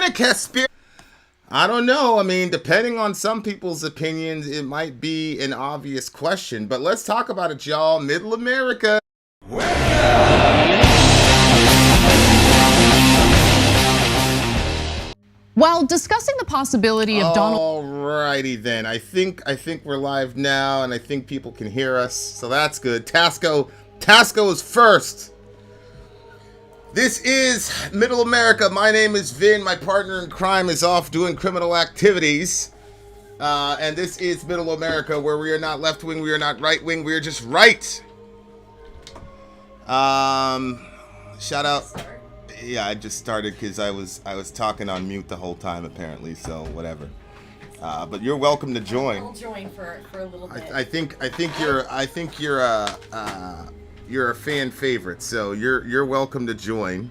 Ana Kasparian. I don't know. I mean, depending on some people's opinions, it might be an obvious question. But let's talk about it, y'all. Middle America. While discussing the possibility of Donald... Alrighty then. I think we're live now, and I think people can hear us, so that's good. Tasco is first. This is Middle America. My name is Vin. My partner in crime is off doing criminal activities. And this is Middle America, where we are not left wing, we are not right wing, we are just right. Shout out. Yeah, I just started because I was talking on mute the whole time apparently, so whatever. But you're welcome to join. I'll join for a little bit. I think you're a fan favorite, so you're welcome to join.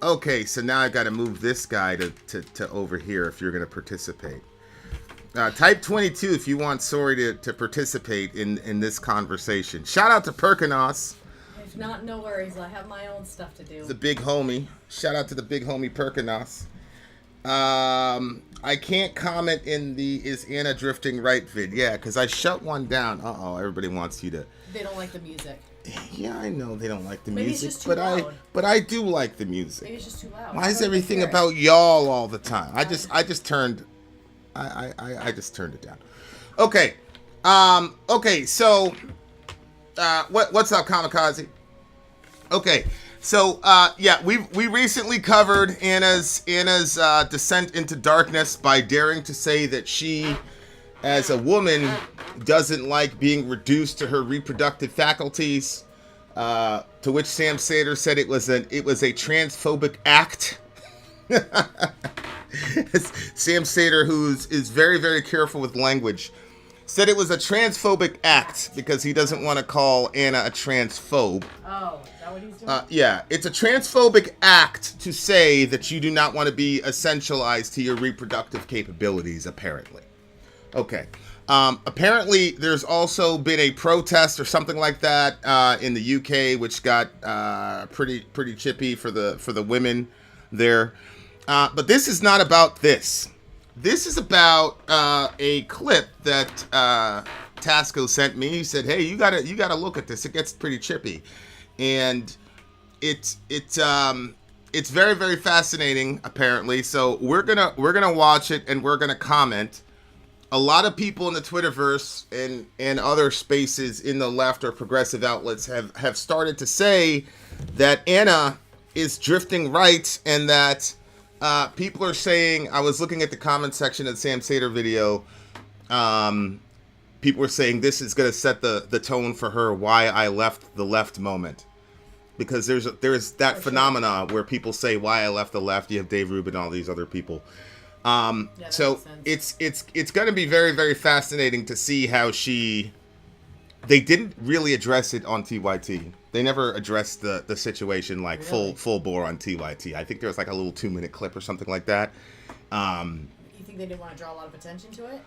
Okay, so now I've got to move this guy to over here if you're going to participate. Type 22 if you want Sori to participate in this conversation. Shout out to Perkinos. If not, no worries. I have my own stuff to do. The big homie. Shout out to the big homie Perkinos. I can't comment in the Is Ana Drifting Right vid. Yeah, because I shut one down. Everybody wants you to... They don't like the music. Yeah, I know they don't like the Maybe music, it's just too loud. but I do like the music. Maybe it's just too loud. Why is everything about y'all all the time? I just turned it down. Okay. Okay, so what's up, Kamikaze? Okay. So yeah, we recently covered Anna's descent into darkness by daring to say that she, as a woman, doesn't like being reduced to her reproductive faculties. To which Sam Sater said it was a transphobic act. Sam Sater, who is very, very careful with language, said it was a transphobic act because he doesn't want to call Anna a transphobe. Oh, is that what he's doing? Yeah, it's a transphobic act to say that you do not want to be essentialized to your reproductive capabilities, apparently. Okay. Apparently, there's also been a protest or something like that in the UK, which got pretty chippy for the women there. But this is not about this. This is about a clip that Tasco sent me. He said, "Hey, you gotta look at this. It gets pretty chippy, and it's very, very fascinating. Apparently, so we're gonna watch it and we're gonna comment." A lot of people in the Twitterverse and other spaces in the left or progressive outlets have started to say that Anna is drifting right, and that people are saying, I was looking at the comment section of the Sam Sater video, people were saying this is going to set the tone for her why I left the left moment. Because there's that phenomena where people say why I left the left. You have Dave Rubin and all these other people. So it's going to be very, very fascinating to see how they didn't really address it on TYT. They never addressed the situation like full bore on TYT. I think there was like a little 2-minute clip or something like that. You think they didn't want to draw a lot of attention to it?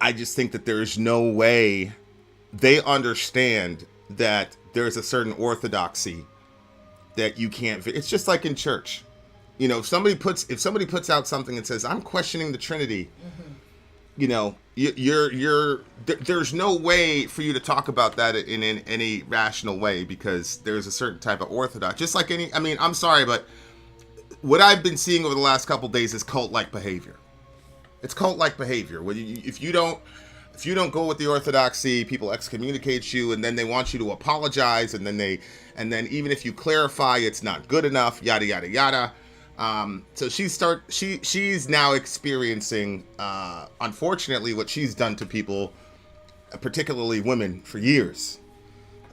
I just think that there's no way they understand that there's a certain orthodoxy that you can't. It's just like in church. You know, if somebody puts out something and says, "I'm questioning the Trinity," you know, there's no way for you to talk about that in any rational way, because there's a certain type of orthodox. Just like I'm sorry, but what I've been seeing over the last couple days is cult-like behavior. It's cult-like behavior. If you don't go with the orthodoxy, people excommunicate you, and then they want you to apologize, and then even if you clarify, it's not good enough. Yada yada yada. So she's now experiencing, unfortunately, what she's done to people, particularly women, for years.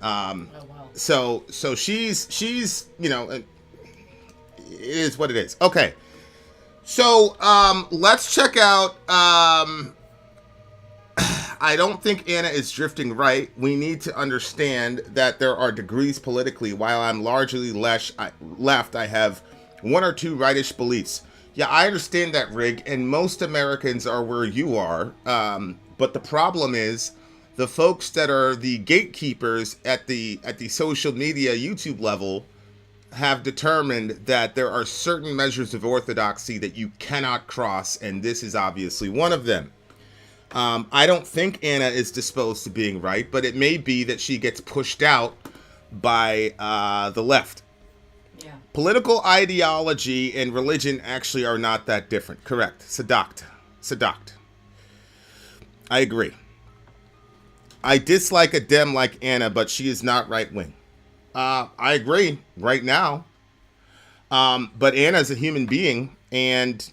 Oh, wow. So she's, you know, it is what it is. Okay. So, let's check out, I don't think Anna is drifting right. We need to understand that there are degrees politically. While I'm largely left, I have one or two rightish beliefs. Yeah, I understand that, Rig, and most Americans are where you are. But the problem is the folks that are the gatekeepers at the social media YouTube level have determined that there are certain measures of orthodoxy that you cannot cross, and this is obviously one of them. I don't think Ana is disposed to being right, but it may be that she gets pushed out by the left. Yeah. Political ideology and religion actually are not that different. Correct. Sadaqt. I agree. I dislike a Dem like Ana, but she is not right-wing. I agree right now. But Ana is a human being, and,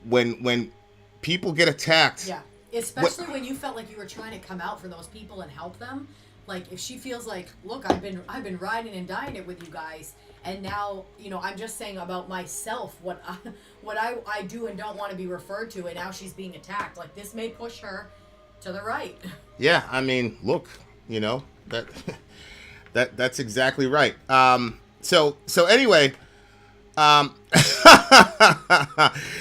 when people get attacked... Yeah, especially when you felt like you were trying to come out for those people and help them. Like, if she feels like, look, I've been riding and dying it with you guys, and now, I'm just saying about myself what I do and don't want to be referred to, and now she's being attacked. Like, this may push her to the right. Yeah, I mean, look, that's exactly right. So anyway,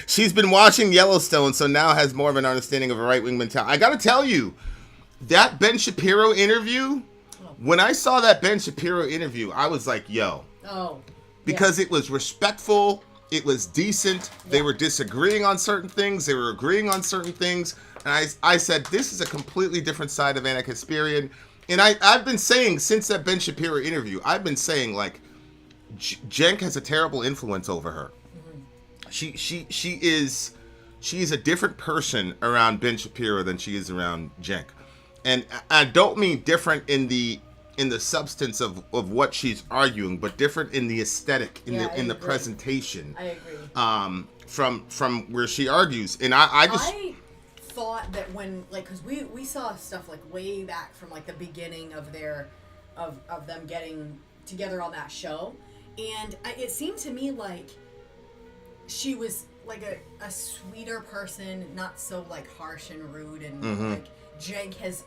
she's been watching Yellowstone, so now has more of an understanding of a right-wing mentality. I got to tell you, that Ben Shapiro interview, when I saw that Ben Shapiro interview, I was like, yo. Oh. Because it was respectful, it was decent, they were disagreeing on certain things, they were agreeing on certain things, and I said, this is a completely different side of Ana Kasparian. And I've been saying, since that Ben Shapiro interview, I've been saying, like, Cenk has a terrible influence over her. Mm-hmm. She is a different person around Ben Shapiro than she is around Cenk. And I don't mean different in the substance of what she's arguing, but different in the aesthetic, in the presentation. I agree. From where she argues, and I thought that when, like, because we saw stuff like way back from like the beginning of their of them getting together on that show, and it seemed to me like she was like a sweeter person, not so like harsh and rude, and like Cenk is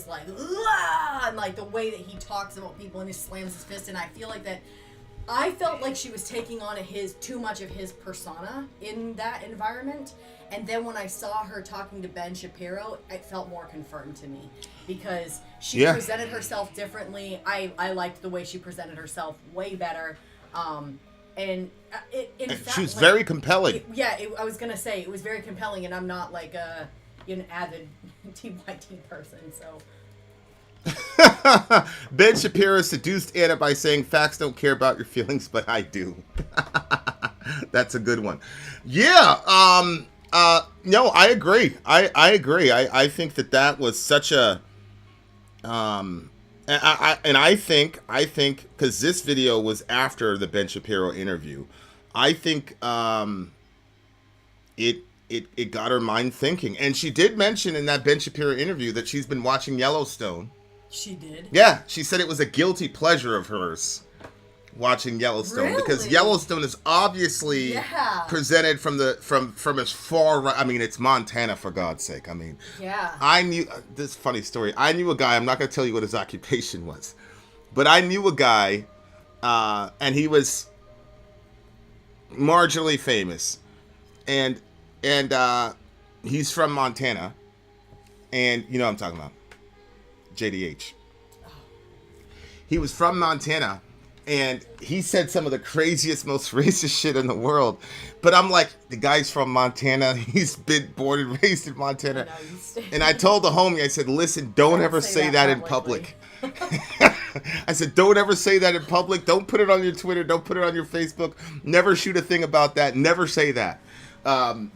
like, "Ugh!" and like the way that he talks about people and he slams his fist, and I feel like that I felt like she was taking on too much of his persona in that environment. And then when I saw her talking to Ben Shapiro, it felt more confirmed to me because she presented herself differently. I liked the way she presented herself way better. In fact, she was very compelling. I was gonna say it was very compelling, and I'm not like an avid TYT person, so. Ben Shapiro seduced Ana by saying facts don't care about your feelings, but I do. That's a good one. Yeah. No, I agree. I agree. I think that was such a. And I think because this video was after the Ben Shapiro interview, I think it got her mind thinking, and she did mention in that Ben Shapiro interview that she's been watching Yellowstone. She did? Yeah, she said it was a guilty pleasure of hers watching Yellowstone because Yellowstone is obviously presented from as far right. I mean, it's Montana, for God's sake. I mean, I knew this funny story. I knew a guy. I'm not going to tell you what his occupation was, but I knew a guy, and he was marginally famous, and he's from Montana, and you know what I'm talking about. JDH. He was from Montana, and he said some of the craziest, most racist shit in the world. But I'm like, the guy's from Montana. He's been born and raised in Montana. And I told the homie, I said, listen, don't ever say that in public. I said, don't ever say that in public. Don't put it on your Twitter. Don't put it on your Facebook. Never shoot a thing about that. Never say that.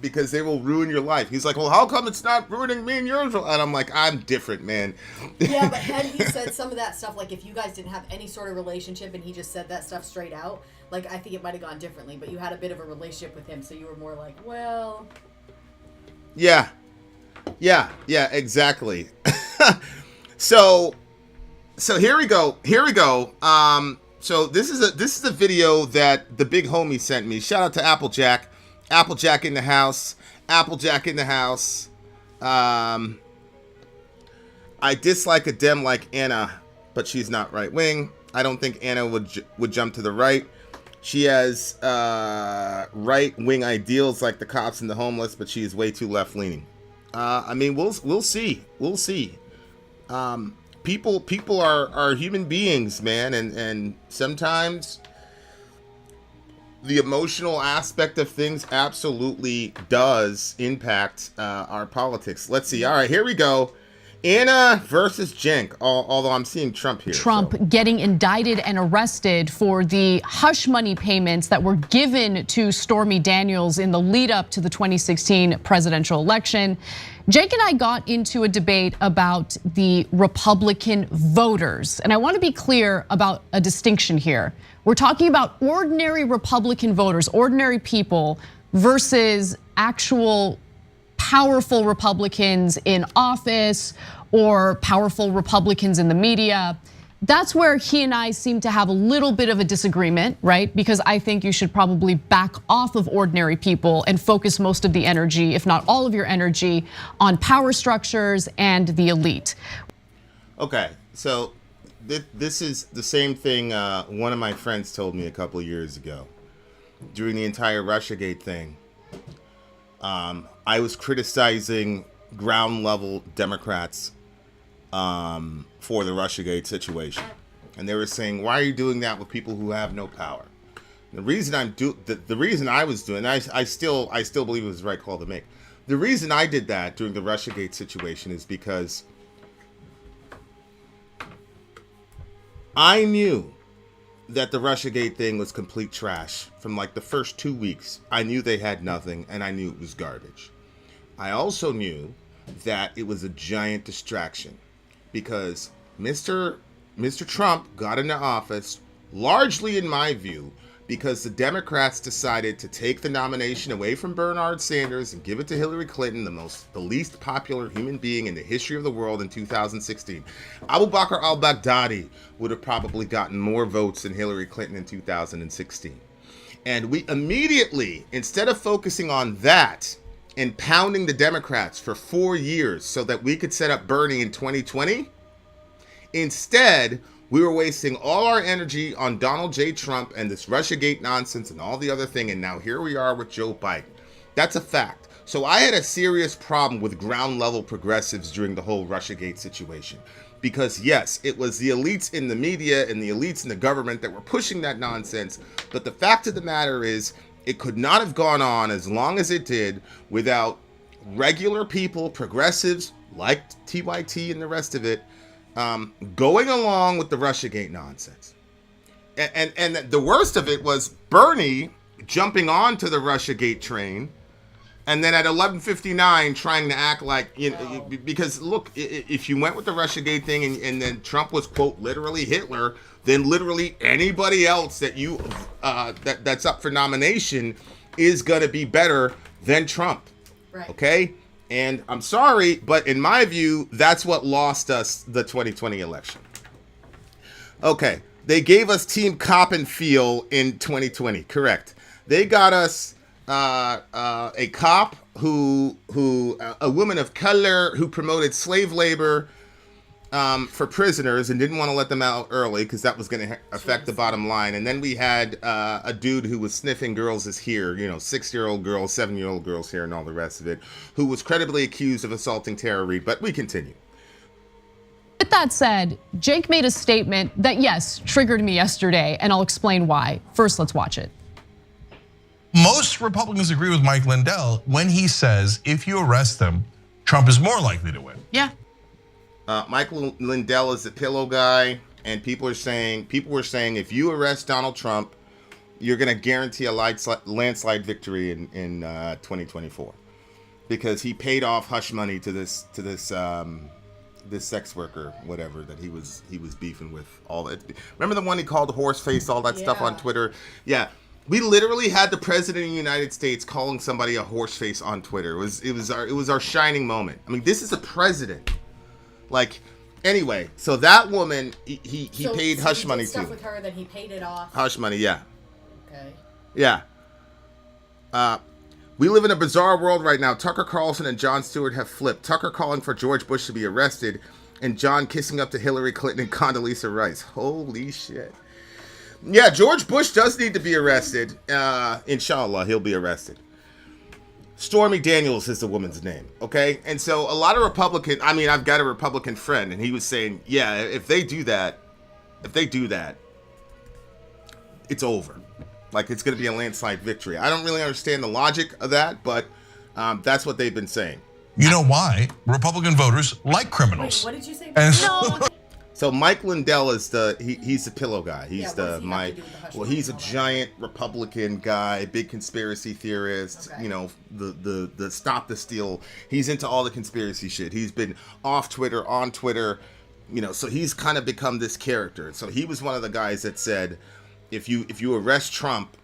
Because they will ruin your life. He's like, well, how come it's not ruining me and yours? And I'm like, I'm different, man. Yeah, but had he said some of that stuff, like if you guys didn't have any sort of relationship and he just said that stuff straight out, like I think it might have gone differently, but you had a bit of a relationship with him, so you were more like, well. Yeah, exactly. So here we go. So this is a video that the big homie sent me. Shout out to Applejack. Applejack in the house. I dislike a Dem like Ana, but she's not right wing. I don't think Ana would jump to the right. She has right wing ideals like the cops and the homeless, but she is way too left leaning. I mean, we'll see. people are human beings, man, and sometimes the emotional aspect of things absolutely does impact our politics. Let's see. All right, here we go. Anna versus Cenk, although I'm seeing Trump here. Trump getting indicted and arrested for the hush money payments that were given to Stormy Daniels in the lead up to the 2016 presidential election. Cenk and I got into a debate about the Republican voters. And I want to be clear about a distinction here. We're talking about ordinary Republican voters, ordinary people, versus actual powerful Republicans in office or powerful Republicans in the media. That's where he and I seem to have a little bit of a disagreement, right? Because I think you should probably back off of ordinary people and focus most of the energy, if not all of your energy, on power structures and the elite. Okay, so this is the same thing one of my friends told me a couple of years ago during the entire Russiagate thing. I was criticizing ground level Democrats for the Russiagate situation, and they were saying, "Why are you doing that with people who have no power?" And the reason the reason I was doing, I still believe it was the right call to make. The reason I did that during the Russiagate situation is because I knew that the Russiagate thing was complete trash from like the first 2 weeks. I knew they had nothing, and I knew it was garbage. I also knew that it was a giant distraction because Mr. Trump got into office largely, in my view, because the Democrats decided to take the nomination away from Bernard Sanders and give it to Hillary Clinton, the least popular human being in the history of the world in 2016. Abu Bakr al-Baghdadi would have probably gotten more votes than Hillary Clinton in 2016. And we immediately, instead of focusing on that and pounding the Democrats for 4 years so that we could set up Bernie in 2020, instead, we were wasting all our energy on Donald J. Trump and this Russiagate nonsense and all the other thing, and now here we are with Joe Biden. That's a fact. So I had a serious problem with ground level progressives during the whole Russiagate situation. Because yes, it was the elites in the media and the elites in the government that were pushing that nonsense, but the fact of the matter is, it could not have gone on as long as it did without regular people, progressives like TYT and the rest of it, going along with the Russiagate nonsense. And the worst of it was Bernie jumping onto the Russiagate train, and then at 11:59 trying to act like, you know, because look, if you went with the Russiagate thing and then Trump was, quote, literally Hitler, then literally anybody else that you that's up for nomination is going to be better than Trump. Right. Okay? And I'm sorry, but in my view, that's what lost us the 2020 election. Okay, they gave us Team Cop and Feel in 2020, correct. They got us a cop who a woman of color who promoted slave labor for prisoners and didn't want to let them out early because that was going to affect the bottom line. And then we had a dude who was sniffing girls' hair, 6-year-old girls, 7-year-old girls' hair, and all the rest of it, who was credibly accused of assaulting Tara Reid. But we continue. With that said, Cenk made a statement that, yes, triggered me yesterday, and I'll explain why. First, let's watch it. Most Republicans agree with Mike Lindell when he says if you arrest them, Trump is more likely to win. Yeah. Michael Lindell is the pillow guy, and people were saying if you arrest Donald Trump, you're going to guarantee a landslide victory in 2024 because he paid off hush money to this sex worker, whatever, that he was beefing with. All that. Remember the one he called horse face, all that stuff on Twitter? Yeah. We literally had the president of the United States calling somebody a horse face on Twitter. It was our shining moment. I mean, this is a president. Like, anyway, so that woman, he paid hush money to. Stuff with her, then he paid it off. Hush money, yeah. Okay. Yeah. We live in a bizarre world right now. Tucker Carlson and Jon Stewart have flipped. Tucker calling for George Bush to be arrested, and John kissing up to Hillary Clinton and Condoleezza Rice. Holy shit. Yeah, George Bush does need to be arrested. Inshallah, he'll be arrested. Stormy Daniels is the woman's name, okay? And so a lot of Republican, I mean, I've got a Republican friend, and he was saying, yeah, if they do that, it's over. Like, it's going to be a landslide victory. I don't really understand the logic of that, but that's what they've been saying. You know why? Republican voters like criminals. Wait, what did you say? No. So Mike Lindell is he's the pillow guy. He's Yeah, the what's he have to do with the hush money he's a and all that? giant Republican guy, big conspiracy theorist. Okay. You know, the stop the steal. He's into all the conspiracy shit. He's been off Twitter, on Twitter. You know, so he's kind of become this character. So he was one of the guys that said, if you arrest Trump,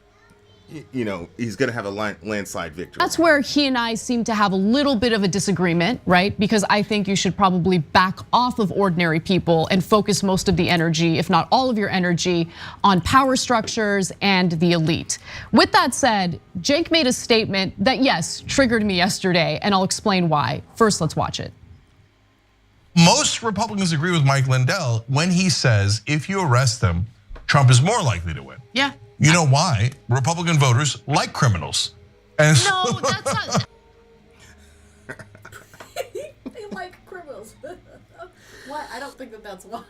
you know, he's going to have a landslide victory. That's where he and I seem to have a little bit of a disagreement, right? Because I think you should probably back off of ordinary people and focus most of the energy, if not all of your energy, on power structures and the elite. With that said, Cenk made a statement that, yes, triggered me yesterday, and I'll explain why. First, let's watch it. Most Republicans agree with Mike Lindell when he says if you arrest them, Trump is more likely to win. Yeah. You know why? Republican voters like criminals. And No, that's not. They like criminals. What? I don't think that's why.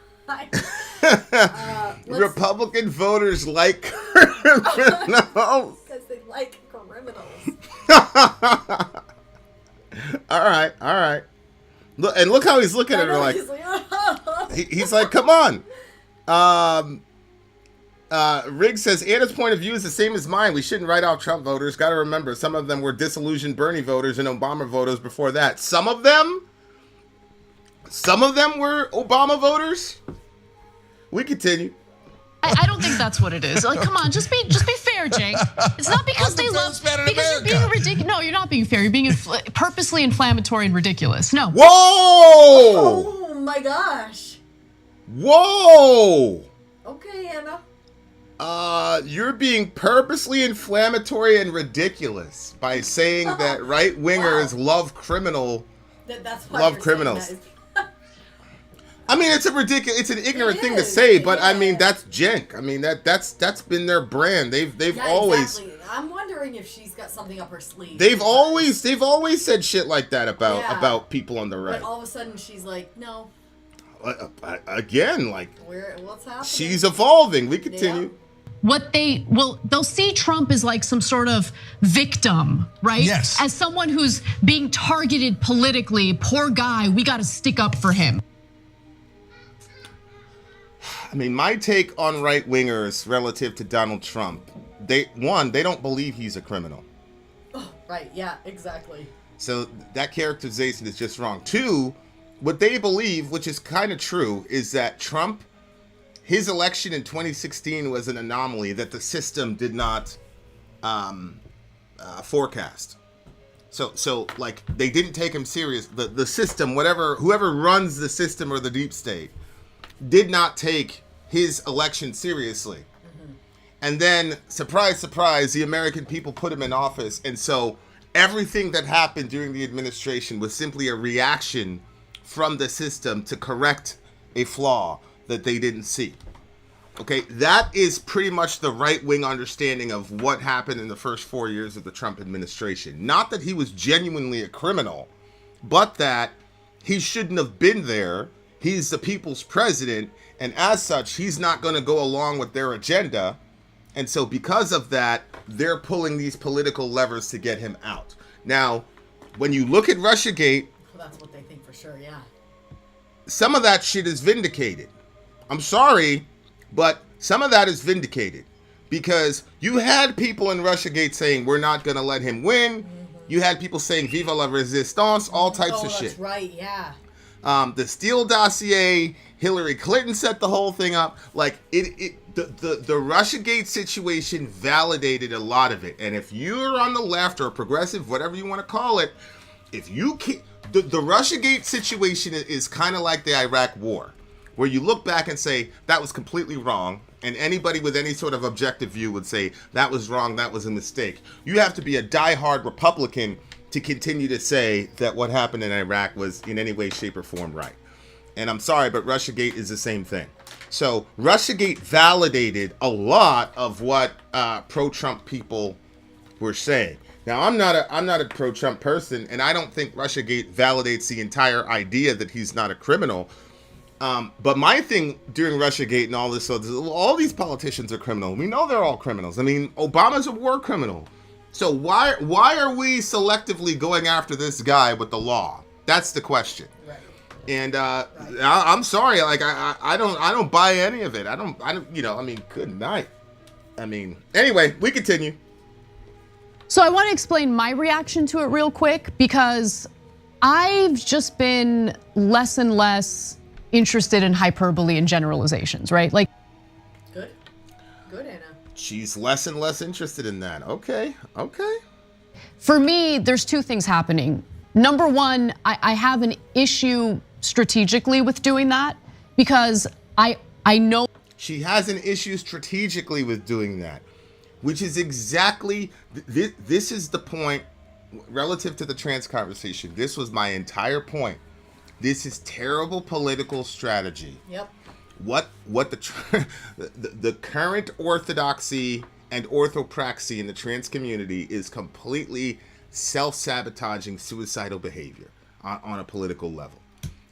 Republican voters like criminals. Because they like criminals. All right. Look, and look how he's looking at her like He's like, oh. he's like, come on. Riggs says Anna's point of view is the same as mine. We shouldn't write off Trump voters. Got to remember, some of them were disillusioned Bernie voters and Obama voters before that. Some of them were Obama voters. We continue. I don't think that's what it is. Like, come on, just be fair, Cenk. It's not because they love, because you're being ridiculous. No, you're not being fair. You're being purposely inflammatory and ridiculous. No. Whoa! Oh my gosh. Whoa! Okay, Anna. You're being purposely inflammatory and ridiculous by saying that right wingers love That's why love you're saying criminals. that. I mean, it's an ignorant It thing to is, say, but I yeah. mean that's Cenk. I mean that's been their brand. They've Yeah, always exactly. I'm wondering if she's got something up her sleeve. they've always said shit like that about people on the right. But all of a sudden she's like, no, Again, like what's happening? she's evolving. We continue. They'll see Trump as like some sort of victim, right? Yes. As someone who's being targeted politically. Poor guy, we got to stick up for him. I mean, my take on right wingers relative to Donald Trump, they don't believe he's a criminal. Oh, right, yeah, exactly. So that characterization is just wrong. Two, what they believe, which is kind of true, is that Trump, his election in 2016 was an anomaly that the system did not forecast. So like they didn't take him serious. The system, whoever runs the system or the deep state, did not take his election seriously. Mm-hmm. And then, surprise, surprise, the American people put him in office. And so everything that happened during the administration was simply a reaction from the system to correct a flaw that they didn't see. Okay, that is pretty much the right-wing understanding of what happened in the first 4 years of the Trump administration. Not that he was genuinely a criminal, but that he shouldn't have been there. He's the people's president, and as such, he's not going to go along with their agenda. And so because of that, they're pulling these political levers to get him out. Now, when you look at Russiagate, Well, that's what they think for sure, yeah. some of that shit is vindicated. I'm sorry, but some of that is vindicated. Because you had people in Russiagate saying, we're not going to let him win. Mm-hmm. You had people saying, viva la resistance, all types of shit. That's right, yeah. The Steele dossier, Hillary Clinton set the whole thing up. Like the Russiagate situation validated a lot of it. And if you're on the left or progressive, whatever you want to call it, if you can't, the Russiagate situation is kind of like the Iraq War, where you look back and say that was completely wrong. And anybody with any sort of objective view would say that was wrong, that was a mistake. You have to be a diehard Republican to continue to say that what happened in Iraq was in any way, shape, or form right. And I'm sorry, but Russiagate is the same thing. So Russiagate validated a lot of what pro-Trump people were saying. Now, I'm not a pro-Trump person, and I don't think Russiagate validates the entire idea that he's not a criminal. But my thing during Russiagate and all this, so all these politicians are criminal. We know they're all criminals. I mean, Obama's a war criminal. So why are we selectively going after this guy with the law? That's the question. Right. And I'm sorry, like I don't buy any of it. I don't. I mean, good night. I mean, anyway, we continue. So I want to explain my reaction to it real quick, because I've just been less and less interested in hyperbole and generalizations, right? Like, good, Anna. She's less and less interested in that. Okay. For me, there's two things happening. Number one, I have an issue strategically with doing that, because I know she has an issue strategically with doing that, which is exactly, this is the point relative to the trans conversation. This was my entire point. This is terrible political strategy. Yep. What the current orthodoxy and orthopraxy in the trans community is completely self-sabotaging, suicidal behavior on a political level.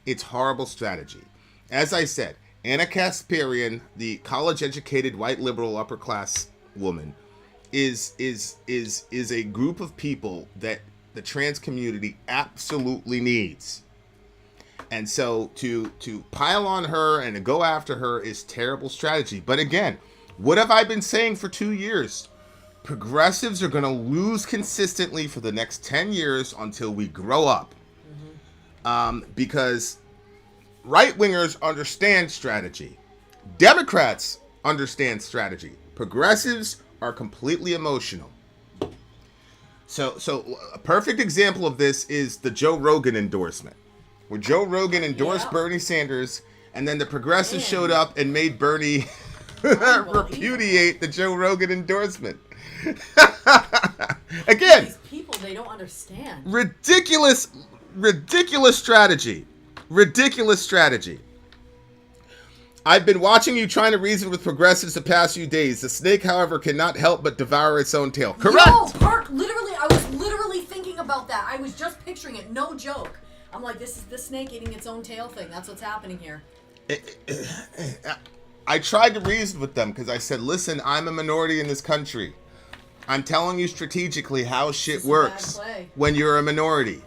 It's horrible strategy. As I said, Ana Kasparian, the college-educated white liberal upper class woman, is a group of people that the trans community absolutely needs. And so to pile on her and to go after her is terrible strategy. But again, what have I been saying for 2 years? Progressives are going to lose consistently for the next 10 years until we grow up. Because right-wingers understand strategy. Democrats understand strategy. Progressives are completely emotional. So a perfect example of this is the Joe Rogan endorsement, where Joe Rogan endorsed Bernie Sanders, and then the progressives showed up and made Bernie repudiate the Joe Rogan endorsement. Again, these people, they don't understand. Ridiculous strategy. Ridiculous strategy. I've been watching you trying to reason with progressives the past few days. The snake, however, cannot help but devour its own tail. Correct. No, Park, literally, I was literally thinking about that. I was just picturing it, no joke. I'm like, this is the snake eating its own tail thing. That's what's happening here. I tried to reason with them because I said, listen, I'm a minority in this country. I'm telling you strategically how shit works when you're a minority.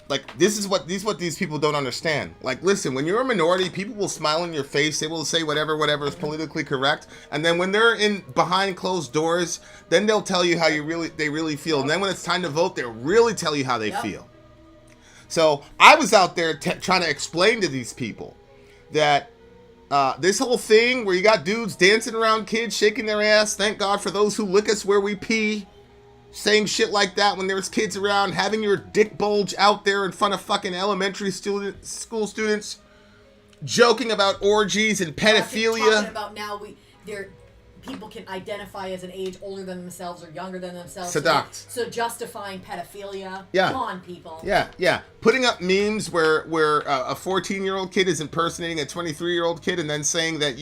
Like, this is what these people don't understand. Like, listen, when you're a minority, people will smile in your face. They will say whatever is politically correct. And then when they're in behind closed doors, then they'll tell you how they really feel. And then when it's time to vote, they'll really tell you how they feel. So I was out there trying to explain to these people that this whole thing where you got dudes dancing around kids, shaking their ass, thank God for those who lick us where we pee, saying shit like that when there's kids around, having your dick bulge out there in front of fucking elementary school students, joking about orgies and pedophilia. Talking about now people can identify as an age older than themselves or younger than themselves. So justifying pedophilia. Yeah. Come on, people. Yeah. Putting up memes where a 14-year-old kid is impersonating a 23-year-old kid and then saying that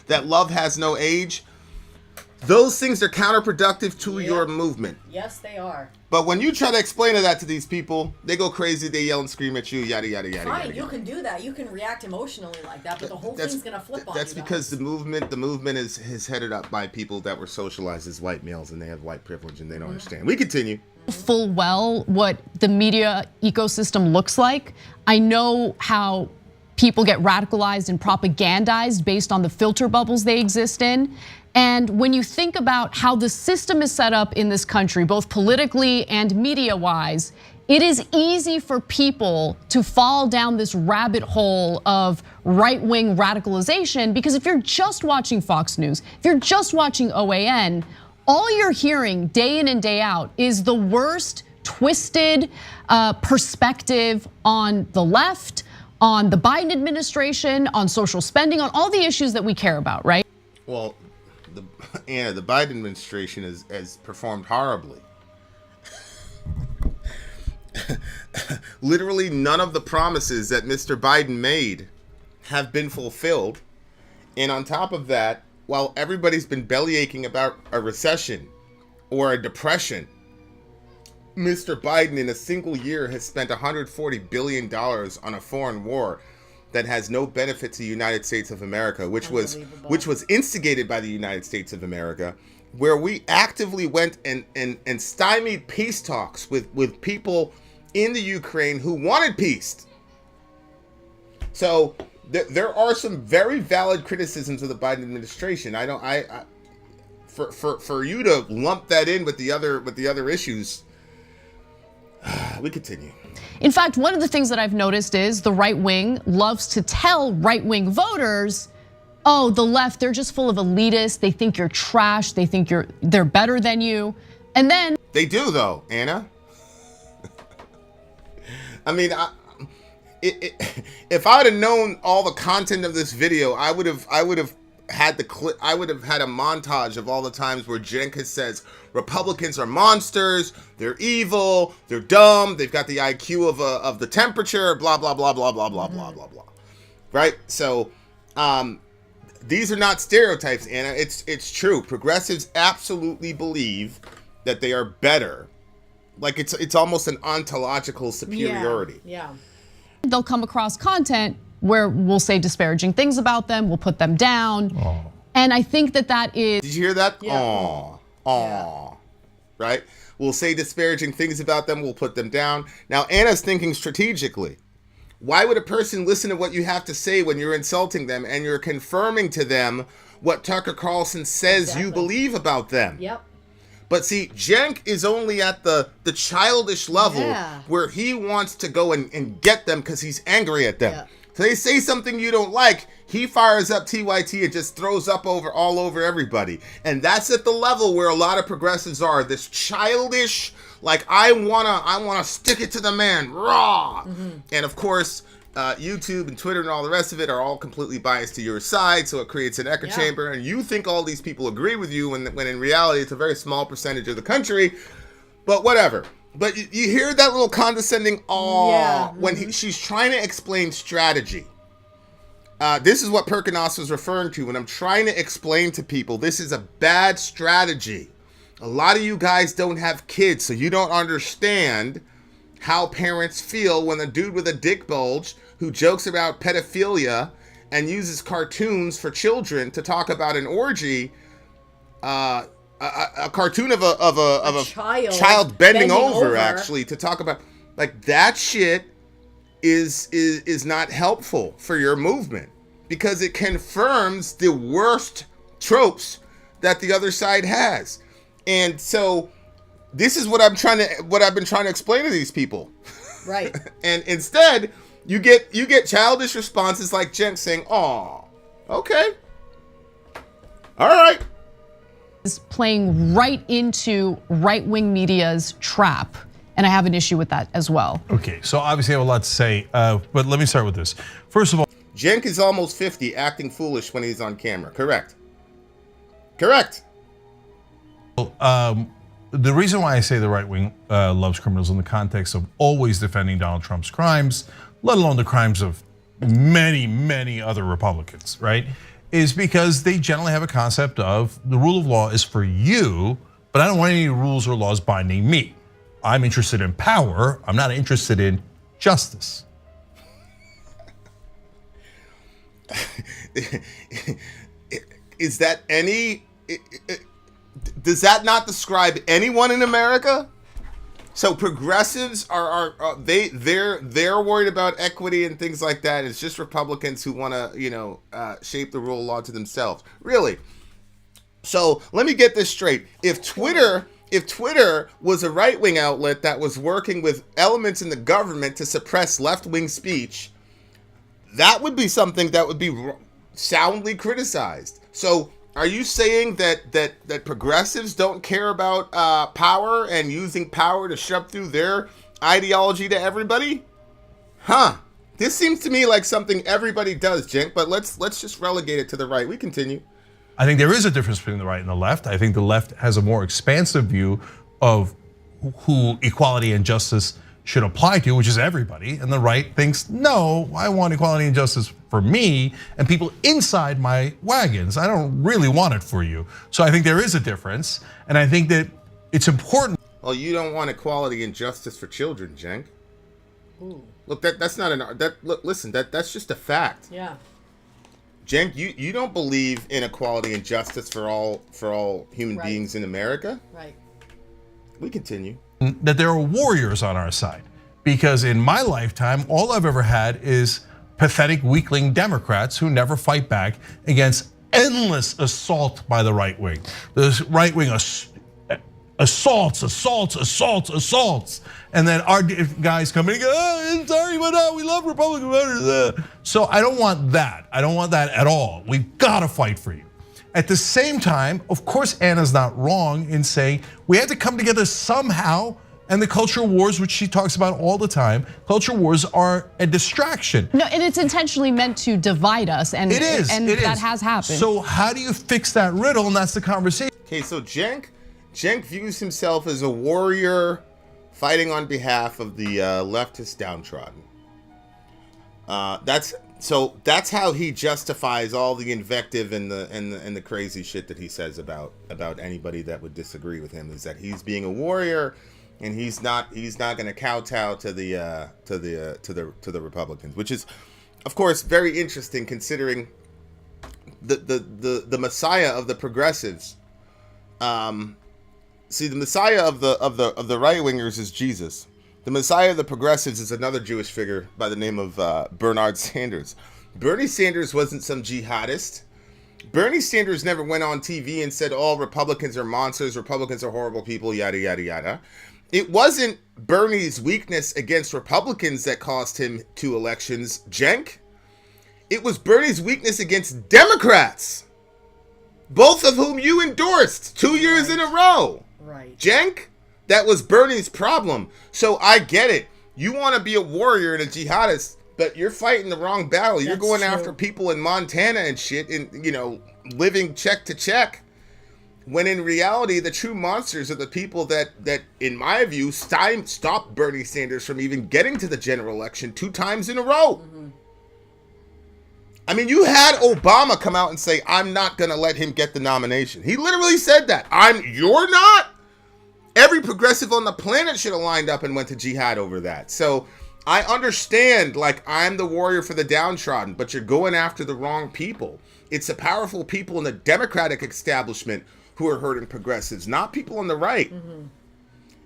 that love has no age. Those things are counterproductive to your movement. Yes, they are. But when you try to explain that to these people, they go crazy, they yell and scream at you, yada, yada, yada. Fine, you can do that. You can react emotionally like that, but the whole thing's going to flip on you. That's because the movement is headed up by people that were socialized as white males, and they have white privilege, and they don't understand. We continue. Full well what the media ecosystem looks like. I know how people get radicalized and propagandized based on the filter bubbles they exist in. And when you think about how the system is set up in this country, both politically and media-wise, it is easy for people to fall down this rabbit hole of right-wing radicalization, because if you're just watching Fox News, if you're just watching OAN, all you're hearing day in and day out is the worst twisted perspective on the left, on the Biden administration, on social spending, on all the issues that we care about, right? Well, the Biden administration has performed horribly. Literally none of the promises that Mr. Biden made have been fulfilled. And on top of that, while everybody's been bellyaching about a recession or a depression Mr. Biden in a single year has spent $140 billion on a foreign war that has no benefit to the United States of America, which was instigated by the United States of America, where we actively went and stymied peace talks with people in the Ukraine who wanted peace. So there are some very valid criticisms of the Biden administration. For you to lump that in with the other issues, we continue. In fact, one of the things that I've noticed is the right wing loves to tell right wing voters, oh, the left, they're just full of elitists. They think you're trash. They think they're better than you. And then they do, though, Anna. I mean, if I would have known all the content of this video, I would have had a montage of all the times where Cenk says Republicans are monsters, they're evil, they're dumb, they've got the IQ of the temperature, blah blah blah blah blah blah blah blah blah. Right? So these are not stereotypes, Anna. It's true. Progressives absolutely believe that they are better. Like it's almost an ontological superiority. Yeah. They'll come across content where we'll say disparaging things about them, we'll put them down. Aww. And I think that is. Did you hear that? Yeah. Aww. Yeah. Right? We'll say disparaging things about them, we'll put them down. Now, Anna's thinking strategically. Why would a person listen to what you have to say when you're insulting them and you're confirming to them what Tucker Carlson says you believe about them? Yep. But see, Cenk is only at the childish level where he wants to go and get them because he's angry at them. Yeah. So they say something you don't like, he fires up TYT and just throws up all over everybody. And that's at the level where a lot of progressives are. This childish, like I wanna stick it to the man, raw. Mm-hmm. And of course, YouTube and Twitter and all the rest of it are all completely biased to your side, so it creates an echo chamber, and you think all these people agree with you when in reality it's a very small percentage of the country, but whatever. But you hear that little condescending when she's trying to explain strategy. This is what Perkinos was referring to when I'm trying to explain to people this is a bad strategy. A lot of you guys don't have kids, so you don't understand how parents feel when a dude with a dick bulge who jokes about pedophilia and uses cartoons for children to talk about an orgy, a cartoon of a child bending over actually to talk about, like, that shit is not helpful for your movement because it confirms the worst tropes that the other side has. And so this is what I've been trying to explain to these people. Right. And instead, you get childish responses like Cenk saying, "Aw, okay. All right." Is playing right into right-wing media's trap. And I have an issue with that as well. Okay, so obviously I have a lot to say, but let me start with this. First of all, Cenk is almost 50, acting foolish when he's on camera. Correct. Correct. The reason why I say the right wing loves criminals in the context of always defending Donald Trump's crimes, let alone the crimes of many, many other Republicans, right, is because they generally have a concept of the rule of law is for you, but I don't want any rules or laws binding me. I'm interested in power. I'm not interested in justice. Is that any? Does that not describe anyone in America? So progressives they're worried about equity and things like that. It's just Republicans who want to shape the rule of law to themselves. Really? So let me get this straight. If Twitter was a right-wing outlet that was working with elements in the government to suppress left-wing speech, that would be something that would be soundly criticized. So are you saying that progressives don't care about power and using power to shove through their ideology to everybody? Huh. This seems to me like something everybody does, Cenk, but let's just relegate it to the right. We continue. I think there is a difference between the right and the left. I think the left has a more expansive view of who equality and justice should apply to, which is everybody. And the right thinks, no, I want equality and justice for me and people inside my wagons. I don't really want it for you. So I think there is a difference. And I think that it's important. Well, you don't want equality and justice for children, Cenk. Ooh. Look, that's not listen, that's just a fact. Yeah. Cenk, you don't believe in equality and justice for all human beings in America? Right. We continue. That there are warriors on our side. Because in my lifetime, all I've ever had is pathetic weakling Democrats who never fight back against endless assault by the right wing. The right wing assaults. And then our guys come in and go, oh, sorry, but we love Republican voters. So I don't want that. I don't want that at all. We've got to fight for you. At the same time, of course, Anna's not wrong in saying we had to come together somehow. And the culture wars, which she talks about all the time, culture wars are a distraction. No, and it's intentionally meant to divide us, and that has happened. So how do you fix that riddle? And that's the conversation. Okay, so Cenk views himself as a warrior fighting on behalf of the leftist downtrodden. That's how he justifies all the invective and the crazy shit that he says about anybody that would disagree with him, is that he's being a warrior. And he's not going to kowtow to the Republicans, which is, of course, very interesting considering the messiah of the progressives. See, the messiah of the right wingers is Jesus. The messiah of the progressives is another Jewish figure by the name of Bernard Sanders. Bernie Sanders wasn't some jihadist. Bernie Sanders never went on TV and said all Republicans are monsters, Republicans are horrible people, yada yada yada. It wasn't Bernie's weakness against Republicans that cost him 2 elections, Cenk. It was Bernie's weakness against Democrats, both of whom you endorsed 2 years in a row. Right. Cenk, that was Bernie's problem. So I get it. You want to be a warrior and a jihadist, but you're fighting the wrong battle. You're going after people in Montana and shit and, living check to check. When in reality, the true monsters are the people that in my view, stopped Bernie Sanders from even getting to the general election 2 times in a row. Mm-hmm. I mean, you had Obama come out and say, I'm not going to let him get the nomination. He literally said that. You're not? Every progressive on the planet should have lined up and went to jihad over that. So I understand, I'm the warrior for the downtrodden, but you're going after the wrong people. It's the powerful people in the Democratic establishment who are hurting progressives, not people on the right. Mm-hmm.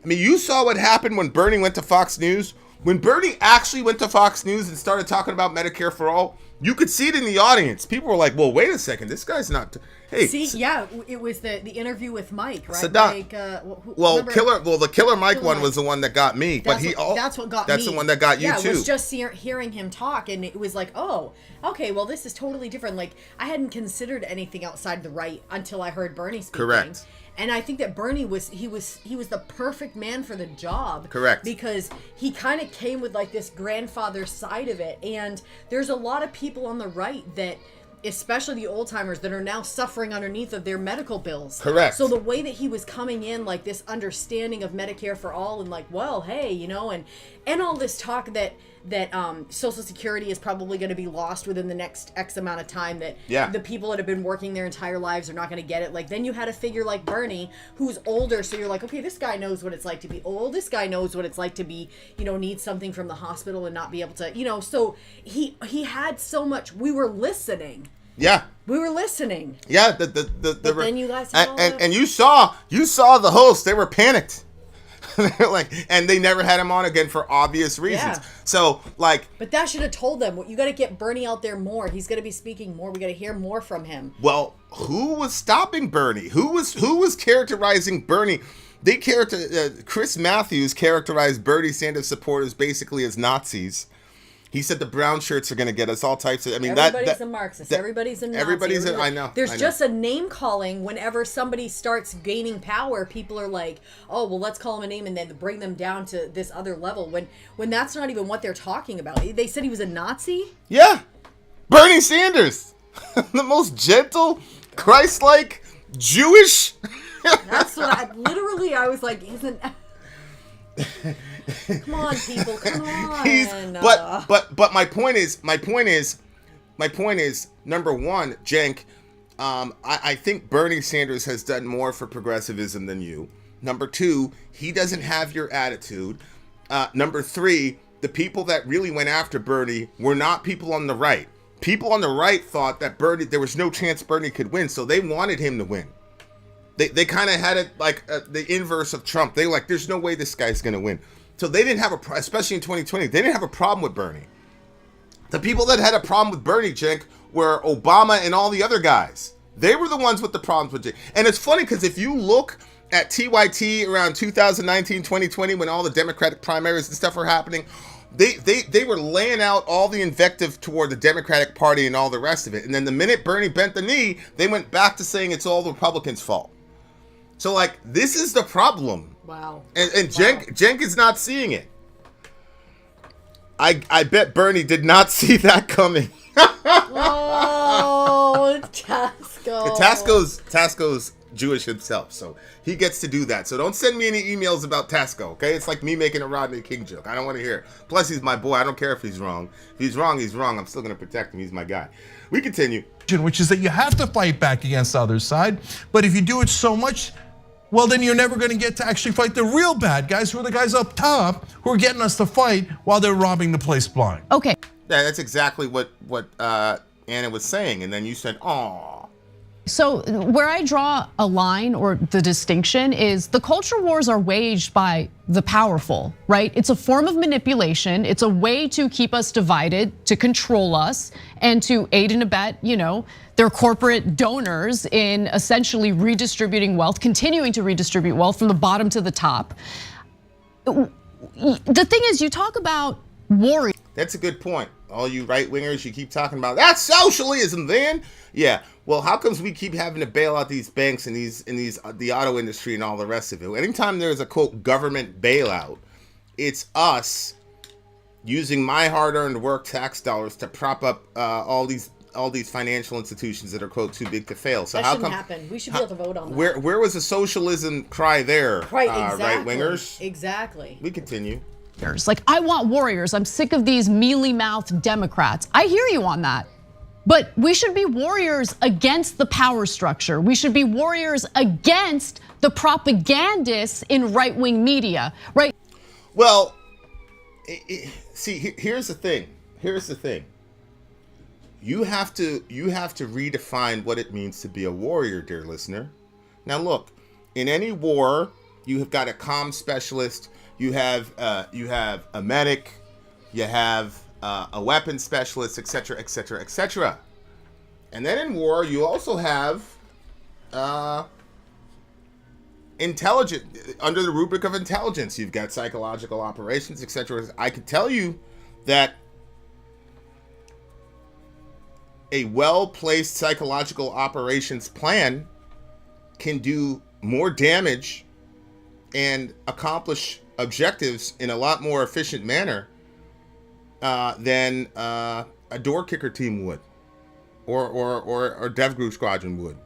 I mean, you saw what happened when Bernie went to Fox News. When Bernie actually went to Fox News and started talking about Medicare for all, you could see it in the audience. People were like, well, wait a second, this guy's not... Hey, it was the interview with Mike, right? Sadat. The Killer Mike one was the one that got me. That's what got me. That's the one that got you too. Yeah, it was just hearing him talk, and it was like, oh, okay, well, this is totally different. I hadn't considered anything outside the right until I heard Bernie speaking. Correct. And I think that Bernie was the perfect man for the job. Correct. Because he kind of came with this grandfather side of it. And there's a lot of people on the right that, especially the old timers, that are now suffering underneath of their medical bills. Correct. So the way that he was coming in, this understanding of Medicare for all, and well, hey, and all this talk that Social Security is probably going to be lost within the next X amount of time, that the people that have been working their entire lives are not going to get it. Then you had a figure like Bernie who's older, so you're like, okay, this guy knows what it's like to be old. This guy knows what it's like to be, need something from the hospital and not be able to, so he had so much. We were listening. Yeah. We were listening. Yeah, but then you guys had and you saw the hosts, they were panicked. And they never had him on again for obvious reasons. Yeah. So but that should have told them, you got to get Bernie out there more. He's going to be speaking more. We got to hear more from him. Well, who was stopping Bernie? Who was characterizing Bernie? Chris Matthews characterized Bernie Sanders supporters basically as Nazis. He said the brown shirts are going to get us all types of. I mean, everybody's a Marxist. Everybody's a Nazi. I know. There's just a name calling whenever somebody starts gaining power. People are like, oh, well, let's call him a name and then bring them down to this other level. When that's not even what they're talking about. They said he was a Nazi. Yeah, Bernie Sanders, the most gentle, Christ-like, Jewish. That's what I was like, isn't. Come on, people! Come on. But my point is, number one, Cenk, I think Bernie Sanders has done more for progressivism than you. Number 2, he doesn't have your attitude. Number 3, the people that really went after Bernie were not people on the right. People on the right thought that there was no chance Bernie could win, so they wanted him to win. They kind of had it like the inverse of Trump. They were like, there's no way this guy's going to win. So they didn't have especially in 2020, they didn't have a problem with Bernie. The people that had a problem with Bernie, Cenk, were Obama and all the other guys. They were the ones with the problems with Cenk. And it's funny because if you look at TYT around 2019, 2020, when all the Democratic primaries and stuff were happening, they were laying out all the invective toward the Democratic Party and all the rest of it. And then the minute Bernie bent the knee, they went back to saying it's all the Republicans' fault. So, like, this is the problem. Wow. And Cenk is not seeing it. I bet Bernie did not see that coming. Oh, Tasco's Jewish himself, so he gets to do that. So don't send me any emails about Tasco, okay? It's like me making a Rodney King joke. I don't want to hear it. Plus, he's my boy. I don't care if he's wrong. If he's wrong, he's wrong. I'm still going to protect him. He's my guy. We continue. Which is that you have to fight back against the other side, but if you do it so much, well, then you're never going to get to actually fight the real bad guys, who are the guys up top who are getting us to fight while they're robbing the place blind. Okay. Yeah, that's exactly what Anna was saying, and then you said, "Aw." So where I draw a line or the distinction is the culture wars are waged by the powerful, right? It's a form of manipulation. It's a way to keep us divided, to control us, and to aid and abet, their corporate donors in essentially redistributing wealth, continuing to redistribute wealth from the bottom to the top. The thing is, you talk about war. That's a good point. All you right-wingers, you keep talking about, that's socialism then. Yeah, well, how comes we keep having to bail out these banks and the auto industry and all the rest of it? Anytime there's a, quote, government bailout, it's us using my hard-earned work tax dollars to prop up all these financial institutions that are, quote, too big to fail. So that how shouldn't come happen? We should be able to vote on that. Where was the socialism cry there, right, exactly. right-wingers? Exactly. We continue. Like, I want warriors. I'm sick of these mealy-mouthed Democrats. I hear you on that. But we should be warriors against the power structure. We should be warriors against the propagandists in right-wing media, right? Well, see, here's the thing. You have to redefine what it means to be a warrior, dear listener. Now, look, in any war, you have got a comm specialist. You have a medic, you have a weapons specialist, etc., etc., etc. And then in war, you also have intelligence, under the rubric of intelligence. You've got psychological operations, etc. I can tell you that a well-placed psychological operations plan can do more damage and accomplish objectives in a lot more efficient manner than a door kicker team would, or Dev Group Squadron would.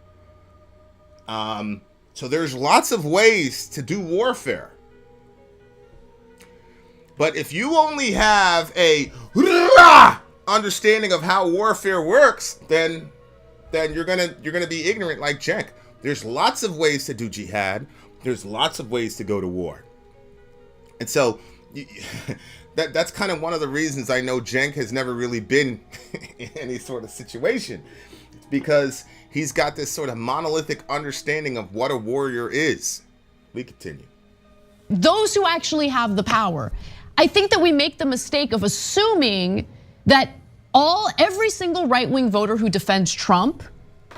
So there's lots of ways to do warfare, but if you only have a understanding of how warfare works, then you're gonna be ignorant like Cenk. There's lots of ways to do jihad. There's lots of ways to go to war. And so that's kind of one of the reasons I know Cenk has never really been in any sort of situation. It's because he's got this sort of monolithic understanding of what a warrior is. We continue. Those who actually have the power. I think that we make the mistake of assuming that every single right-wing voter who defends Trump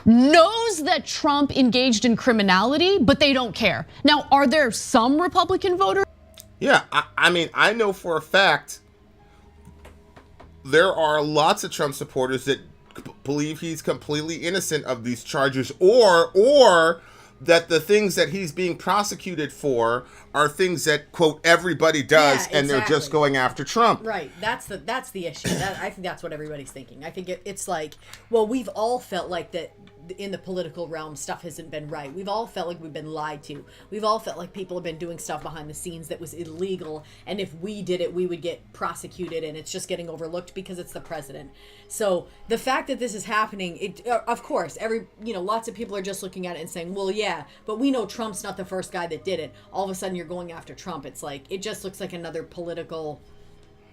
knows that Trump engaged in criminality, but they don't care. Now, are there some Republican voters? Yeah, I mean, I know for a fact there are lots of Trump supporters that believe he's completely innocent of these charges, or that the things that he's being prosecuted for are things that, quote, everybody does, and they're just going after Trump. Right, that's the issue. I think that's what everybody's thinking. I think it's like, well, we've all felt like that in the political realm, stuff hasn't been right. We've all felt like we've been lied to. We've all felt like people have been doing stuff behind the scenes that was illegal, and if we did it, we would get prosecuted, and it's just getting overlooked because it's the president. So the fact that this is happening, it of course, lots of people are just looking at it and saying, well, yeah, but we know Trump's not the first guy that did it. All of a sudden, you're going after Trump. It's like, it just looks like another political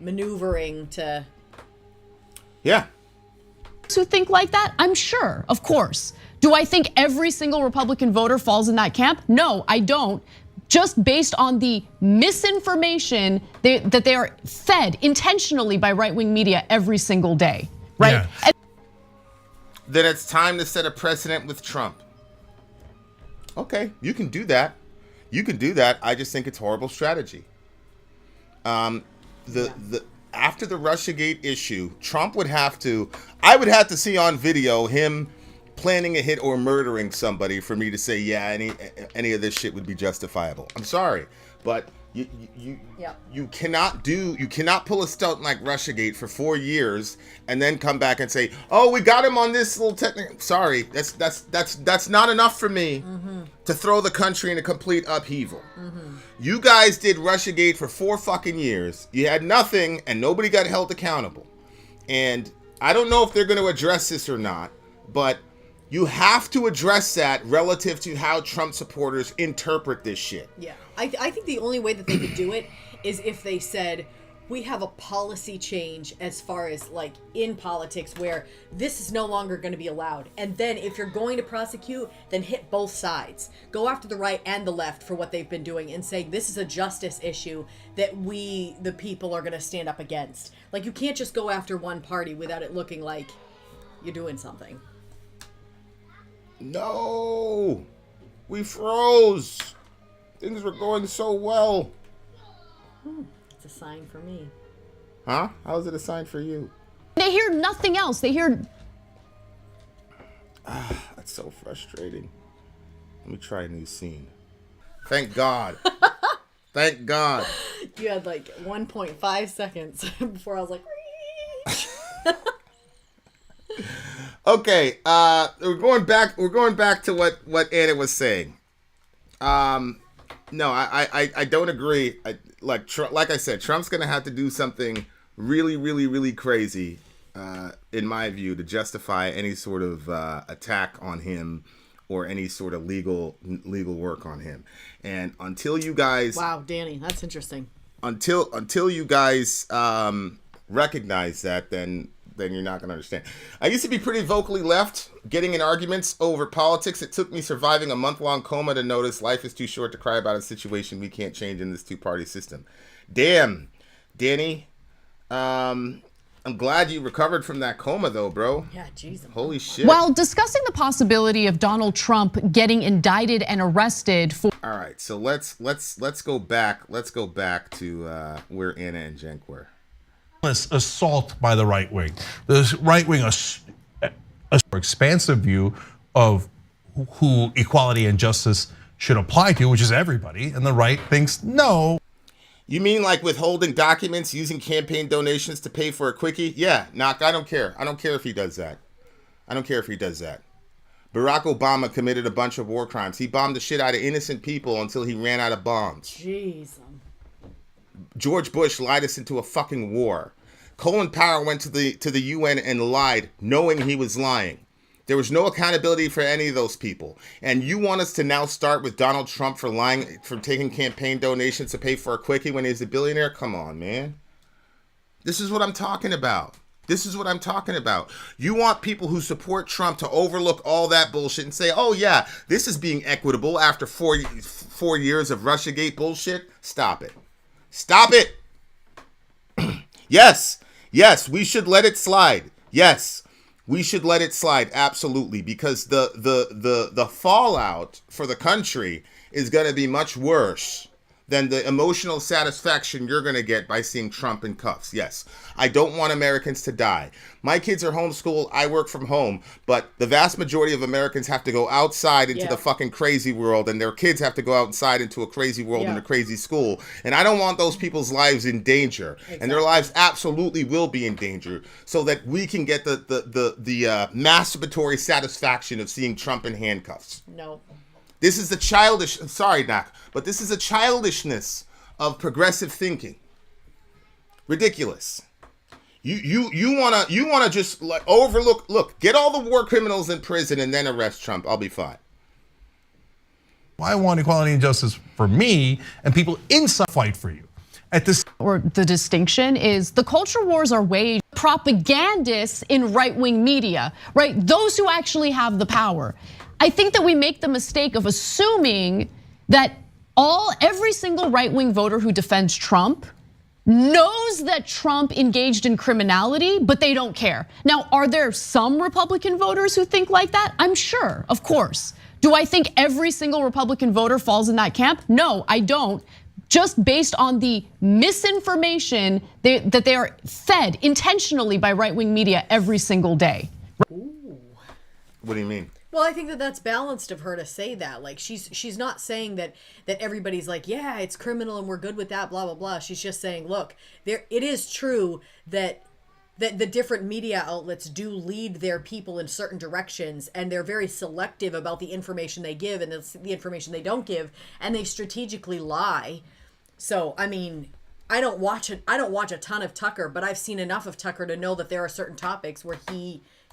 maneuvering to... Yeah. Who think like that? I'm sure, of course. Do I think every single Republican voter falls in that camp? No, I don't. Just based on the misinformation that they are fed intentionally by right-wing media every single day, right? Yeah. Then it's time to set a precedent with Trump. Okay, you can do that. You can do that. I just think it's horrible strategy. After the Russiagate issue, Trump would have to, I would have to see on video him planning a hit or murdering somebody for me to say, yeah, any of this shit would be justifiable. I'm sorry, but you cannot pull a stunt like Russiagate for 4 years and then come back and say, oh, we got him on this little technical. Sorry, that's not enough for me to throw the country in a complete upheaval. You guys did Russiagate for 4 fucking years. You had nothing, and nobody got held accountable. And I don't know if they're going to address this or not, but you have to address that relative to how Trump supporters interpret this shit. Yeah, I think the only way that they could do it is if they said, we have a policy change as far as like in politics where this is no longer going to be allowed. And then if you're going to prosecute, then hit both sides. Go after the right and the left for what they've been doing and say this is a justice issue that we, the people, are going to stand up against. Like, you can't just go after one party without it looking like you're doing something. No, we froze. Things were going so well. It's a sign for me. Huh? How is it a sign for you? They hear nothing else. They hear... That's so frustrating. Let me try a new scene. Thank God. Thank God. You had like 1.5 seconds before I was like... Okay, we're going back to what Anna was saying. No, I don't agree. Like I said, Trump's gonna have to do something really, really, really crazy, in my view, to justify any sort of attack on him or any sort of legal work on him. And until you guys, wow, Danny, that's interesting. Until you guys recognize that, then you're not going to understand. I used to be pretty vocally left, getting in arguments over politics. It took me surviving a month-long coma to notice life is too short to cry about a situation we can't change in this two-party system. Damn, Danny. I'm glad you recovered from that coma, though, bro. Yeah, Jesus. Holy shit. While discussing the possibility of Donald Trump getting indicted and arrested for... All right, so let's go back. Let's go back to where Anna and Cenk were. Assault by the right wing. The right wing, a more expansive view of who equality and justice should apply to, which is everybody, and the right thinks no. You mean like withholding documents, using campaign donations to pay for a quickie? Yeah, knock. I don't care. I don't care if he does that. I don't care if he does that. Barack Obama committed a bunch of war crimes. He bombed the shit out of innocent people until he ran out of bombs. Jeez. George Bush lied us into a fucking war. Colin Powell went to the UN and lied, knowing he was lying. There was no accountability for any of those people. And you want us to now start with Donald Trump for lying, for taking campaign donations to pay for a quickie when he's a billionaire? Come on, man. This is what I'm talking about. This is what I'm talking about. You want people who support Trump to overlook all that bullshit and say, oh yeah, this is being equitable after four years of Russiagate bullshit? Stop it. Stop it. Yes, we should let it slide. Yes, we should let it slide. Absolutely. Because the fallout for the country is going to be much worse than the emotional satisfaction you're going to get by seeing Trump in cuffs. Yes, I don't want Americans to die. My kids are homeschooled. I work from home. But the vast majority of Americans have to go outside into the fucking crazy world, and their kids have to go outside into a crazy world in a crazy school. And I don't want those people's lives in danger. Exactly. And their lives absolutely will be in danger, so that we can get the masturbatory satisfaction of seeing Trump in handcuffs. No. This is the childish, sorry, Doc, but this is a childishness of progressive thinking. Ridiculous. You wanna just like overlook, look, get all the war criminals in prison and then arrest Trump. I'll be fine. I want equality and justice for me, and people inside fight for you. Or the distinction is the culture wars are waged propagandists in right-wing media, right? Those who actually have the power. I think that we make the mistake of assuming that every single right-wing voter who defends Trump knows that Trump engaged in criminality, but they don't care. Now, are there some Republican voters who think like that? I'm sure, of course. Do I think every single Republican voter falls in that camp? No, I don't. Just based on the misinformation that they are fed intentionally by right-wing media every single day. Ooh. What do you mean? Well, I think that that's balanced of her to say that. Like she's not saying that everybody's like, yeah, it's criminal and we're good with that, blah blah blah. She's just saying, look, it is true that the different media outlets do lead their people in certain directions, and they're very selective about the information they give and the information they don't give, and they strategically lie. So, I mean, I don't watch a ton of Tucker, but I've seen enough of Tucker to know that there are certain topics where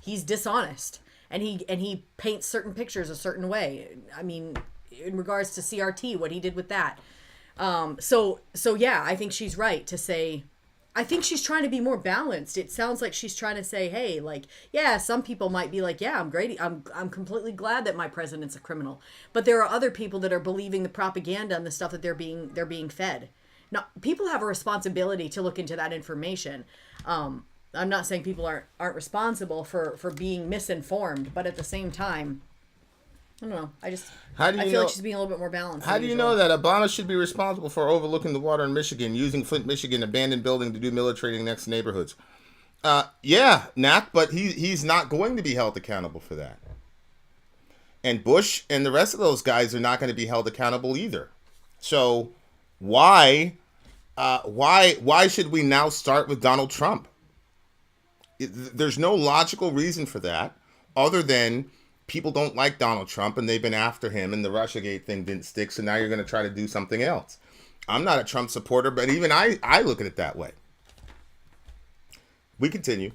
he's dishonest. And he paints certain pictures a certain way. I mean, in regards to CRT, what he did with that. So yeah, I think she's right to say. I think she's trying to be more balanced. It sounds like she's trying to say, hey, like, yeah, some people might be like, yeah, I'm great. I'm completely glad that my president's a criminal. But there are other people that are believing the propaganda and the stuff that they're being fed. Now, people have a responsibility to look into that information. I'm not saying people aren't responsible for being misinformed, but at the same time, I don't know. I feel like she's being a little bit more balanced. How do you know that Obama should be responsible for overlooking the water in Michigan, using Flint, Michigan, abandoned building to do military training next to neighborhoods? Yeah, Nat, but he's not going to be held accountable for that. And Bush and the rest of those guys are not going to be held accountable either. So why should we now start with Donald Trump? There's no logical reason for that other than people don't like Donald Trump and they've been after him and the Russiagate thing didn't stick. So now you're going to try to do something else. I'm not a Trump supporter, but even I look at it that way. We continue.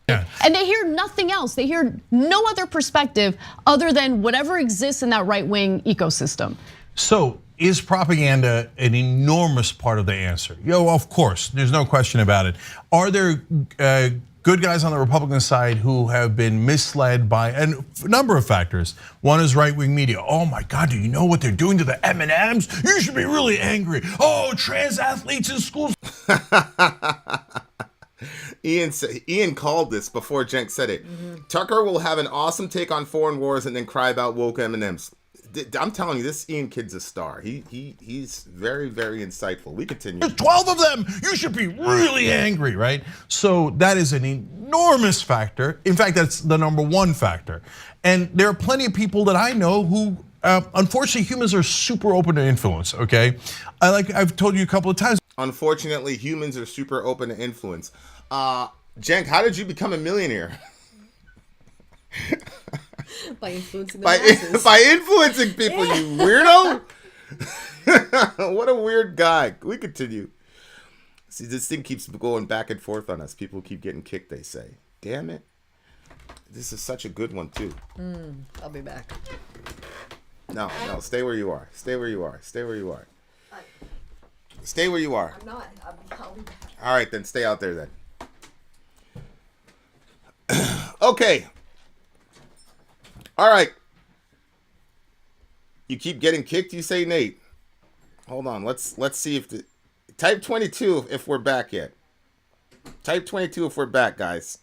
Yeah. And they hear nothing else. They hear no other perspective other than whatever exists in that right-wing ecosystem. So is propaganda an enormous part of the answer? Of course, there's no question about it. Are there good guys on the Republican side who have been misled by a number of factors? One is right-wing media. Oh my God, do you know what they're doing to the M&Ms? You should be really angry. Oh, trans athletes in schools. Ian called this before Cenk said it. Mm-hmm. Tucker will have an awesome take on foreign wars and then cry about woke M&Ms. I'm telling you, this Ian kid's a star. He's very, very insightful. We continue. There's 12 of them. You should be really angry, right? So that is an enormous factor. In fact, that's the number one factor. And there are plenty of people that I know who, unfortunately, humans are super open to influence, okay? I've told you a couple of times. Unfortunately, humans are super open to influence. Cenk, how did you become a millionaire? By influencing the masses. By influencing people, you weirdo. What a weird guy. We continue. See, this thing keeps going back and forth on us. People keep getting kicked, they say. Damn it. This is such a good one, too. I'll be back. No, stay where you are. Stay where you are. Stay where you are. Stay where you are. I'm not. I'll be back. All right, then. Stay out there, then. Okay. All right. You keep getting kicked, you say, Nate. Hold on. Let's see if type 22 if we're back yet. Type 22 if we're back, guys.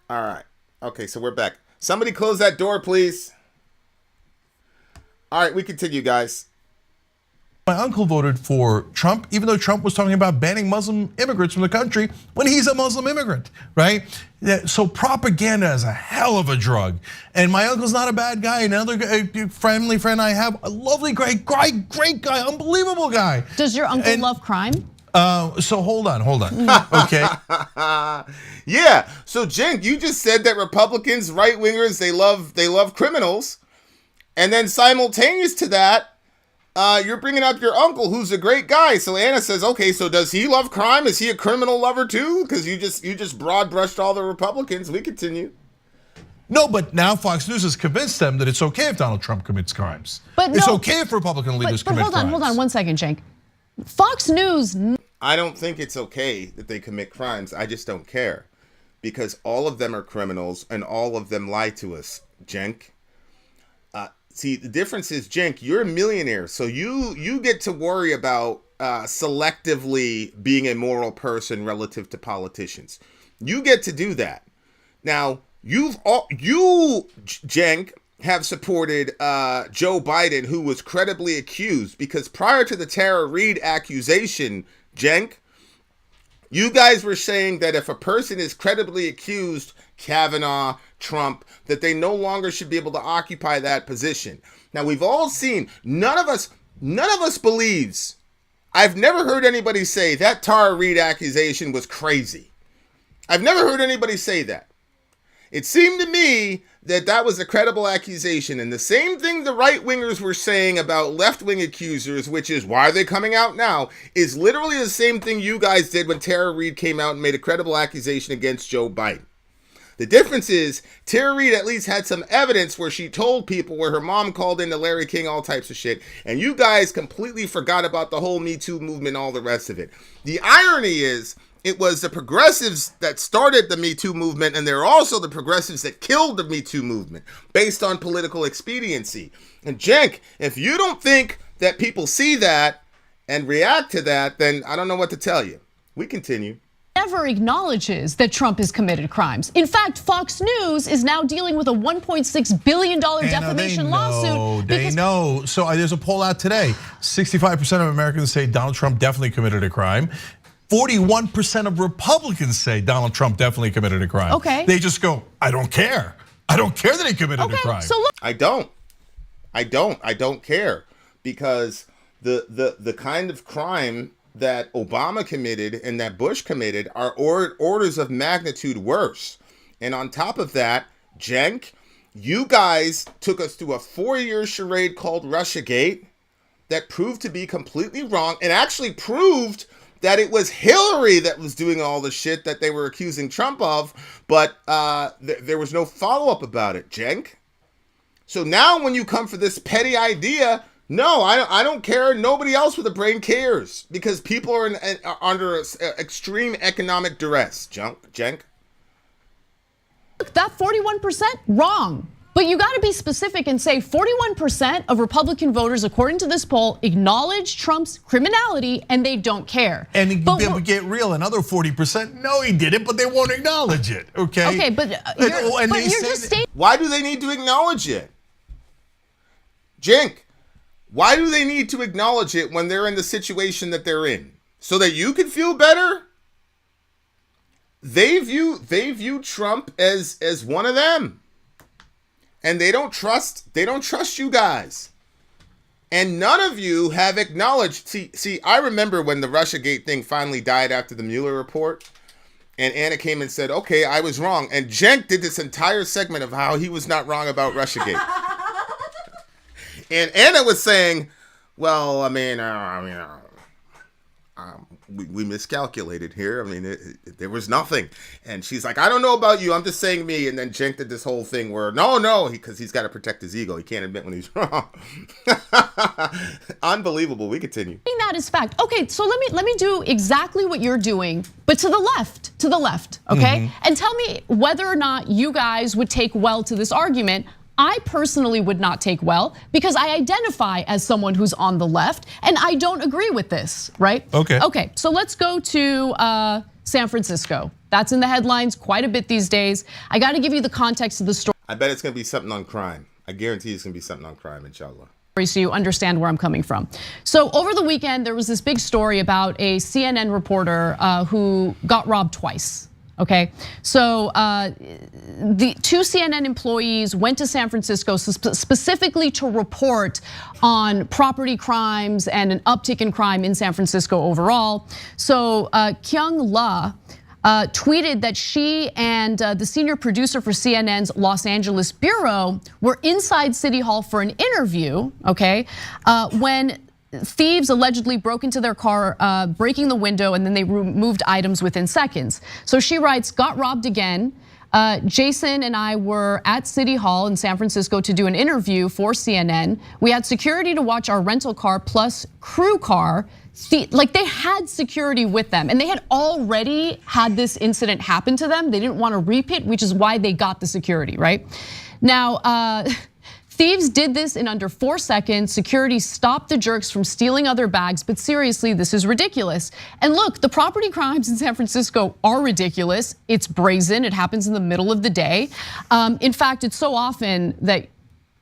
All right. Okay, so we're back. Somebody close that door, please. All right, we continue, guys. My uncle voted for Trump, even though Trump was talking about banning Muslim immigrants from the country when he's a Muslim immigrant, right? So propaganda is a hell of a drug. And my uncle's not a bad guy. Another friendly friend I have, a lovely, great guy, unbelievable guy. Does your uncle love crime? So hold on, okay? Yeah, so Cenk, you just said that Republicans, right-wingers, they love criminals. And then simultaneous to that, you're bringing up your uncle, who's a great guy. So Anna says, okay, so does he love crime? Is he a criminal lover too? Because you just broad brushed all the Republicans. We continue. No, but now Fox News has convinced them that it's okay if Donald Trump commits crimes. But it's no, okay if Republican leaders commit crimes. Hold on 1 second, Cenk. Fox News. I don't think it's okay that they commit crimes. I just don't care. Because all of them are criminals and all of them lie to us, Cenk. See, the difference is, Cenk, you're a millionaire, so you get to worry about selectively being a moral person relative to politicians. You get to do that. Now, you, Cenk, have supported Joe Biden, who was credibly accused, because prior to the Tara Reade accusation, Cenk, you guys were saying that if a person is credibly accused, Kavanaugh, Trump, that they no longer should be able to occupy that position. Now, we've all seen, none of us believes. I've never heard anybody say that Tara Reade accusation was crazy. I've never heard anybody say that. It seemed to me that was a credible accusation. And the same thing the right-wingers were saying about left-wing accusers, which is, why are they coming out now, is literally the same thing you guys did when Tara Reade came out and made a credible accusation against Joe Biden. The difference is, Tara Reade at least had some evidence where she told people, where her mom called into Larry King, all types of shit. And you guys completely forgot about the whole Me Too movement, all the rest of it. The irony is, it was the progressives that started the Me Too movement, and they're also the progressives that killed the Me Too movement, based on political expediency. And Cenk, if you don't think that people see that and react to that, then I don't know what to tell you. We continue. Never acknowledges that Trump has committed crimes. In fact, Fox News is now dealing with a $1.6 billion defamation lawsuit. They know. So there's a poll out today. 65% of Americans say Donald Trump definitely committed a crime. 41% of Republicans say Donald Trump definitely committed a crime. Okay. They just go, I don't care. I don't care that he committed a crime. So look, I don't care, because the kind of crime that Obama committed and that Bush committed are orders of magnitude worse. And on top of that, Cenk, you guys took us through a 4-year charade called Russiagate that proved to be completely wrong, and actually proved that it was Hillary that was doing all the shit that they were accusing Trump of, but there was no follow-up about it, Cenk. So now when you come for this petty idea, no, I don't care. Nobody else with a brain cares, because people are under extreme economic duress, Cenk. that 41%, wrong. But you gotta be specific and say 41% of Republican voters, according to this poll, acknowledge Trump's criminality and they don't care. And get real, another 40%, no he didn't, but they won't acknowledge it, okay? Okay, but you're just stating. Why do they need to acknowledge it? Cenk, why do they need to acknowledge it when they're in the situation that they're in? So that you can feel better? They view Trump as one of them. And they don't trust you guys. And none of you have acknowledged. See, I remember when the Russiagate thing finally died after the Mueller report, and Anna came and said, okay, I was wrong. And Cenk did this entire segment of how he was not wrong about Russiagate. And Anna was saying, well, we miscalculated here. I mean, there was nothing. And she's like, I don't know about you. I'm just saying me. And then Cenk did this whole thing where, no, because he's got to protect his ego. He can't admit when he's wrong. Unbelievable. We continue. That is fact. Okay, so let me do exactly what you're doing, but to the left, okay? And tell me whether or not you guys would take well to this argument. I personally would not take well, because I identify as someone who's on the left and I don't agree with this, right? Okay. Okay, so let's go to San Francisco. That's in the headlines quite a bit these days. I got to give you the context of the story. I bet it's going to be something on crime. I guarantee it's going to be something on crime, inshallah. So you understand where I'm coming from. So over the weekend, there was this big story about a CNN reporter who got robbed twice. Okay, so the 2 CNN employees went to San Francisco specifically to report on property crimes and an uptick in crime in San Francisco overall. So Kyung La tweeted that she and the senior producer for CNN's Los Angeles bureau were inside City Hall for an interview, okay, when thieves allegedly broke into their car, breaking the window, and then they removed items within seconds. So she writes, got robbed again. Jason and I were at City Hall in San Francisco to do an interview for CNN. We had security to watch our rental car plus crew car. Like they had security with them and they had already had this incident happen to them. They didn't want to repeat, which is why they got the security, right? Now, thieves did this in under 4 seconds. Security stopped the jerks from stealing other bags, but seriously, this is ridiculous. And look, the property crimes in San Francisco are ridiculous. It's brazen, it happens in the middle of the day. In fact, it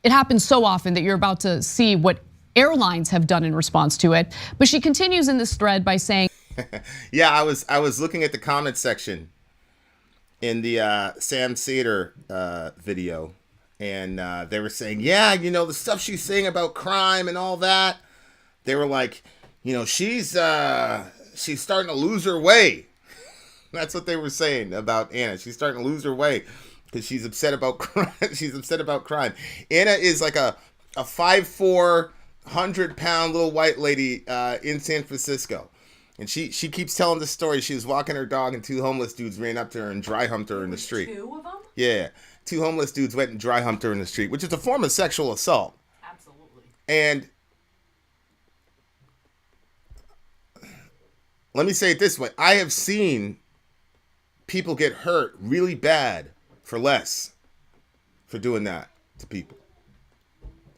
happens so often that you're about to see what airlines have done in response to it. But she continues in this thread by saying, yeah, I was looking at the comment section in the Sam Seder video, and they were saying, yeah, you know, the stuff she's saying about crime and all that. They were like, you know, she's starting to lose her way. That's what they were saying about Ana. She's starting to lose her way because she's upset about crime. She's upset about crime. Ana is like a 5'4", 100-pound little white lady in San Francisco. And she keeps telling the story. She was walking her dog and 2 homeless dudes ran up to her and dry humped her in the street. 2 of them? Yeah. 2 homeless dudes went and dry humped her in the street, which is a form of sexual assault. Absolutely. And let me say it this way. I have seen people get hurt really bad for less for doing that to people.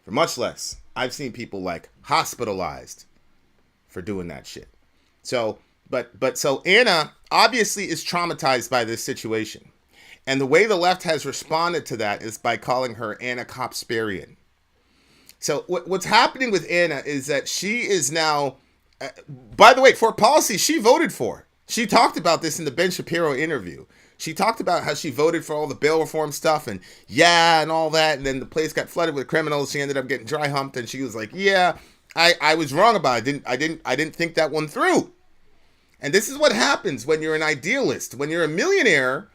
For much less. I've seen people like hospitalized for doing that shit. So, so Ana obviously is traumatized by this situation. And the way the left has responded to that is by calling her Ana Kasparian. So what's happening with Ana is that she is now, by the way, for policy she voted for. She talked about this in the Ben Shapiro interview. She talked about how she voted for all the bail reform stuff and and all that. And then the place got flooded with criminals. She ended up getting dry humped. And she was like, yeah, I was wrong about it. I didn't think that one through. And this is what happens when you're an idealist. When you're a millionaire,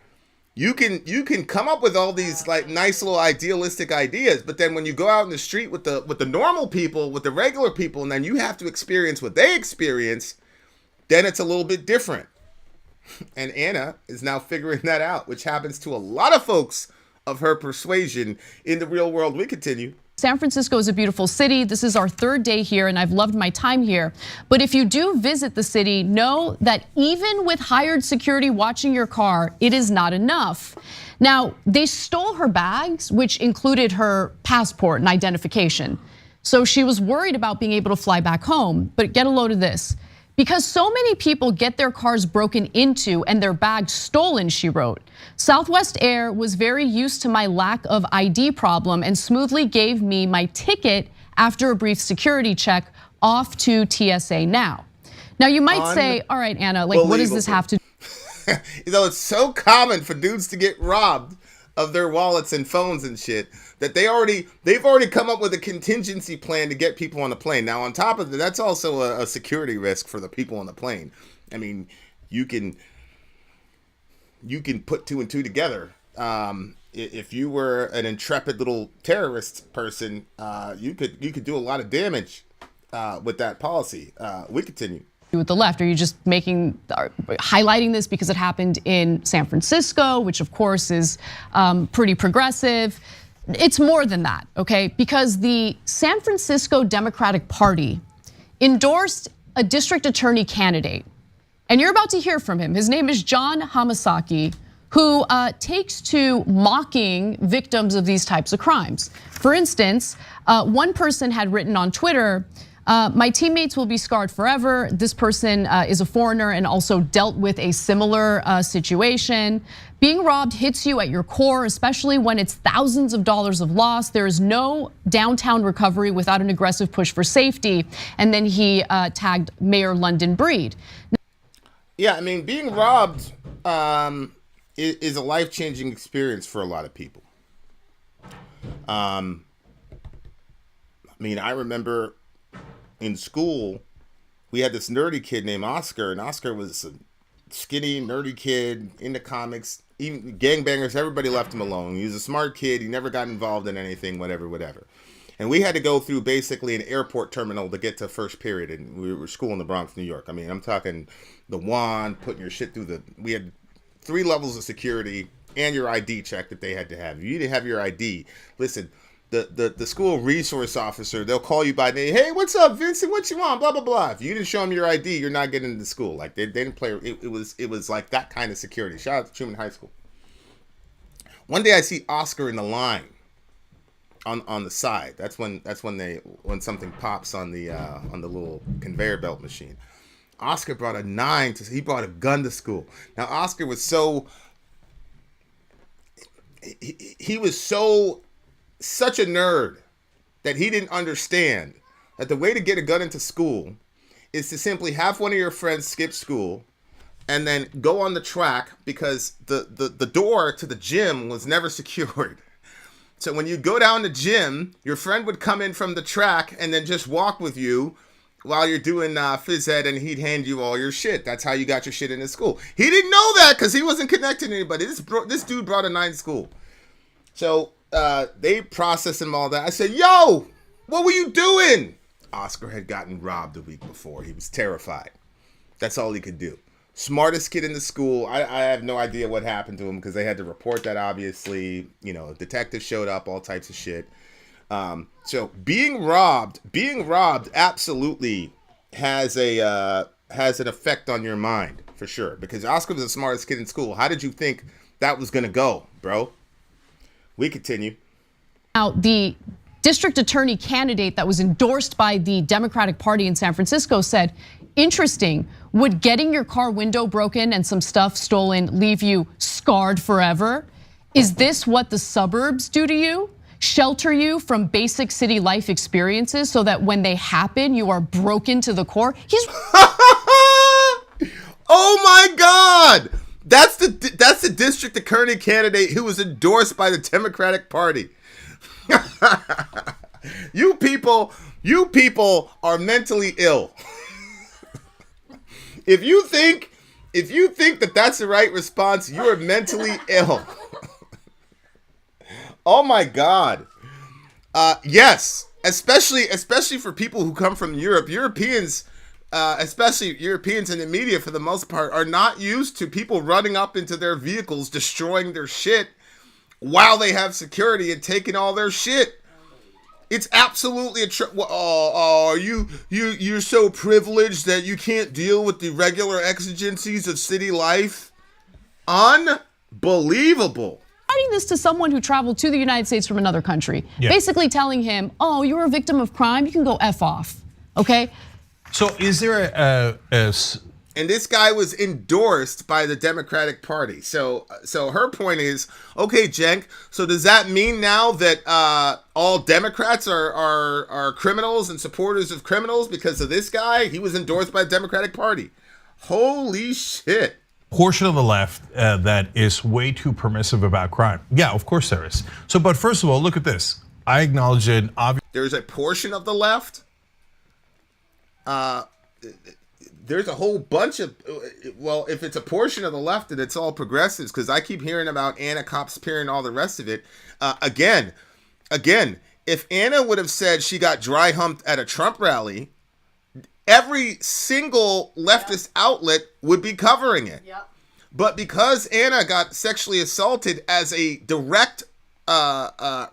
you can come up with all these like nice little idealistic ideas. But then when you go out in the street with the normal people, with the regular people, and then you have to experience what they experience, then it's a little bit different. And Ana is now figuring that out, which happens to a lot of folks of her persuasion in the real world. We continue. San Francisco is a beautiful city. This is our 3rd day here and I've loved my time here. But if you do visit the city, know that even with hired security watching your car, it is not enough. Now, they stole her bags, which included her passport and identification. So she was worried about being able to fly back home. But get a load of this. Because so many people get their cars broken into and their bags stolen, she wrote. Southwest Air was very used to my lack of ID problem and smoothly gave me my ticket after a brief security check off to TSA now. Now you might say, all right, Ana, like what does this have to do? You know, it's so common for dudes to get robbed of their wallets and phones and shit that they've already come up with a contingency plan to get people on the plane. Now, on top of that, that's also a security risk for the people on the plane. I mean, you can put 2 and 2 together. If you were an intrepid little terrorist person, you could do a lot of damage with that policy. We continue. With the left? Are you just highlighting this because it happened in San Francisco, which of course is pretty progressive? It's more than that, okay? Because the San Francisco Democratic Party endorsed a district attorney candidate, and you're about to hear from him. His name is John Hamasaki, who takes to mocking victims of these types of crimes. For instance, one person had written on Twitter, My teammates will be scarred forever. This person is a foreigner and also dealt with a similar situation. Being robbed hits you at your core, especially when it's thousands of dollars of loss. There is no downtown recovery without an aggressive push for safety. And then he tagged Mayor London Breed. Yeah, I mean, being robbed is a life-changing experience for a lot of people. I mean, I remember in school, we had this nerdy kid named Oscar, and Oscar was a skinny, nerdy kid into comics. Even gangbangers, everybody left him alone. He was a smart kid. He never got involved in anything, whatever. And we had to go through basically an airport terminal to get to first period. And we were school in the Bronx, New York. I mean, I'm talking the wand, putting your shit through we had 3 levels of security and your ID check that they had to have. If you didn't have your ID, listen, the school resource officer, they'll call you by name. Hey, what's up, Vincent? What you want? Blah, blah, blah. If you didn't show them your ID, you're not getting into school. Like they didn't play. It was like that kind of security. Shout out to Truman High School. One day I see Oscar in the line on the side. That's when something pops on the little conveyor belt machine. Oscar brought a 9 he brought a gun to school. Now Oscar was he was such a nerd that he didn't understand that the way to get a gun into school is to simply have one of your friends skip school and then go on the track, because the door to the gym was never secured. So when you go down the gym, your friend would come in from the track and then just walk with you while you're doing phys ed, and he'd hand you all your shit. That's how you got your shit into school. He didn't know that because he wasn't connected to anybody. This dude brought a 9 to school. So they processed him all that. I said, yo, what were you doing? Oscar had gotten robbed a week before. He was terrified. That's all he could do. Smartest kid in the school. I have no idea what happened to him because they had to report that, obviously. You know, detectives showed up, all types of shit. So being robbed absolutely has an effect on your mind, for sure. Because Oscar was the smartest kid in school. How did you think that was going to go, bro? We continue. Now, the district attorney candidate that was endorsed by the Democratic Party in San Francisco said, interesting, would getting your car window broken and some stuff stolen leave you scarred forever? Is this what the suburbs do to you? Shelter you from basic city life experiences so that when they happen, you are broken to the core? Oh my God! That's the district attorney candidate who was endorsed by the Democratic Party. You people are mentally ill. If you think that that's the right response, you are mentally ill. Oh my God. Yes, especially for people who come from Europe. Europeans, especially Europeans in the media for the most part, are not used to people running up into their vehicles, destroying their shit while they have security and taking all their shit. It's absolutely you're so privileged that you can't deal with the regular exigencies of city life. Unbelievable. Writing this to someone who traveled to the United States from another country, basically telling him, oh, you're a victim of crime, you can go F off, okay? So is there and this guy was endorsed by the Democratic Party. So her point is, okay, Cenk, so does that mean now that all Democrats are criminals and supporters of criminals because of this guy? He was endorsed by the Democratic Party. Holy shit. portion of the left that is way too permissive about crime? Yeah, of course there is. So, but first of all, look at this. I acknowledge it. There's a portion of the left. There's a whole bunch of, well, if it's a portion of the left, then it's all progressives, because I keep hearing about Ana Kasparian and all the rest of it. Again, if Ana would have said she got dry humped at a Trump rally, every single leftist outlet would be covering it. Yep. But because Ana got sexually assaulted as a direct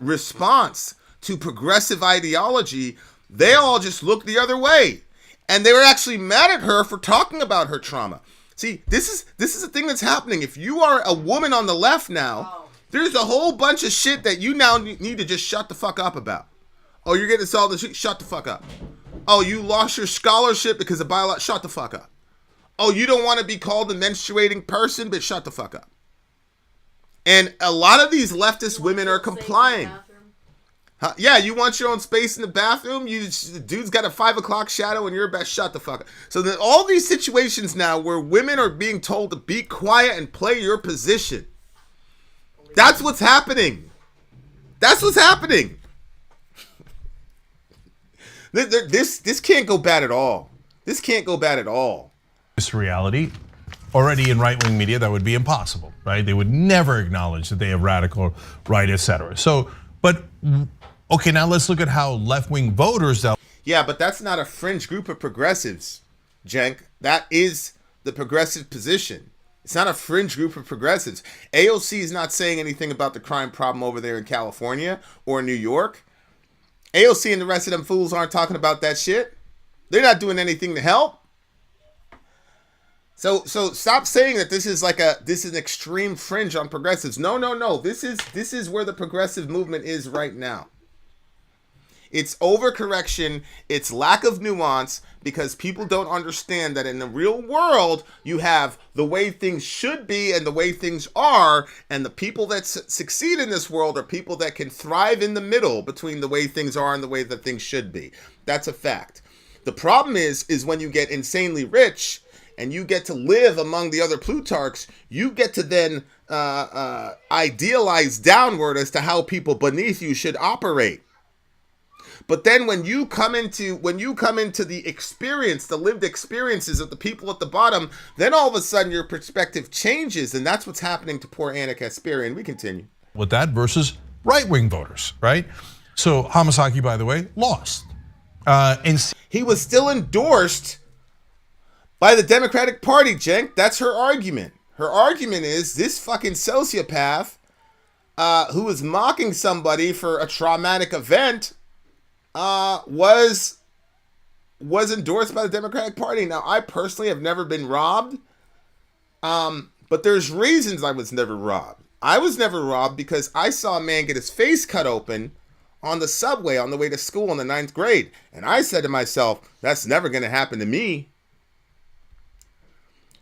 response to progressive ideology, they all just looked the other way. And they were actually mad at her for talking about her trauma. See, this is a thing that's happening. If you are a woman on the left now, there's a whole bunch of shit that you now need to just shut the fuck up about. Oh, you're getting assaulted? Shut the fuck up. Oh, you lost your scholarship because of biology. Shut the fuck up. Oh, you don't want to be called a menstruating person, but shut the fuck up. And a lot of these leftist women are complying. Huh? Yeah, you want your own space in the bathroom? Dude's got a 5 o'clock shadow and you're about shut the fuck up. So that all these situations now where women are being told to be quiet and play your position. That's what's happening. That's what's happening. This can't go bad at all. This can't go bad at all. This reality, already in right-wing media, that would be impossible, right? They would never acknowledge that they have radical right, etc. So, but okay, now let's look at how left-wing voters. Yeah, but that's not a fringe group of progressives, Cenk. That is the progressive position. It's not a fringe group of progressives. AOC is not saying anything about the crime problem over there in California or New York. AOC and the rest of them fools aren't talking about that shit. They're not doing anything to help. So stop saying that this is an extreme fringe on progressives. No. This is where the progressive movement is right now. It's overcorrection, it's lack of nuance, because people don't understand that in the real world, you have the way things should be and the way things are, and the people that succeed in this world are people that can thrive in the middle between the way things are and the way that things should be. That's a fact. The problem is when you get insanely rich and you get to live among the other Plutarchs, you get to then idealize downward as to how people beneath you should operate. But then when you come into the experience, the lived experiences of the people at the bottom, then all of a sudden your perspective changes, and that's what's happening to poor Ana Kasparian. We continue. With that versus right-wing voters, right? So Hamasaki, by the way, lost. He was still endorsed by the Democratic Party, Cenk. That's her argument. Her argument is this fucking sociopath who was mocking somebody for a traumatic event was endorsed by the Democratic Party. Now, I personally have never been robbed, but there's reasons I was never robbed. I was never robbed because I saw a man get his face cut open on the subway on the way to school in the 9th grade. And I said to myself, that's never going to happen to me.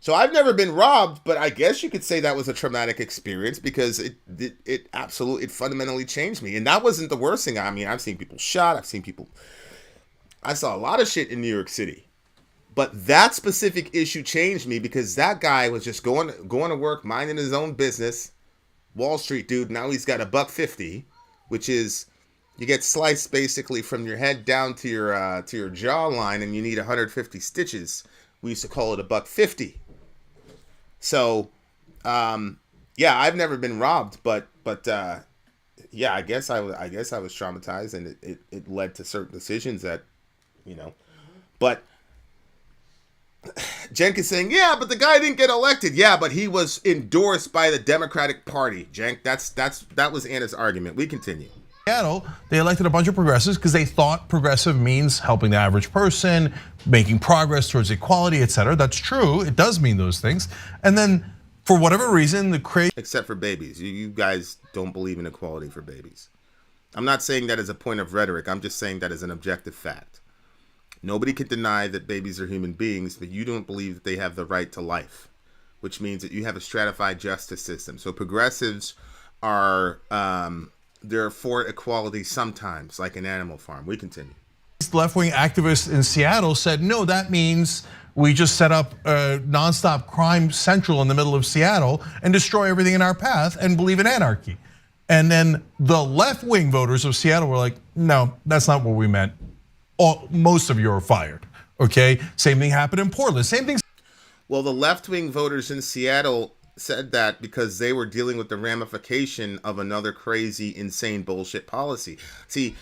So I've never been robbed, but I guess you could say that was a traumatic experience because it absolutely fundamentally changed me. And that wasn't the worst thing. I mean, I've seen people shot. I saw a lot of shit in New York City. But that specific issue changed me because that guy was just going to work, minding his own business. Wall Street dude. Now he's got $1.50, which is you get sliced basically from your head down to your jawline, and you need 150 stitches. We used to call it $1.50. So, yeah, I've never been robbed, but yeah, I guess I was traumatized, and it led to certain decisions that, but Cenk is saying, yeah, but the guy didn't get elected. Yeah, but he was endorsed by the Democratic Party. Cenk, that was Anna's argument. We continue. Seattle, they elected a bunch of progressives because they thought progressive means helping the average person, making progress towards equality, etc. That's true. It does mean those things. And then for whatever reason, except for babies. You guys don't believe in equality for babies. I'm not saying that as a point of rhetoric. I'm just saying that as an objective fact. Nobody can deny that babies are human beings, but you don't believe that they have the right to life, which means that you have a stratified justice system. So progressives are they're for equality sometimes, like an Animal Farm. We continue. Left-wing activists in Seattle said, no, that means we just set up a nonstop crime central in the middle of Seattle and destroy everything in our path and believe in anarchy. And then the left-wing voters of Seattle were like, no, that's not what we meant. Most of you are fired, okay? Same thing happened in Portland, same thing. Well, the left-wing voters in Seattle said that because they were dealing with the ramification of another crazy, insane bullshit policy. See,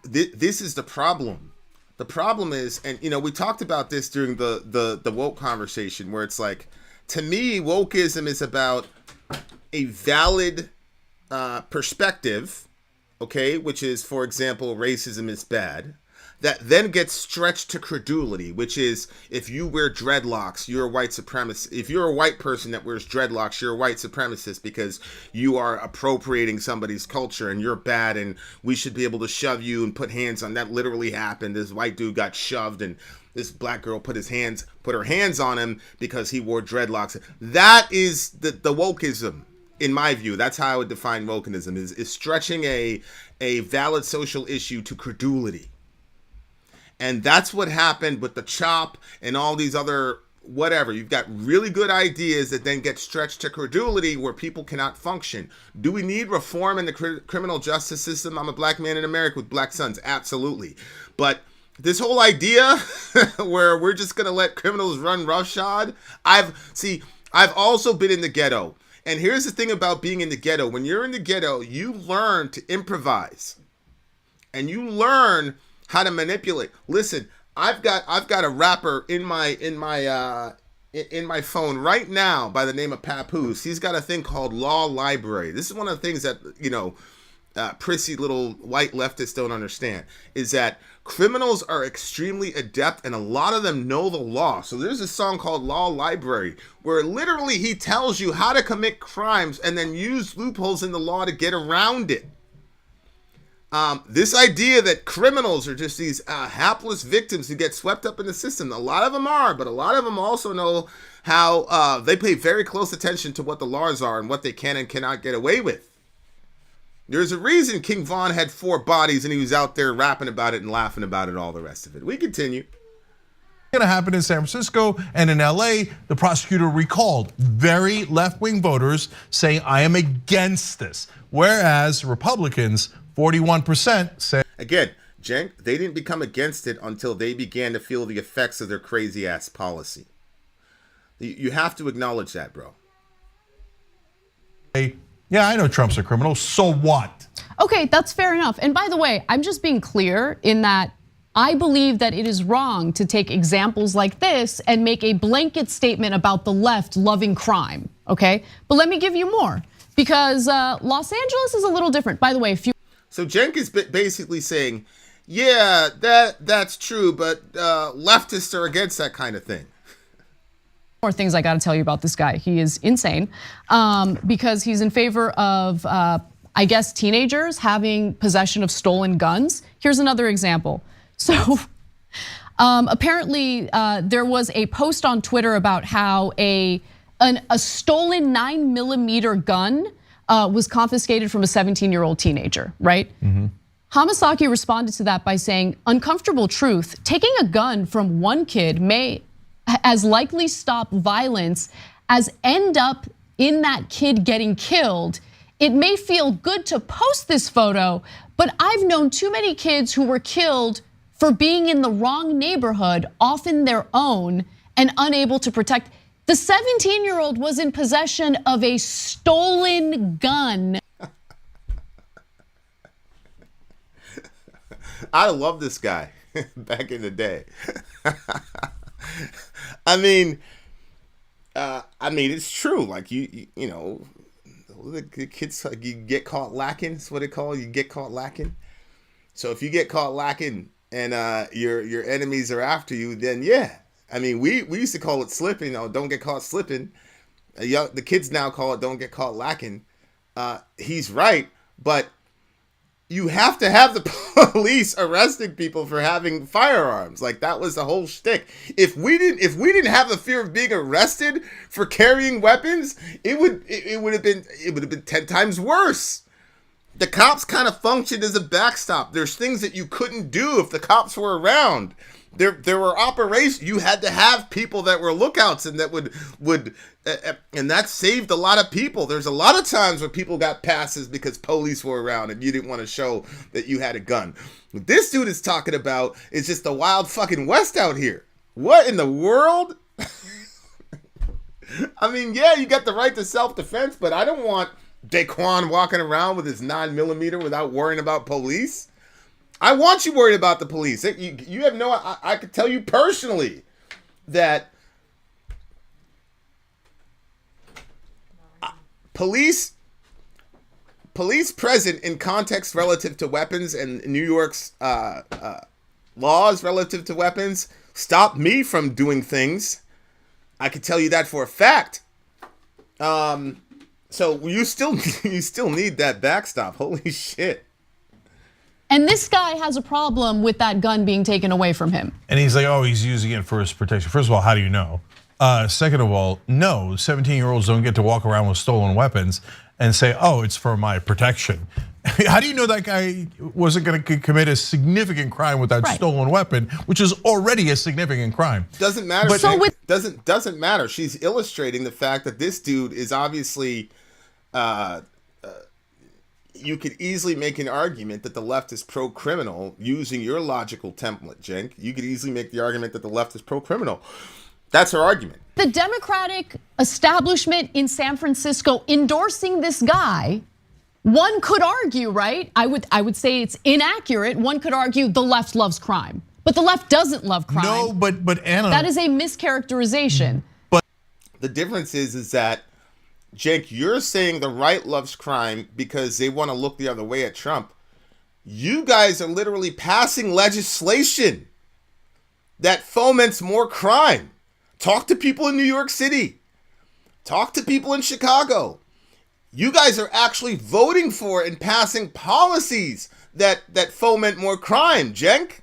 this is the problem. The problem is, and we talked about this during the woke conversation, where it's like, to me, wokeism is about a valid perspective, okay, which is, for example, racism is bad, that then gets stretched to credulity, which is if you wear dreadlocks, you're a white supremacist. If you're a white person that wears dreadlocks, you're a white supremacist because you are appropriating somebody's culture and you're bad and we should be able to shove you and put hands on. That literally happened. This white dude got shoved and this black girl put her hands on him because he wore dreadlocks. That is the wokeism. In my view, that's how I would define wokeism, is stretching a valid social issue to credulity. And that's what happened with the CHOP and all these other whatever. You've got really good ideas that then get stretched to credulity where people cannot function. Do we need reform in the criminal justice system? I'm a black man in America with black sons. Absolutely. But this whole idea where we're just going to let criminals run roughshod. I've also been in the ghetto. And here's the thing about being in the ghetto. When you're in the ghetto, you learn to improvise. And you learn how to manipulate. Listen, I've got a rapper in my phone right now by the name of Papoose. He's got a thing called Law Library. This is one of the things that, prissy little white leftists don't understand, is that criminals are extremely adept and a lot of them know the law. So there's a song called Law Library where literally he tells you how to commit crimes and then use loopholes in the law to get around it. This idea that criminals are just these hapless victims who get swept up in the system. A lot of them are, but a lot of them also know how they pay very close attention to what the laws are and what they can and cannot get away with. There's a reason King Von had 4 bodies and he was out there rapping about it and laughing about it, all the rest of it. We continue. Going to happen in San Francisco and in LA, the prosecutor recalled very left-wing voters saying, I am against this. Whereas Republicans, 41% say. Again, Cenk, they didn't become against it until they began to feel the effects of their crazy ass policy. You have to acknowledge that, bro. Yeah, I know Trump's a criminal, so what? Okay, that's fair enough. And by the way, I'm just being clear in that I believe that it is wrong to take examples like this and make a blanket statement about the left loving crime, okay? But let me give you more, because Los Angeles is a little different. By the way, if you So Cenk is basically saying, yeah, that's true, but leftists are against that kind of thing. more things I got to tell you about this guy. He is insane because he's in favor of, I guess, teenagers having possession of stolen guns. Here's another example. So apparently there was a post on Twitter about how a stolen 9mm gun was confiscated from a 17-year-old teenager, right? Mm-hmm. Hamasaki responded to that by saying, uncomfortable truth, taking a gun from one kid may as likely stop violence as end up in that kid getting killed. It may feel good to post this photo, but I've known too many kids who were killed for being in the wrong neighborhood, often their own, and unable to protect. The 17-year-old was in possession of a stolen gun. I love this guy back in the day. I mean, it's true. Like you know, the kids, like, you get caught lacking. That's what they call it. You get caught lacking. So if you get caught lacking and your enemies are after you, then yeah. I mean, we used to call it slipping. Oh, don't get caught slipping. The kids now call it don't get caught lacking. He's right, but you have to have the police arresting people for having firearms. Like, that was the whole shtick. If we didn't have the fear of being arrested for carrying weapons, it would have been 10 times worse. The cops kind of functioned as a backstop. There's things that you couldn't do if the cops were around. There were operations. You had to have people that were lookouts and that would and that saved a lot of people. There's a lot of times where people got passes because police were around and you didn't want to show that you had a gun. What this dude is talking about is just the wild fucking West out here. What in the world? I mean, yeah, you got the right to self-defense, but I don't want Daquan walking around with his 9mm without worrying about police. I want you worried about the police. You have no. I could tell you personally that police present in context relative to weapons and New York's laws relative to weapons stop me from doing things. I can tell you that for a fact. So you still need that backstop. Holy shit. And this guy has a problem with that gun being taken away from him. And he's like, oh, he's using it for his protection. First of all, how do you know? Second of all, no, 17-year-olds don't get to walk around with stolen weapons and say, oh, it's for my protection. How do you know that guy wasn't going to commit a significant crime with that stolen weapon, which is already a significant crime? Doesn't matter. But so doesn't matter. She's illustrating the fact that this dude is obviously. You could easily make an argument that the left is pro-criminal using your logical template, Cenk. You could easily make the argument that the left is pro-criminal. That's her argument. The Democratic establishment in San Francisco endorsing this guy, one could argue, right? I would say it's inaccurate. One could argue the left loves crime, but the left doesn't love crime. No, but Anna, that is a mischaracterization. But the difference is that, Cenk, you're saying the right loves crime because they want to look the other way at Trump. You guys are literally passing legislation that foments more crime. Talk to people in New York City. Talk to people in Chicago. You guys are actually voting for and passing policies that foment more crime, Cenk.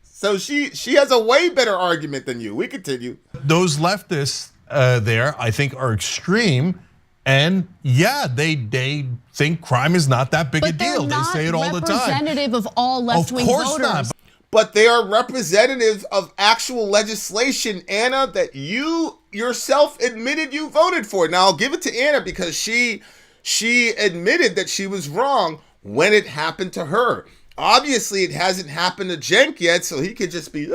So she has a way better argument than you. We continue. Those leftists there, I think, are extreme. And yeah, they think crime is not that big a deal. They say it all the time. Representative of all left-wing voters. Of course not. But they are representative of actual legislation, Anna, that you yourself admitted you voted for. Now, I'll give it to Anna because she admitted that she was wrong when it happened to her. Obviously, it hasn't happened to Cenk yet, so he could just be,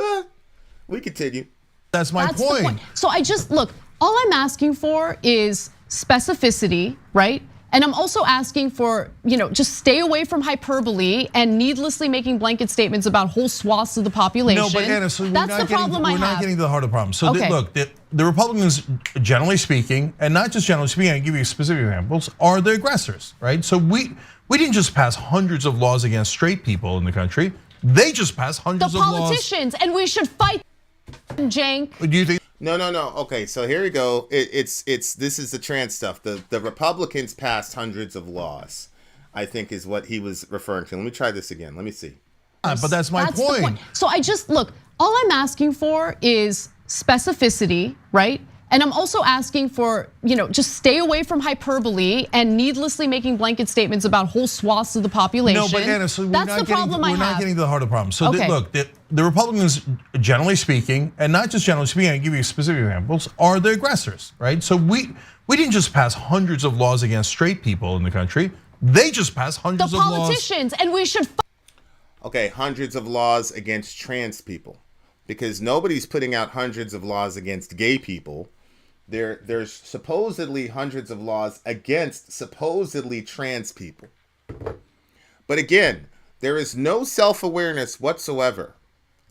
we continue. That's my point. So look, all I'm asking for is specificity, right? And I'm also asking for, just stay away from hyperbole and needlessly making blanket statements about whole swaths of the population. No, but Anna, so that's the problem I have. We're not getting to the heart of the problem. So look, the Republicans, generally speaking, and not just generally speaking, I can give you specific examples, are the aggressors, right? So we didn't just pass hundreds of laws against straight people in the country. They just passed hundreds of laws. The politicians, and we should fight, Cenk. Do you think? No. Okay, so here we go. This is the trans stuff. The Republicans passed hundreds of laws, I think is what he was referring to. Let me try this again. Let me see. But that's my point. So look, all I'm asking for is specificity, right? And I'm also asking for, just stay away from hyperbole and needlessly making blanket statements about whole swaths of the population. No, but Anna, so that's the problem I have. We're not getting to the heart of the problem. So look, the Republicans, generally speaking, and not just generally speaking, I can give you specific examples, are the aggressors, right? So we didn't just pass hundreds of laws against straight people in the country. They just passed hundreds of laws. The politicians, and we should. Okay, hundreds of laws against trans people, because nobody's putting out hundreds of laws against gay people. There's supposedly hundreds of laws against supposedly trans people. But again, there is no self-awareness whatsoever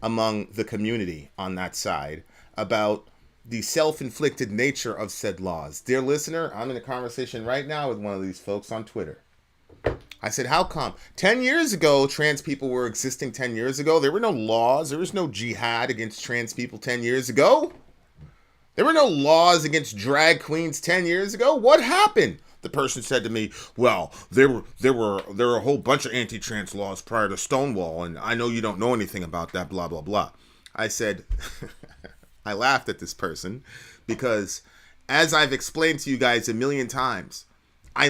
among the community on that side about the self-inflicted nature of said laws. Dear listener, I'm in a conversation right now with one of these folks on Twitter. I said, how come? 10 years ago, trans people were existing 10 years ago. There were no laws. There was no jihad against trans people 10 years ago. There were no laws against drag queens 10 years ago. What happened? The person said to me, well, there were a whole bunch of anti-trans laws prior to Stonewall, and I know you don't know anything about that, blah, blah, blah. I said, I laughed at this person because as I've explained to you guys a million times, I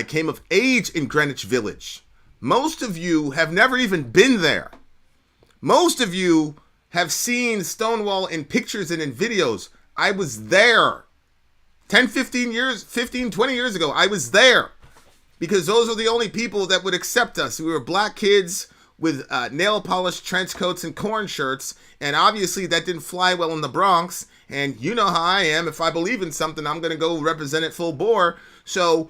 came of age in Greenwich Village. Most of you have never even been there. Most of you have seen Stonewall in pictures and in videos. I was there 10, 15 years, 15, 20 years ago. I was there because those are the only people that would accept us. We were black kids with nail polished trench coats and corn shirts. And obviously that didn't fly well in the Bronx. And you know how I am. If I believe in something, I'm going to go represent it full bore. So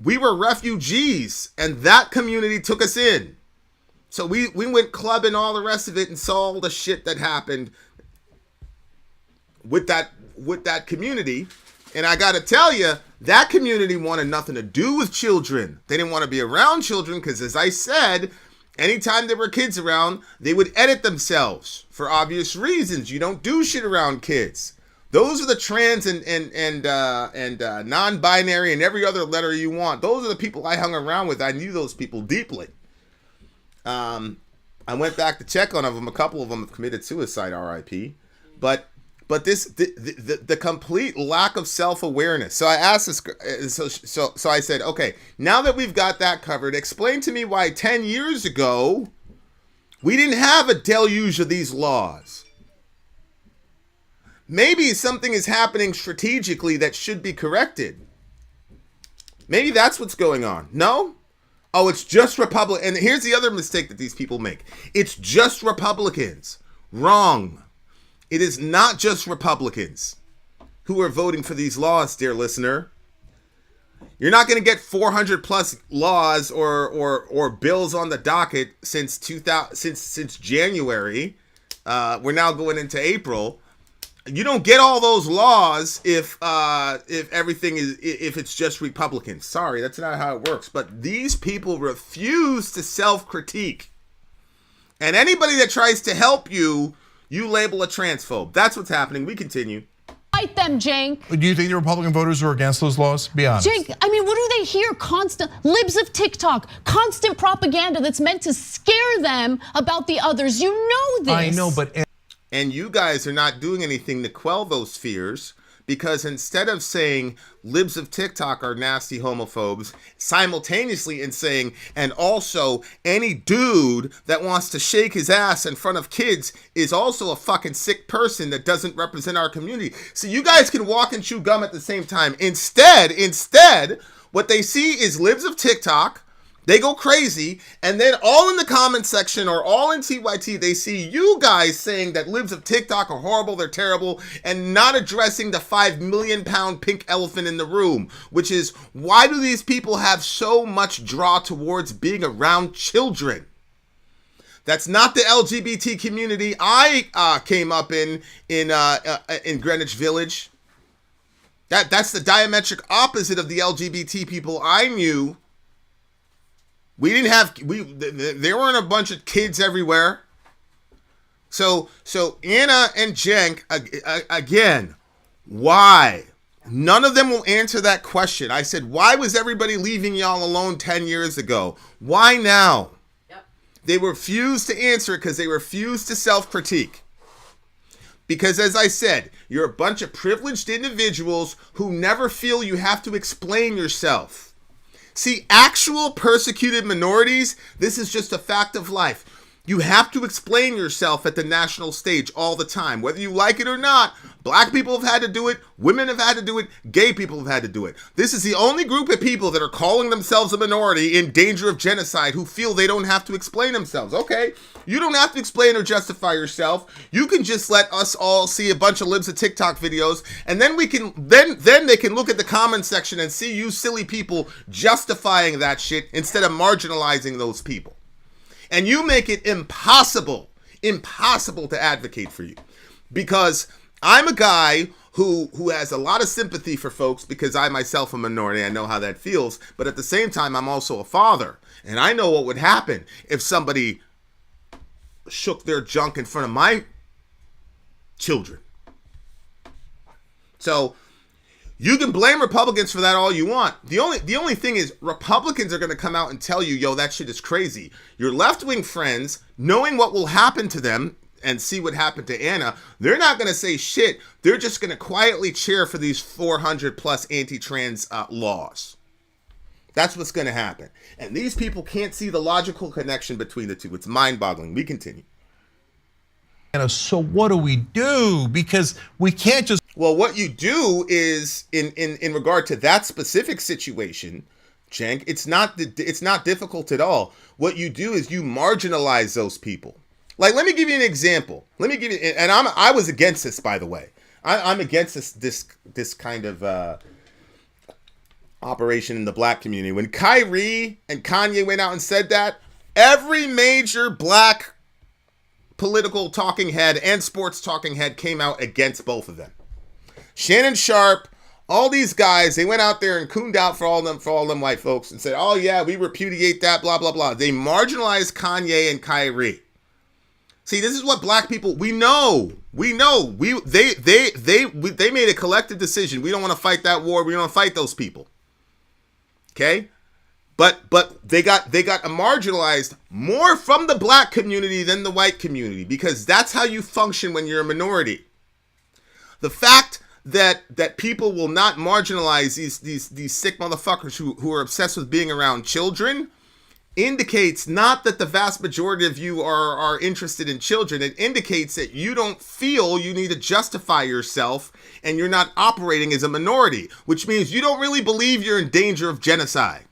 we were refugees and that community took us in. So we went clubbing, all the rest of it, and saw all the shit that happened with that community. And I got to tell you, that community wanted nothing to do with children. They didn't want to be around children because, as I said, anytime there were kids around, they would edit themselves for obvious reasons. You don't do shit around kids. Those are the trans and non-binary and every other letter you want. Those are the people I hung around with. I knew those people deeply. I went back to check on them. A couple of them have committed suicide, RIP. But the complete lack of self-awareness. So I asked this. So I said, okay, now that we've got that covered, explain to me why 10 years ago we didn't have a deluge of these laws. Maybe something is happening strategically that should be corrected. Maybe that's what's going on. No? Oh, it's just Republicans. And here's the other mistake that these people make. It's just Republicans. Wrong. It is not just Republicans who are voting for these laws, dear listener. You're not going to get 400 plus laws or bills on the docket since January. We're now going into April. You don't get all those laws if it's just Republicans. Sorry, that's not how it works. But these people refuse to self-critique. And anybody that tries to help you, you label a transphobe. That's what's happening. We continue. Fight them, Cenk. Do you think the Republican voters are against those laws? Be honest. Cenk, I mean, what do they hear? Constant libs of TikTok, constant propaganda that's meant to scare them about the others. You know this. I know, but... And you guys are not doing anything to quell those fears, because instead of saying libs of TikTok are nasty homophobes, simultaneously in saying, and also any dude that wants to shake his ass in front of kids is also a fucking sick person that doesn't represent our community. So you guys can walk and chew gum at the same time. Instead, what they see is libs of TikTok. They go crazy, and then all in the comment section or all in TYT, they see you guys saying that libs of TikTok are horrible, they're terrible, and not addressing the 5 million pound pink elephant in the room, which is, why do these people have so much draw towards being around children? That's not the LGBT community I came up in Greenwich Village. That's the diametric opposite of the LGBT people I knew. There weren't a bunch of kids everywhere. So Ana and Cenk, again, why? None of them will answer that question. I said, why was everybody leaving y'all alone 10 years ago? Why now? Yep. They refused to answer it because they refused to self-critique. Because as I said, you're a bunch of privileged individuals who never feel you have to explain yourself. See, actual persecuted minorities, this is just a fact of life. You have to explain yourself at the national stage all the time, whether you like it or not. Black people have had to do it. Women have had to do it. Gay people have had to do it. This is the only group of people that are calling themselves a minority in danger of genocide who feel they don't have to explain themselves. Okay, you don't have to explain or justify yourself. You can just let us all see a bunch of libs of TikTok videos, and then we can then they can look at the comment section and see you silly people justifying that shit instead of marginalizing those people. And you make it impossible to advocate for you, because I'm a guy who has a lot of sympathy for folks because I myself am a minority. I know how that feels. But at the same time, I'm also a father. And I know what would happen if somebody shook their junk in front of my children. So you can blame Republicans for that all you want. The only thing is, Republicans are going to come out and tell you, yo, that shit is crazy. Your left-wing friends, knowing what will happen to them and see what happened to Ana, they're not going to say shit. They're just going to quietly cheer for these 400 plus anti-trans laws. That's what's going to happen. And these people can't see the logical connection between the two. It's mind-boggling. We continue. So what do we do? Because we can't just... Well, what you do is, in regard to that specific situation, Cenk, it's not difficult at all. What you do is you marginalize those people. Like, let me give you an example. And I was against this, by the way. I'm against this kind of operation in the black community. When Kyrie and Kanye went out and said that, every major black political talking head and sports talking head came out against both of them. Shannon Sharp all these guys, they went out there and cooned out for all them white folks and said, oh yeah, we repudiate that, blah, blah, blah. They marginalized Kanye and Kyrie. See, this is what black people, we know. They made a collective decision. We don't want to fight that war. We don't want to fight those people. Okay? But they got marginalized more from the black community than the white community, because that's how you function when you're a minority. The fact that people will not marginalize these sick motherfuckers who are obsessed with being around children indicates not that the vast majority of you are interested in children. It indicates that you don't feel you need to justify yourself and you're not operating as a minority, which means you don't really believe you're in danger of genocide.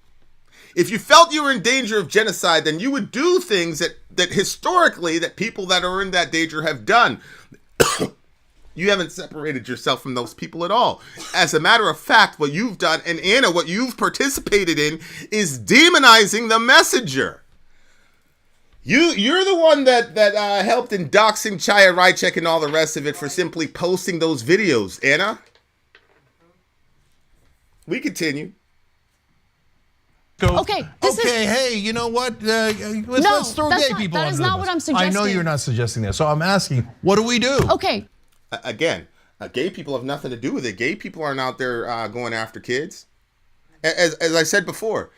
If you felt you were in danger of genocide, then you would do things that historically that people that are in that danger have done. You haven't separated yourself from those people at all. As a matter of fact, what you've done, and Anna, what you've participated in, is demonizing the messenger. You're the one that helped in doxing Chaya Rychek and all the rest of it for simply posting those videos. Anna? We continue. Okay. Hey, you know what? Let's throw gay people under the bus. That is not what I'm suggesting. I know you're not suggesting that. So I'm asking, what do we do? Okay. Again, gay people have nothing to do with it. Gay people aren't out there going after kids. As I said before,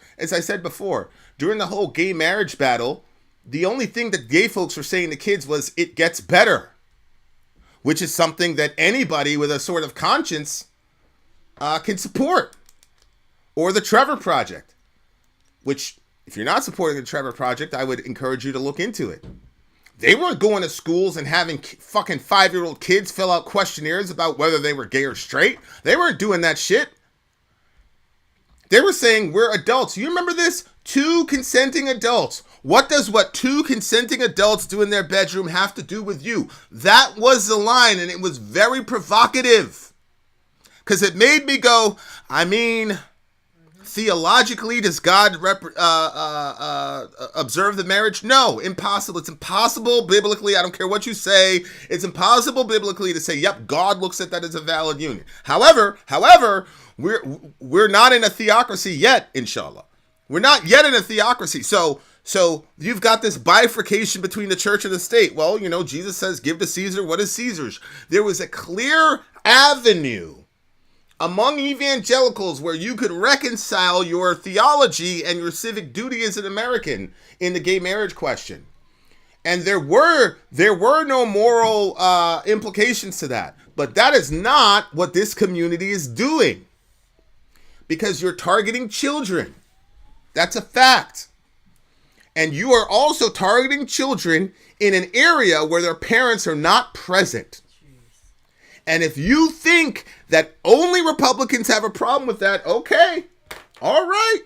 during the whole gay marriage battle, the only thing that gay folks were saying to kids was, it gets better, which is something that anybody with a sort of conscience can support. Or the Trevor Project, which, if you're not supporting the Trevor Project, I would encourage you to look into it. They weren't going to schools and having fucking 5-year-old kids fill out questionnaires about whether they were gay or straight. They weren't doing that shit. They were saying, we're adults. You remember this? 2 consenting adults. What does 2 consenting adults do in their bedroom have to do with you? That was the line, and it was very provocative. Because it made me go, I mean, theologically, does God observe the marriage? No, impossible. It's impossible biblically. I don't care what you say. It's impossible biblically to say, yep, God looks at that as a valid union. However, we're not in a theocracy yet, inshallah. We're not yet in a theocracy. So you've got this bifurcation between the church and the state. Well, Jesus says, give to Caesar what is Caesar's. There was a clear avenue among evangelicals where you could reconcile your theology and your civic duty as an American in the gay marriage question. And there were no moral implications to that. But that is not what this community is doing. Because you're targeting children. That's a fact. And you are also targeting children in an area where their parents are not present. And if you think that only Republicans have a problem with that, okay. All right.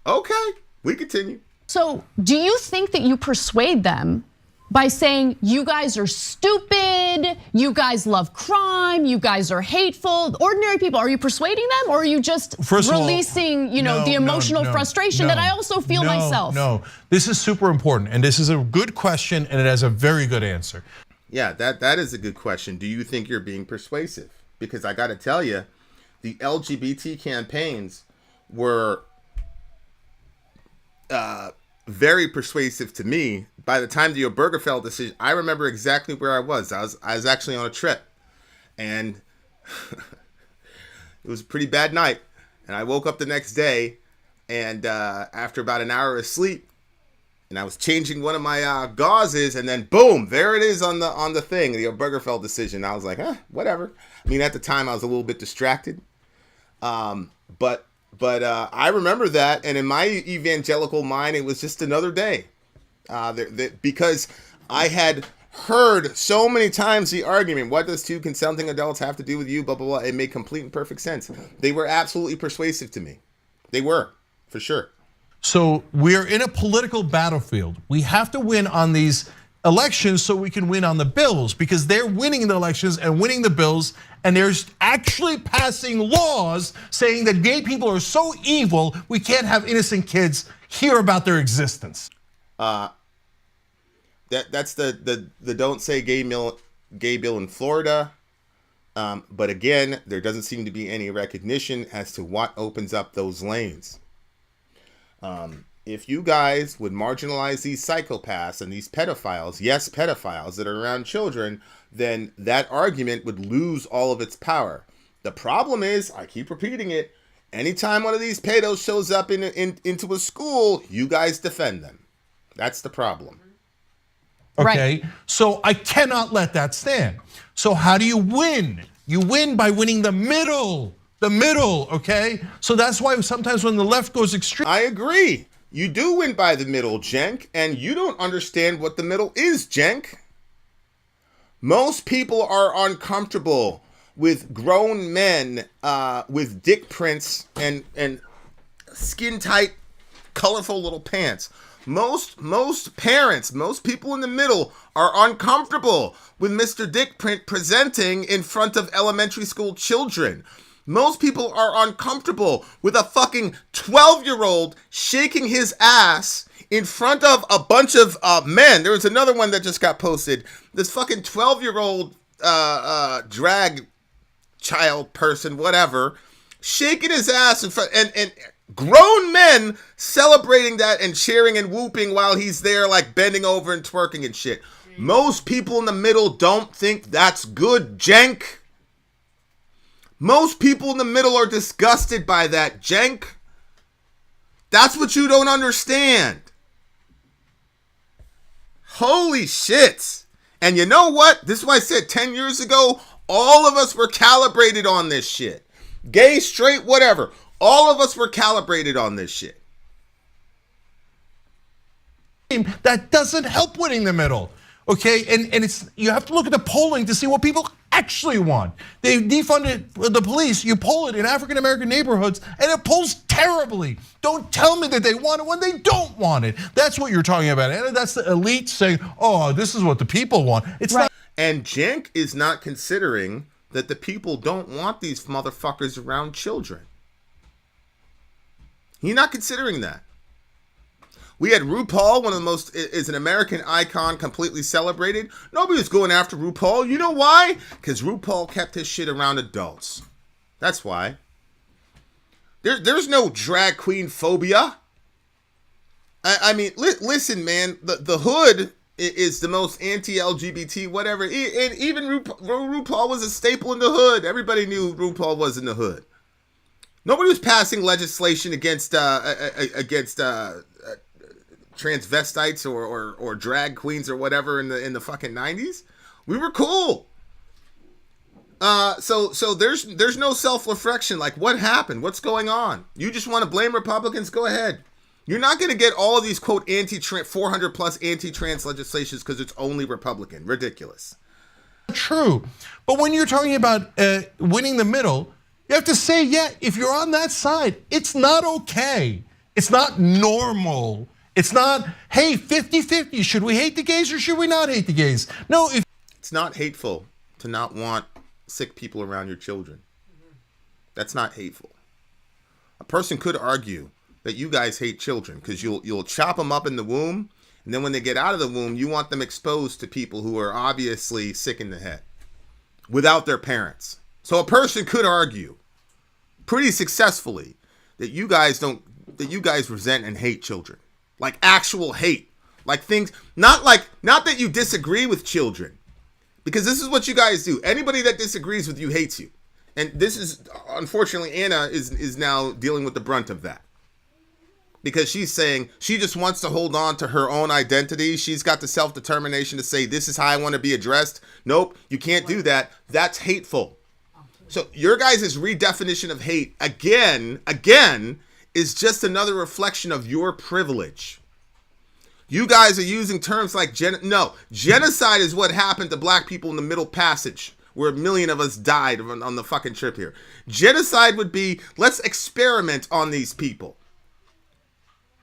Okay. We continue. So do you think that you persuade them by saying, you guys are stupid, you guys love crime, you guys are hateful, ordinary people? Are you persuading them, or are you just releasing, the emotional frustration that I also feel myself? No, this is super important, and this is a good question, and it has a very good answer. Yeah, that is a good question. Do you think you're being persuasive? Because I got to tell you, the LGBT campaigns were very persuasive to me. By the time the Obergefell decision, I remember exactly where I was. I was actually on a trip, and it was a pretty bad night. And I woke up the next day, and after about an hour of sleep, and I was changing one of my gauzes, and then boom, there it is on the thing, the Obergefell decision. I was like, whatever. I mean, at the time I was a little bit distracted, but I remember that, and in my evangelical mind, it was just another day, because I had heard so many times the argument, what does 2 consenting adults have to do with you, blah, blah, blah. It made complete and perfect sense. They were absolutely persuasive to me. They were, for sure. So we're in a political battlefield. We have to win on these elections so we can win on the bills, because they're winning the elections and winning the bills, and they're actually passing laws saying that gay people are so evil we can't have innocent kids hear about their existence. That's the don't say gay bill in Florida. But again, there doesn't seem to be any recognition as to what opens up those lanes. If you guys would marginalize these psychopaths and these pedophiles, yes, pedophiles that are around children, then that argument would lose all of its power. The problem is, I keep repeating it, anytime one of these pedos shows up into a school, you guys defend them. That's the problem. Okay, Right. so I cannot let that stand. So how do you win? You win by winning the middle, okay? So that's why sometimes when the left goes extreme. I agree. You do win by the middle, Cenk, and you don't understand what the middle is, Cenk. Most people are uncomfortable with grown men with dick prints and skin tight, colorful little pants. Most parents, most people in the middle are uncomfortable with Mr. Dick Print presenting in front of elementary school children. Most people are uncomfortable with a fucking 12-year-old shaking his ass in front of a bunch of men. There was another one that just got posted. This fucking 12-year-old drag child person, whatever, shaking his ass in front, and grown men celebrating that and cheering and whooping while he's there, like bending over and twerking and shit. Most people in the middle don't think that's good, Cenk. Most people in the middle are disgusted by that, Cenk. That's what you don't understand. Holy shit. And you know what? This is why I said 10 years ago, all of us were calibrated on this shit. Gay, straight, whatever. All of us were calibrated on this shit. That doesn't help winning the middle, okay? And it's, you have to look at the polling to see what people actually want. They defunded the police. You poll it in African American neighborhoods, and it polls terribly. Don't tell me that they want it when they don't want it. That's what you're talking about, and that's the elite saying, "Oh, this is what the people want." It's Right. not. And Cenk is not considering that the people don't want these motherfuckers around children. He's not considering that. We had RuPaul, one of the most, is an American icon, completely celebrated. Nobody was going after RuPaul. You know why? Because RuPaul kept his shit around adults. That's why. There's no drag queen phobia. I mean, listen, man. The hood is the most anti-LGBT whatever. And even RuPaul was a staple in the hood. Everybody knew RuPaul was in the hood. Nobody was passing legislation against transvestites or drag queens or whatever in the fucking 90s. We were cool. So there's no self-reflection. Like, what happened? What's going on? You just want to blame Republicans? Go ahead. You're not going to get all of these, quote, 400 plus anti-trans legislations because it's only Republican. Ridiculous. True. But when you're talking about winning the middle, you have to say, yeah, if you're on that side, it's not okay. It's not normal. It's not, hey, 50-50. Should we hate the gays or should we not hate the gays? No, it's not hateful to not want sick people around your children. That's not hateful. A person could argue that you guys hate children because you'll chop them up in the womb, and then when they get out of the womb, you want them exposed to people who are obviously sick in the head without their parents. So a person could argue pretty successfully that you guys resent and hate children. Like actual hate. Like things, not that you disagree with children. Because this is what you guys do. Anybody that disagrees with you hates you. And this is, unfortunately, Anna is now dealing with the brunt of that. Because she's saying she just wants to hold on to her own identity. She's got the self-determination to say, this is how I want to be addressed. Nope, you can't do that. That's hateful. So your guys' redefinition of hate, again, is just another reflection of your privilege. You guys are using terms like genocide is what happened to black people in the Middle Passage, where 1 million of us died on the fucking trip here. Genocide would be, let's experiment on these people.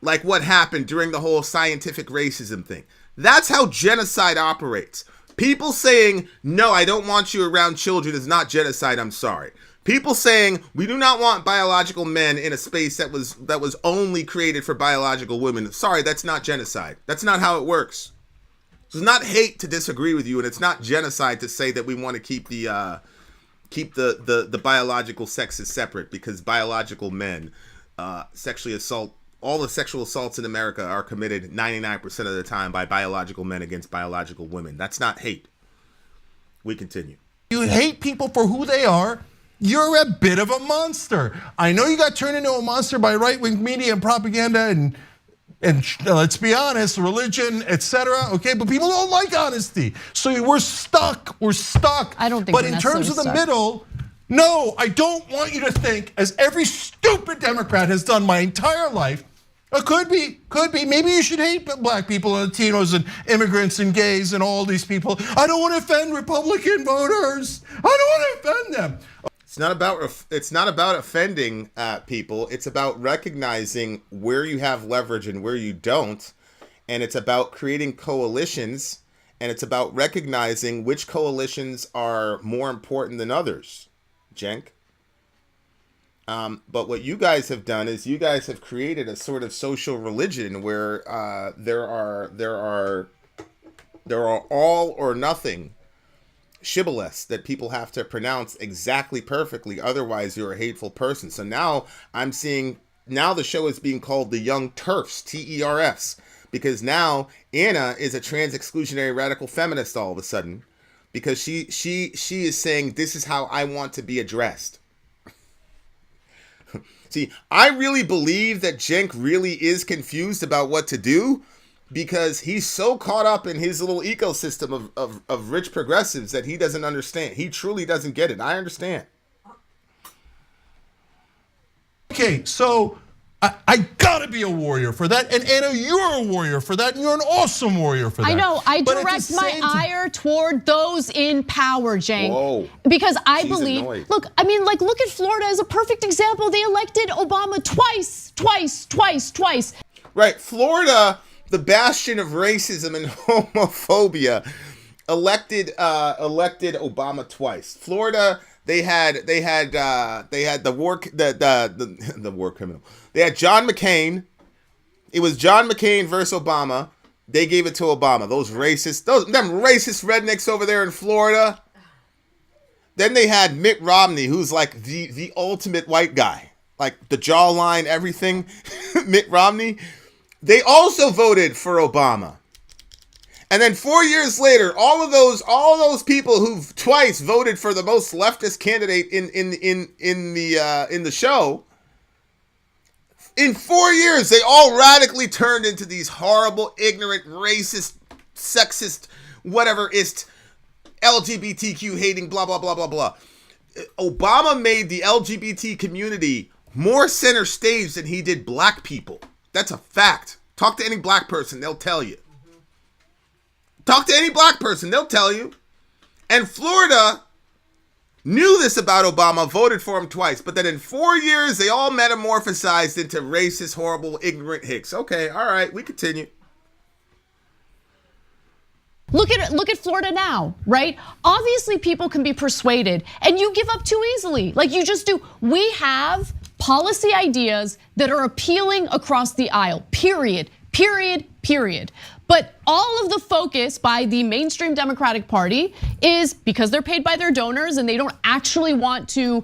Like what happened during the whole scientific racism thing. That's how genocide operates. People saying, no, I don't want you around children is not genocide, I'm sorry. People saying, we do not want biological men in a space that was only created for biological women. Sorry, that's not genocide. That's not how it works. It's not hate to disagree with you, and it's not genocide to say that we want to keep the keep the biological sexes separate, because biological men sexually assault. All the sexual assaults in America are committed 99% of the time by biological men against biological women. That's not hate. We continue. You hate people for who they are. You're a bit of a monster. I know you got turned into a monster by right-wing media and propaganda and let's be honest, religion, etc. Okay, but people don't like honesty, so we're stuck. We're stuck. I don't think. But in terms of the middle, no, I don't want you to think, as every stupid Democrat has done my entire life. Could be. Maybe you should hate black people and Latinos and immigrants and gays and all these people. I don't want to offend Republican voters. I don't want to offend them. It's not about offending people. It's about recognizing where you have leverage and where you don't, and it's about creating coalitions, and it's about recognizing which coalitions are more important than others. Cenk. But what you guys have done is you guys have created a sort of social religion where there are all or nothing shibboleths that people have to pronounce exactly perfectly, otherwise you're a hateful person. So now I'm seeing, now the show is being called the Young TERFs, TERFs, because now Anna is a trans exclusionary radical feminist all of a sudden, because she is saying this is how I want to be addressed. See, I really believe that Cenk really is confused about what to do, because he's so caught up in his little ecosystem of rich progressives that he doesn't understand. He truly doesn't get it. I understand. Okay, so I gotta be a warrior for that. And Anna, you're a warrior for that. And you're an awesome warrior for that. I know, I But at direct the my same time- ire toward those in power, Cenk. Whoa. Because I She's believe, annoyed. look at Florida as a perfect example. They elected Obama twice. Right, Florida, the bastion of racism and homophobia, elected Obama twice. Florida, they had the war criminal. They had John McCain. It was John McCain versus Obama. They gave it to Obama. Them racist rednecks over there in Florida. Then they had Mitt Romney, who's like the ultimate white guy, like the jawline, everything. Mitt Romney. They also voted for Obama. And then 4 years later, all those people who've twice voted for the most leftist candidate in the show, in 4 years, they all radically turned into these horrible, ignorant, racist, sexist, whateverist, LGBTQ hating, blah, blah, blah, blah, blah. Obama made the LGBT community more center stage than he did black people. That's a fact. Talk to any black person, they'll tell you. Talk to any black person, they'll tell you. And Florida knew this about Obama, voted for him twice, but then in 4 years, they all metamorphosized into racist, horrible, ignorant hicks. Okay, all right, we continue. Look at Florida now, right? Obviously, people can be persuaded, and you give up too easily. Like you just do. We have policy ideas that are appealing across the aisle, period. But all of the focus by the mainstream Democratic Party is because they're paid by their donors and they don't actually want to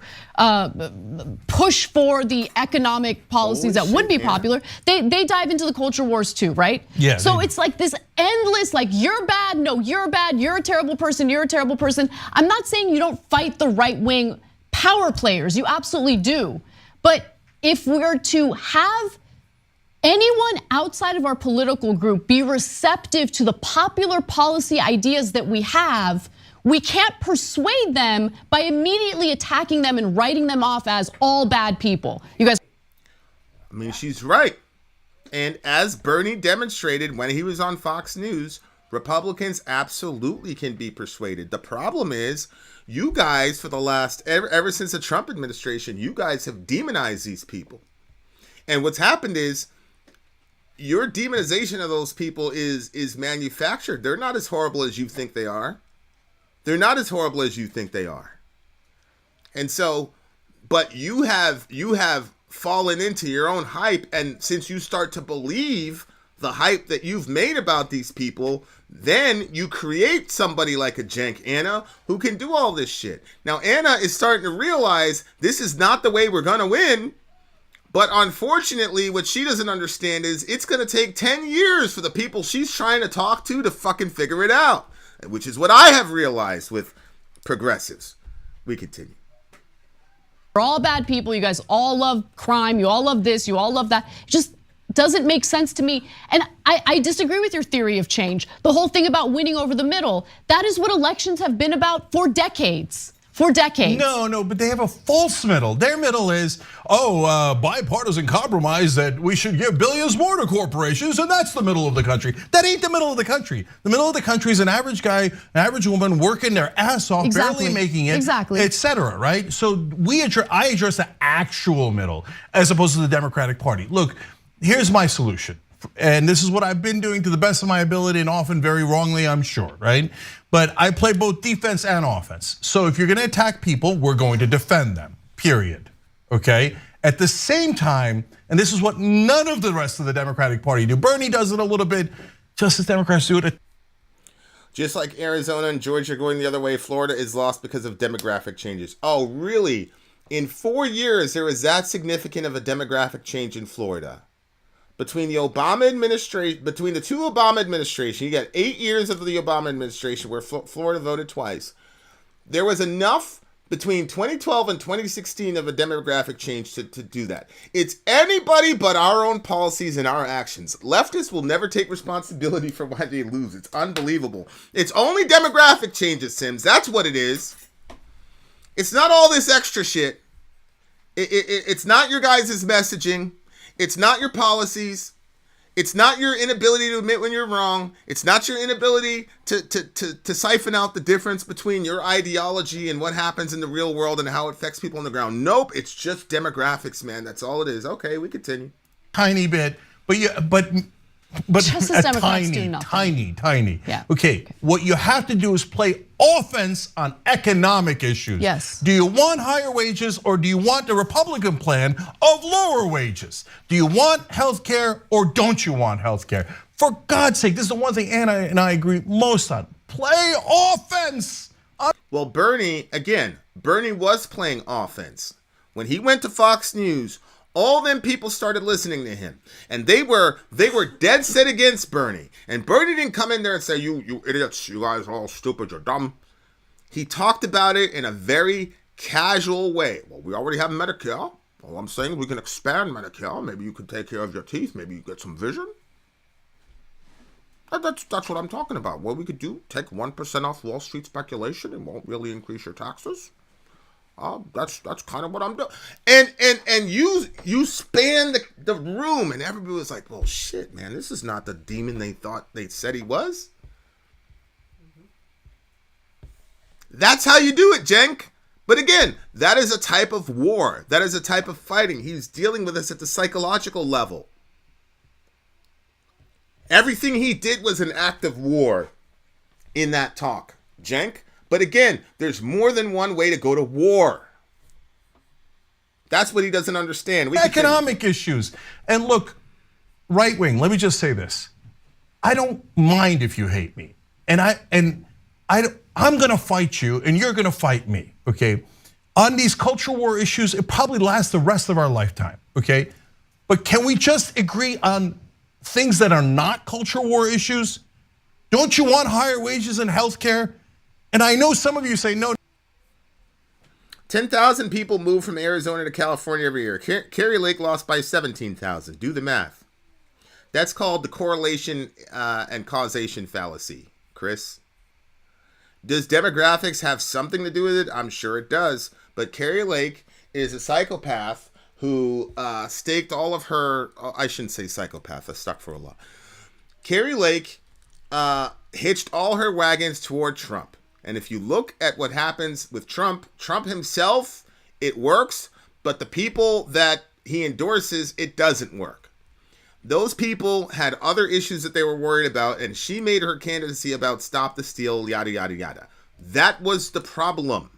push for the economic policies that would be popular. They dive into the culture wars too, right? Yeah. So it's like this endless, like you're bad, no, you're bad, you're a terrible person, you're a terrible person. I'm not saying you don't fight the right wing power players, you absolutely do. But if we're to have anyone outside of our political group be receptive to the popular policy ideas that we have, we can't persuade them by immediately attacking them and writing them off as all bad people. You guys. I mean, she's right. And as Bernie demonstrated when he was on Fox News, Republicans absolutely can be persuaded. The problem is, you guys, for the last, ever since the Trump administration, you guys have demonized these people. And what's happened is, your demonization of those people is manufactured. They're not as horrible as you think they are. They're not as horrible as you think they are. And so, but you have fallen into your own hype, and since you start to believe the hype that you've made about these people, then you create somebody like a Cenk Ana who can do all this shit. Now, Ana is starting to realize this is not the way we're going to win. But unfortunately, what she doesn't understand is it's going to take 10 years for the people she's trying to talk to fucking figure it out, which is what I have realized with progressives. We continue. We're all bad people. You guys all love crime. You all love this. You all love that. It just doesn't make sense to me. And I disagree with your theory of change. The whole thing about winning over the middle, that is what elections have been about for decades. For decades. No, but they have a false middle. Their middle is, bipartisan compromise that we should give billions more to corporations, and that's the middle of the country. That ain't the middle of the country. The middle of the country is an average guy, an average woman working their ass off, barely making it, etc. Right? So I address the actual middle as opposed to the Democratic Party. Look, here's my solution. And this is what I've been doing to the best of my ability, and often very wrongly, I'm sure, right? But I play both defense and offense. So if you're gonna attack people, we're going to defend them, period, okay? At the same time, and this is what none of the rest of the Democratic Party do. Bernie does it a little bit, just as Democrats do it. Just like Arizona and Georgia going the other way, Florida is lost because of demographic changes. Oh, really? In 4 years, there was that significant of a demographic change in Florida. Between the Obama administration, between the two Obama administrations, you got 8 years of the Obama administration where Florida voted twice. There was enough between 2012 and 2016 of a demographic change to do that. It's anybody but our own policies and our actions. Leftists will never take responsibility for why they lose. It's unbelievable. It's only demographic changes, Sims. That's what it is. It's not all this extra shit. It's not your guys' messaging. It's not your policies. It's not your inability to admit when you're wrong. It's not your inability to siphon out the difference between your ideology and what happens in the real world and how it affects people on the ground. Nope, it's just demographics, man. That's all it is. Okay, we continue. Tiny bit, but just as Democrats do nothing. Tiny. Yeah. Okay, what you have to do is play offense on economic issues. Yes. Do you want higher wages or do you want the Republican plan of lower wages? Do you want health care or don't you want health care? For God's sake, this is the one thing Ana and I agree most on. Play offense. Well, Bernie was playing offense. When he went to Fox News, all them people started listening to him, and they were dead set against Bernie. And Bernie didn't come in there and say, "You idiots, you guys are all stupid, you're dumb." He talked about it in a very casual way. Well, we already have Medicare. All I'm saying is we can expand Medicare. Maybe you can take care of your teeth. Maybe you get some vision. That's what I'm talking about. What we could do: take 1% off Wall Street speculation. It won't really increase your taxes. That's kind of what I'm doing. And you span the room, and everybody was like, well, shit, man, this is not the demon they thought they said he was. That's how you do it, Cenk. But again, that is a type of war. That is a type of fighting. He's dealing with us at the psychological level. Everything he did was an act of war in that talk, Cenk. But again, there's more than one way to go to war. That's what he doesn't understand. Economic issues. And look, right wing, let me just say this. I don't mind if you hate me. I'm gonna fight you and you're gonna fight me, okay? On these culture war issues, it probably lasts the rest of our lifetime, okay? But can we just agree on things that are not culture war issues? Don't you want higher wages and health care? And I know some of you say no. 10,000 people move from Arizona to California every year. Kerry Lake lost by 17,000. Do the math. That's called the correlation and causation fallacy, Chris. Does demographics have something to do with it? I'm sure it does. But Kerry Lake is a psychopath who staked all of her, I shouldn't say psychopath, that's stuck for a lot. Kerry Lake hitched all her wagons toward Trump. And if you look at what happens with Trump himself, it works, but the people that he endorses, it doesn't work. Those people had other issues that they were worried about, and she made her candidacy about stop the steal, yada, yada, yada. That was the problem.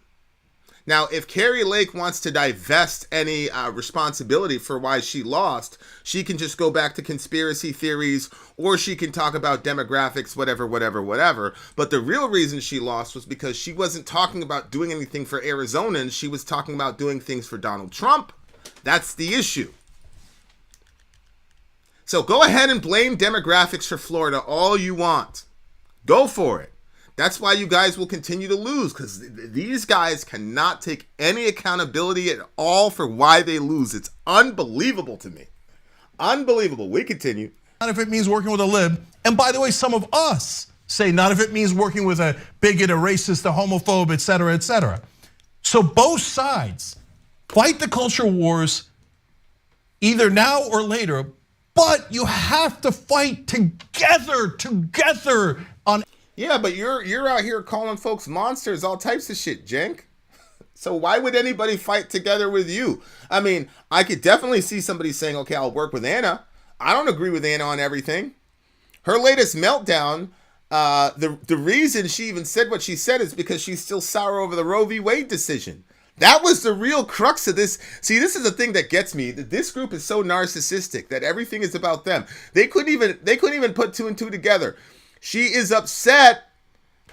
Now, if Carrie Lake wants to divest any responsibility for why she lost, she can just go back to conspiracy theories, or she can talk about demographics, whatever. But the real reason she lost was because she wasn't talking about doing anything for Arizonans. She was talking about doing things for Donald Trump. That's the issue. So go ahead and blame demographics for Florida all you want. Go for it. That's why you guys will continue to lose, because these guys cannot take any accountability at all for why they lose. It's unbelievable to me. Unbelievable. We continue. Not if it means working with a lib. And by the way, some of us say not if it means working with a bigot, a racist, a homophobe, et cetera, et cetera. So both sides fight the culture wars either now or later, but you have to fight together on. Yeah, but you're out here calling folks monsters, all types of shit, Cenk. So why would anybody fight together with you? I mean, I could definitely see somebody saying, okay, I'll work with Ana. I don't agree with Ana on everything. Her latest meltdown, the reason she even said what she said is because she's still sour over the Roe v. Wade decision. That was the real crux of this. See, this is the thing that gets me. This group is so narcissistic that everything is about them. They couldn't even put two and two together. She is upset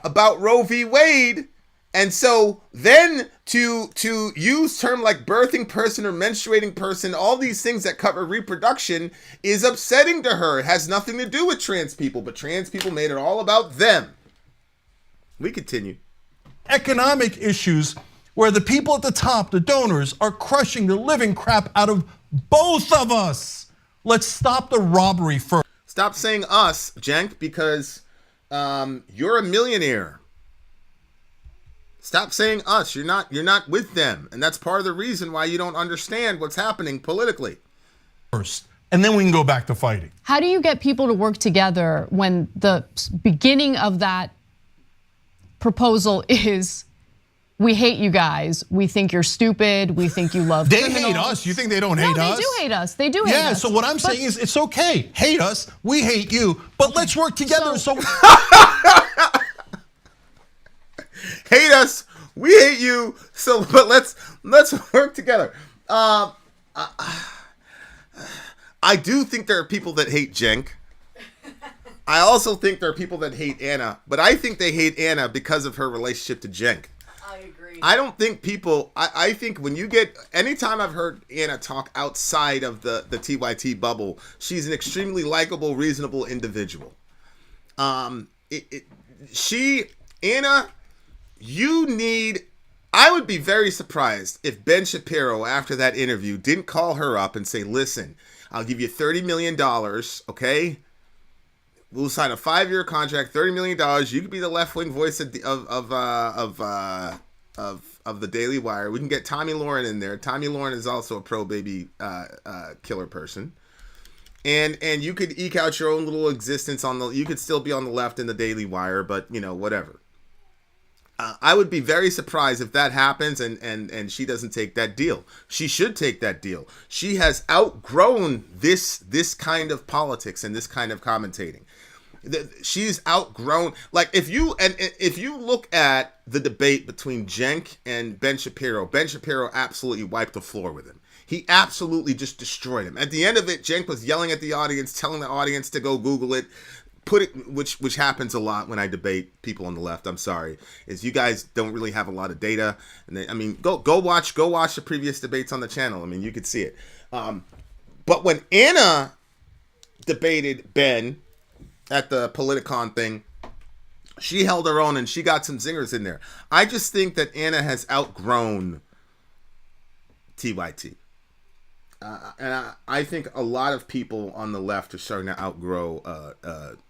about Roe v. Wade, and so then to use terms like birthing person or menstruating person, all these things that cover reproduction, is upsetting to her. It has nothing to do with trans people, but trans people made it all about them. We continue. Economic issues where the people at the top, the donors, are crushing the living crap out of both of us. Let's stop the robbery first. Stop saying us, Cenk, because you're a millionaire. Stop saying us. You're not with them, and that's part of the reason why you don't understand what's happening politically. First, and then we can go back to fighting. How do you get people to work together when the beginning of that proposal is, we hate you guys, we think you're stupid, we think you love They criminals. hate us. You think they don't hate us? They do hate us. They do hate us. Yeah, so what I'm saying is it's okay. Hate us, we hate you, but let's work together so hate us, we hate you, so but let's work together. I do think there are people that hate Cenk. I also think there are people that hate Ana, but I think they hate Ana because of her relationship to Cenk. I agree. I don't think people, I think when you get, anytime I've heard Ana talk outside of the TYT bubble, she's an extremely likable, reasonable individual. Ana, I would be very surprised if Ben Shapiro, after that interview, didn't call her up and say, listen, I'll give you $30 million, okay? We'll sign a 5-year contract, $30 million. You could be the left-wing voice of the Daily Wire. We can get Tommy Lauren in there. Tommy Lauren is also a pro-baby killer person. And you could eke out your own little existence you could still be on the left in the Daily Wire, but whatever. I would be very surprised if that happens and she doesn't take that deal. She should take that deal. She has outgrown this kind of politics and this kind of commentating. She's outgrown, like if you look at the debate between Cenk and Ben Shapiro absolutely wiped the floor with him. He absolutely just destroyed him. At the end of it, Cenk was yelling at the audience, telling the audience to go Google it. Which happens a lot when I debate people on the left. I'm sorry, is you guys don't really have a lot of data, and go watch the previous debates on the channel. I mean, you could see it. But when Ana debated Ben at the Politicon thing, she held her own and she got some zingers in there. I just think that Ana has outgrown TYT. And I think a lot of people on the left are starting to outgrow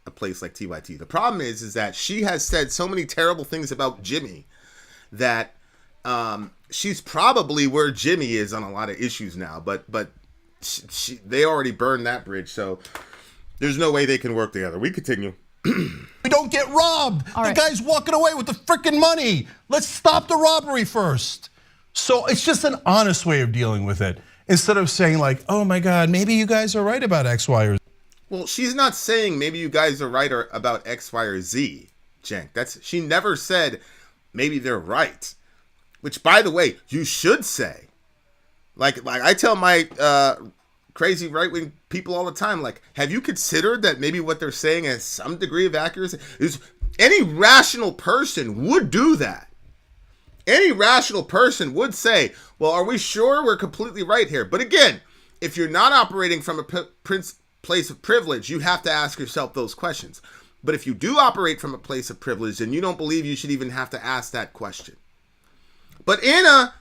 a place like TYT. The problem is that she has said so many terrible things about Jimmy that she's probably where Jimmy is on a lot of issues now. But they already burned that bridge, so there's no way they can work together. We continue. we don't get robbed. The guy's walking away with the freaking money. Let's stop the robbery first. So it's just an honest way of dealing with it. Instead of saying like, oh my God, maybe you guys are right about X, Y, or Z. Well, she's not saying maybe you guys are right about X, Y, or Z, Cenk. She never said maybe they're right. which, by the way, you should say. Like I tell my crazy right-wing people all the time, like, have you considered that maybe what they're saying has some degree of accuracy? Any rational person would do that. Any rational person would say, well, are we sure we're completely right here? But again, if you're not operating from a place of privilege, you have to ask yourself those questions. But if you do operate from a place of privilege, then you don't believe you should even have to ask that question. But Ana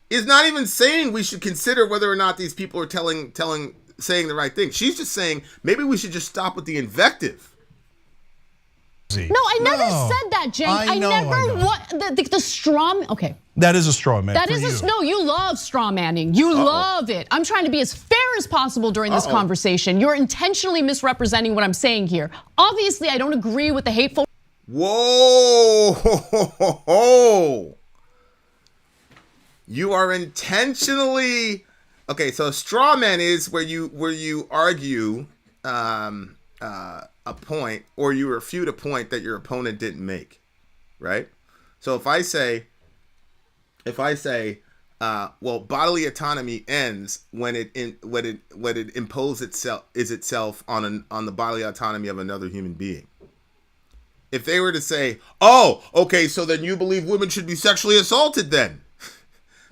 is not even saying we should consider whether or not these people are saying the right thing. She's just saying maybe we should just stop with the invective. No, I never said that, Cenk. I never the straw. Okay. That is a straw man. That is no. You love straw manning. You love it. I'm trying to be as fair as possible during this conversation. You're intentionally misrepresenting what I'm saying here. Obviously, I don't agree with the hateful. Whoa! You are intentionally okay. So a straw man is where you argue a point or you refute a point that your opponent didn't make, right? So if I say, well, bodily autonomy ends when it imposes itself on the bodily autonomy of another human being. If they were to say, oh, okay, so then you believe women should be sexually assaulted then?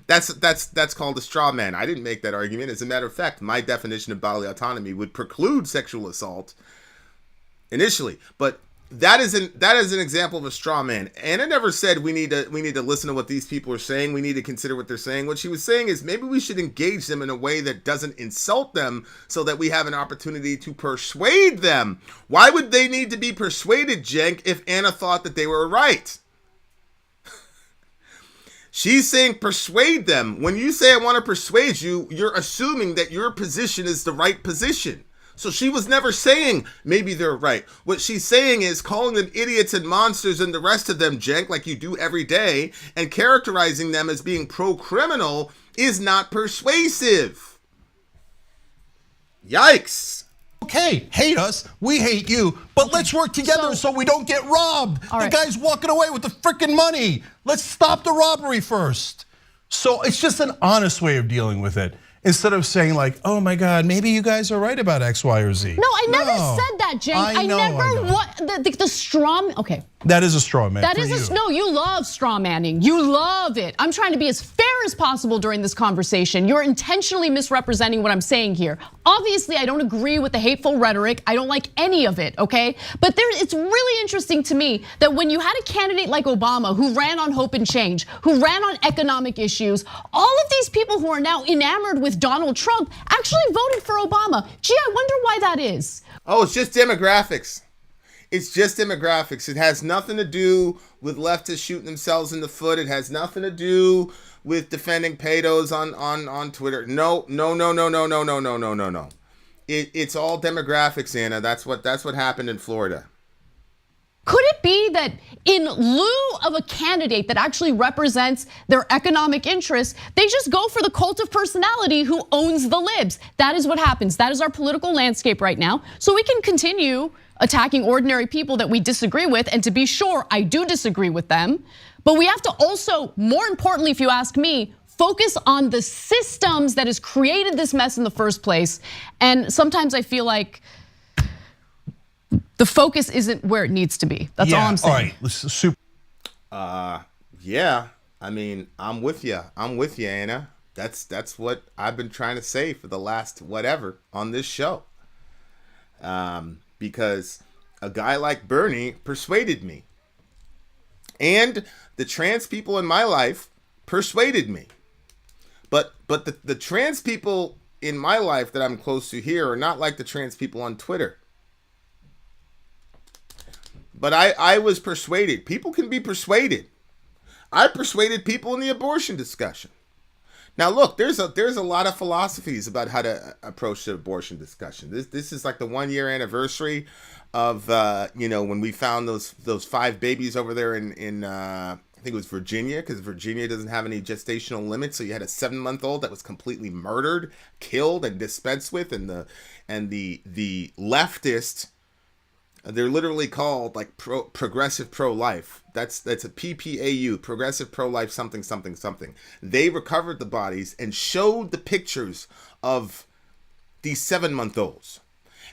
That's called a straw man. I didn't make that argument. As a matter of fact, my definition of bodily autonomy would preclude sexual assault initially, but that is an example of a straw man. Ana never said we need to listen to what these people are saying. We need to consider what they're saying. What she was saying is maybe we should engage them in a way that doesn't insult them, so that we have an opportunity to persuade them. Why would they need to be persuaded, Cenk, if Ana thought that they were right? She's saying persuade them. When you say I want to persuade you, you're assuming that your position is the right position. So she was never saying maybe they're right. What she's saying is calling them idiots and monsters and the rest of them, Cenk, like you do every day, and characterizing them as being pro-criminal is not persuasive. Yikes. Okay, hate us, we hate you, but let's work together so we don't get robbed. The guy's walking away with the freaking money. Let's stop the robbery first. So it's just an honest way of dealing with it. Instead of saying like, oh my God, maybe you guys are right about X, Y, or Z. No, I never said that, Cenk. I never the straw. Okay. That is a straw man. That is no. You love straw manning. You love it. I'm trying to be as fair as possible during this conversation. You're intentionally misrepresenting what I'm saying here. Obviously, I don't agree with the hateful rhetoric. I don't like any of it. Okay, but it's really interesting to me that when you had a candidate like Obama who ran on hope and change, who ran on economic issues, all of these people who are now enamored with Donald Trump actually voted for Obama. Gee, I wonder why that is. Oh, it's just demographics. It's just demographics. It has nothing to do with leftists shooting themselves in the foot. It has nothing to do with defending pedos on Twitter. No. It's all demographics, Ana. That's what happened in Florida. Could it be that in lieu of a candidate that actually represents their economic interests, they just go for the cult of personality who owns the libs? That is what happens. That is our political landscape right now. So we can continue attacking ordinary people that we disagree with, and to be sure, I do disagree with them. But we have to also, more importantly, if you ask me, focus on the systems that has created this mess in the first place. And sometimes I feel like the focus isn't where it needs to be. That's all I'm saying. All right, super. Yeah. I mean, I'm with you. Ana. That's what I've been trying to say for the last whatever on this show. Because a guy like Bernie persuaded me. And the trans people in my life persuaded me. But the trans people in my life that I'm close to here are not like the trans people on Twitter. But I was persuaded. People can be persuaded. I persuaded people in the abortion discussion. Now look, there's a lot of philosophies about how to approach the abortion discussion. This is like the 1 year anniversary of when we found those 5 babies over there in I think it was Virginia, because Virginia doesn't have any gestational limits. So you had a 7-month-old that was completely murdered, killed, and dispensed with, and the leftist They're literally called like progressive pro-life. That's a PPAU, progressive pro-life something something something. They recovered the bodies and showed the pictures of these 7-month-olds.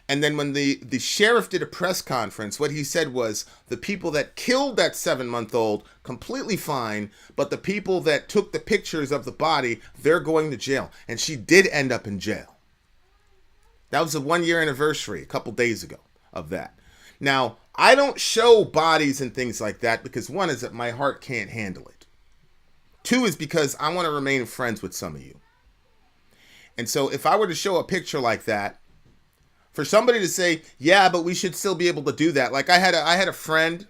And then when the sheriff did a press conference, what he said was the people that killed that 7-month-old, completely fine, but the people that took the pictures of the body, they're going to jail. And she did end up in jail. That was the 1-year anniversary a couple days ago of that. Now, I don't show bodies and things like that because one is that my heart can't handle it. Two is because I want to remain friends with some of you. And so if I were to show a picture like that, for somebody to say, yeah, but we should still be able to do that. Like I had a friend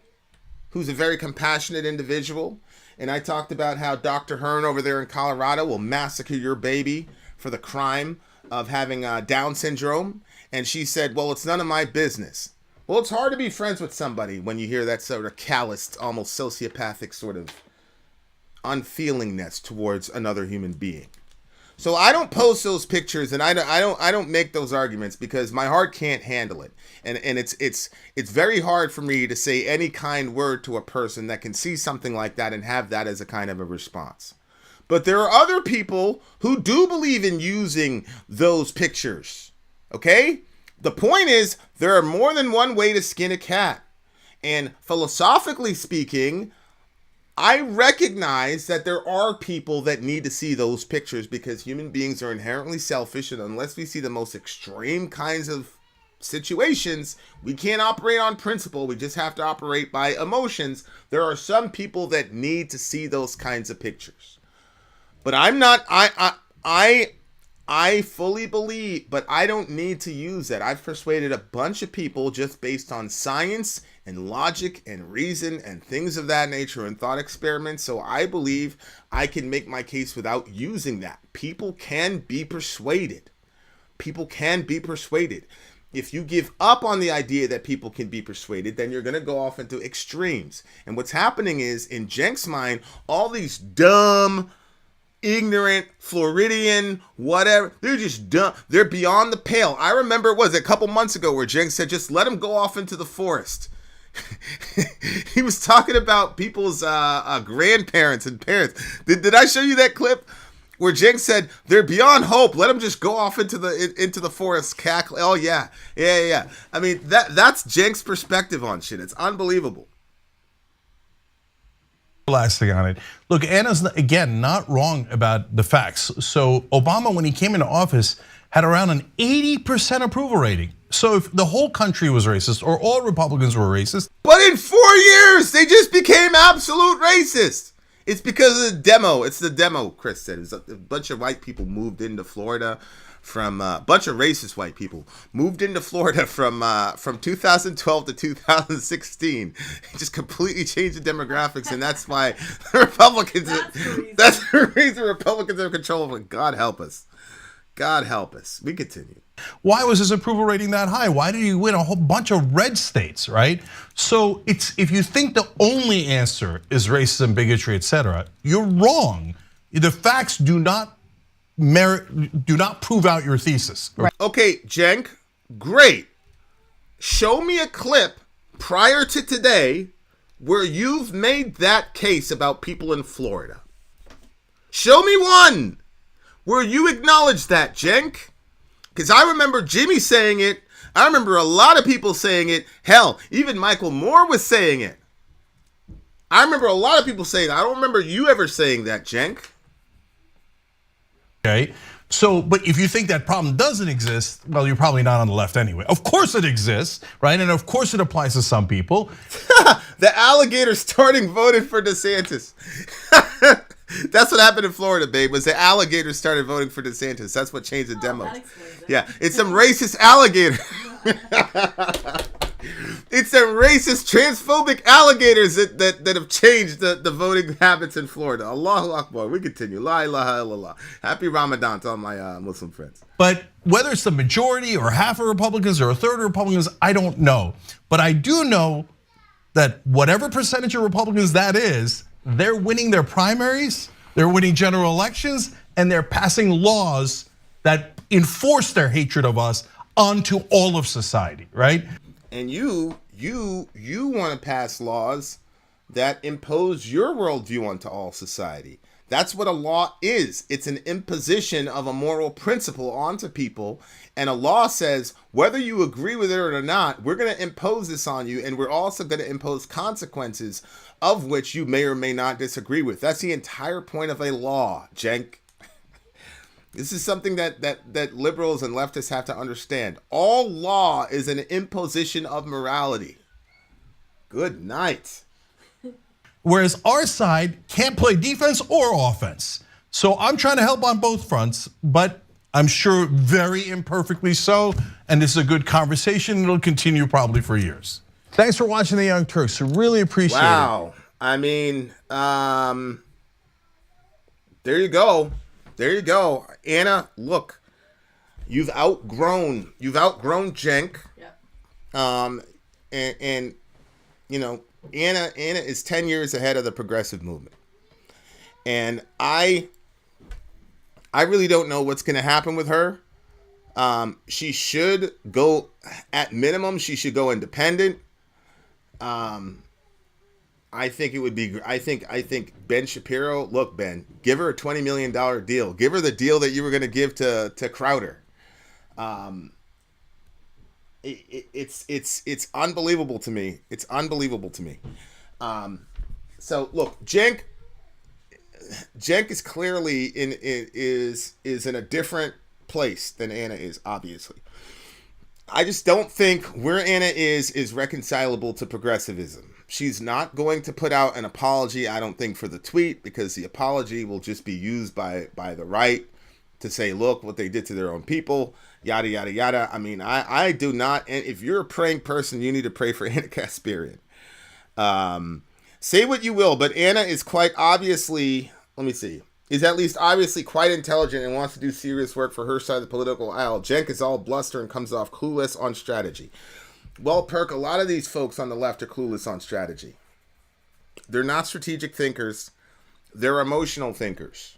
who's a very compassionate individual, and I talked about how Dr. Hearn over there in Colorado will massacre your baby for the crime of having Down syndrome. And she said, well, it's none of my business. Well, it's hard to be friends with somebody when you hear that sort of calloused, almost sociopathic sort of unfeelingness towards another human being. So I don't post those pictures, and I don't make those arguments because my heart can't handle it, and it's very hard for me to say any kind word to a person that can see something like that and have that as a kind of a response. But there are other people who do believe in using those pictures. Okay, the point is there are more than one way to skin a cat, and philosophically speaking, I recognize that there are people that need to see those pictures because human beings are inherently selfish, and unless we see the most extreme kinds of situations, we can't operate on principle. We just have to operate by emotions. There are some people that need to see those kinds of pictures. But I'm not, I fully believe, but I don't need to use that. I've persuaded a bunch of people just based on science and logic and reason and things of that nature and thought experiments. So I believe I can make my case without using that. People can be persuaded. People can be persuaded. If you give up on the idea that people can be persuaded, then you're going to go off into extremes. And what's happening is, in Cenk's mind, all these dumb, ignorant, Floridian, whatever, they're just dumb. They're beyond the pale. I remember it was a couple months ago where Cenk said, just let them go off into the forest. He was talking about people's grandparents and parents. Did I show you that clip where Cenk said they're beyond hope? Let them just go off into the forest, cackle. Oh yeah. I mean that's Cenk's perspective on shit. It's unbelievable. Lasting on it. Look, Anna's again not wrong about the facts. So Obama, when he came into office, had around an 80% approval rating. So if the whole country was racist or all Republicans were racist. But in 4 years, they just became absolute racist. It's because of the demo. It's the demo, Chris said. It's a bunch of white people moved into Florida from a bunch of racist white people moved into Florida from 2012 to 2016. It just completely changed the demographics, and that's why the Republicans. That's the reason Republicans are in control of it. God help us. God help us. We continue. Why was his approval rating that high? Why did he win a whole bunch of red states, right? So if you think the only answer is racism, bigotry, etc., you're wrong. The facts do not prove out your thesis. Right. Okay, Cenk, great. Show me a clip prior to today where you've made that case about people in Florida. Show me one where you acknowledge that, Cenk. Because I remember Jimmy saying it. I remember a lot of people saying it. Hell, even Michael Moore was saying it. I remember a lot of people saying it. I don't remember you ever saying that, Cenk. Okay, so, but if you think that problem doesn't exist, well, you're probably not on the left anyway. Of course it exists, right? And of course it applies to some people. The alligator starting voted for DeSantis. That's what happened in Florida, babe, was the alligators started voting for DeSantis. That's what changed the demo. Yeah, it's some racist alligator. It's some racist, transphobic alligators that have changed the voting habits in Florida. Allahu Akbar. We continue. La ilaha illallah. Happy Ramadan to all my Muslim friends. But whether it's the majority or half of Republicans or a third of Republicans, I don't know. But I do know that whatever percentage of Republicans that is, they're winning their primaries, they're winning general elections, and they're passing laws that enforce their hatred of us onto all of society, right? And you you want to pass laws that impose your worldview onto all society. That's what a law is. It's an imposition of a moral principle onto people. And a law says, whether you agree with it or not, we're going to impose this on you. And we're also going to impose consequences of which you may or may not disagree with. That's the entire point of a law, Cenk. This is something that liberals and leftists have to understand. All law is an imposition of morality. Good night. Whereas our side can't play defense or offense. So I'm trying to help on both fronts, but I'm sure very imperfectly so. And this is a good conversation. It'll continue probably for years. Thanks for watching The Young Turks. Really appreciate it. Wow. I mean, there you go. There you go. Ana, look, you've outgrown Cenk. Yeah. And you know, Ana is 10 years ahead of the progressive movement. And I really don't know what's going to happen with her. She should go, at minimum, she should go independent. I think it would be, I think Ben Shapiro, look, Ben, give her a $20 million deal. Give her the deal that you were going to give to Crowder. It's unbelievable to me. It's unbelievable to me. So look, Cenk is clearly is in a different place than Ana is, obviously. I just don't think where Ana is reconcilable to progressivism. She's not going to put out an apology, I don't think, for the tweet, because the apology will just be used by the right to say, look, what they did to their own people, yada, yada, yada. I mean, I do not, and if you're a praying person, you need to pray for Ana Kasparian. Say what you will, but Ana is quite obviously, is at least obviously quite intelligent and wants to do serious work for her side of the political aisle. Cenk is all bluster and comes off clueless on strategy. Well, Perk, a lot of these folks on the left are clueless on strategy. They're not strategic thinkers. They're emotional thinkers.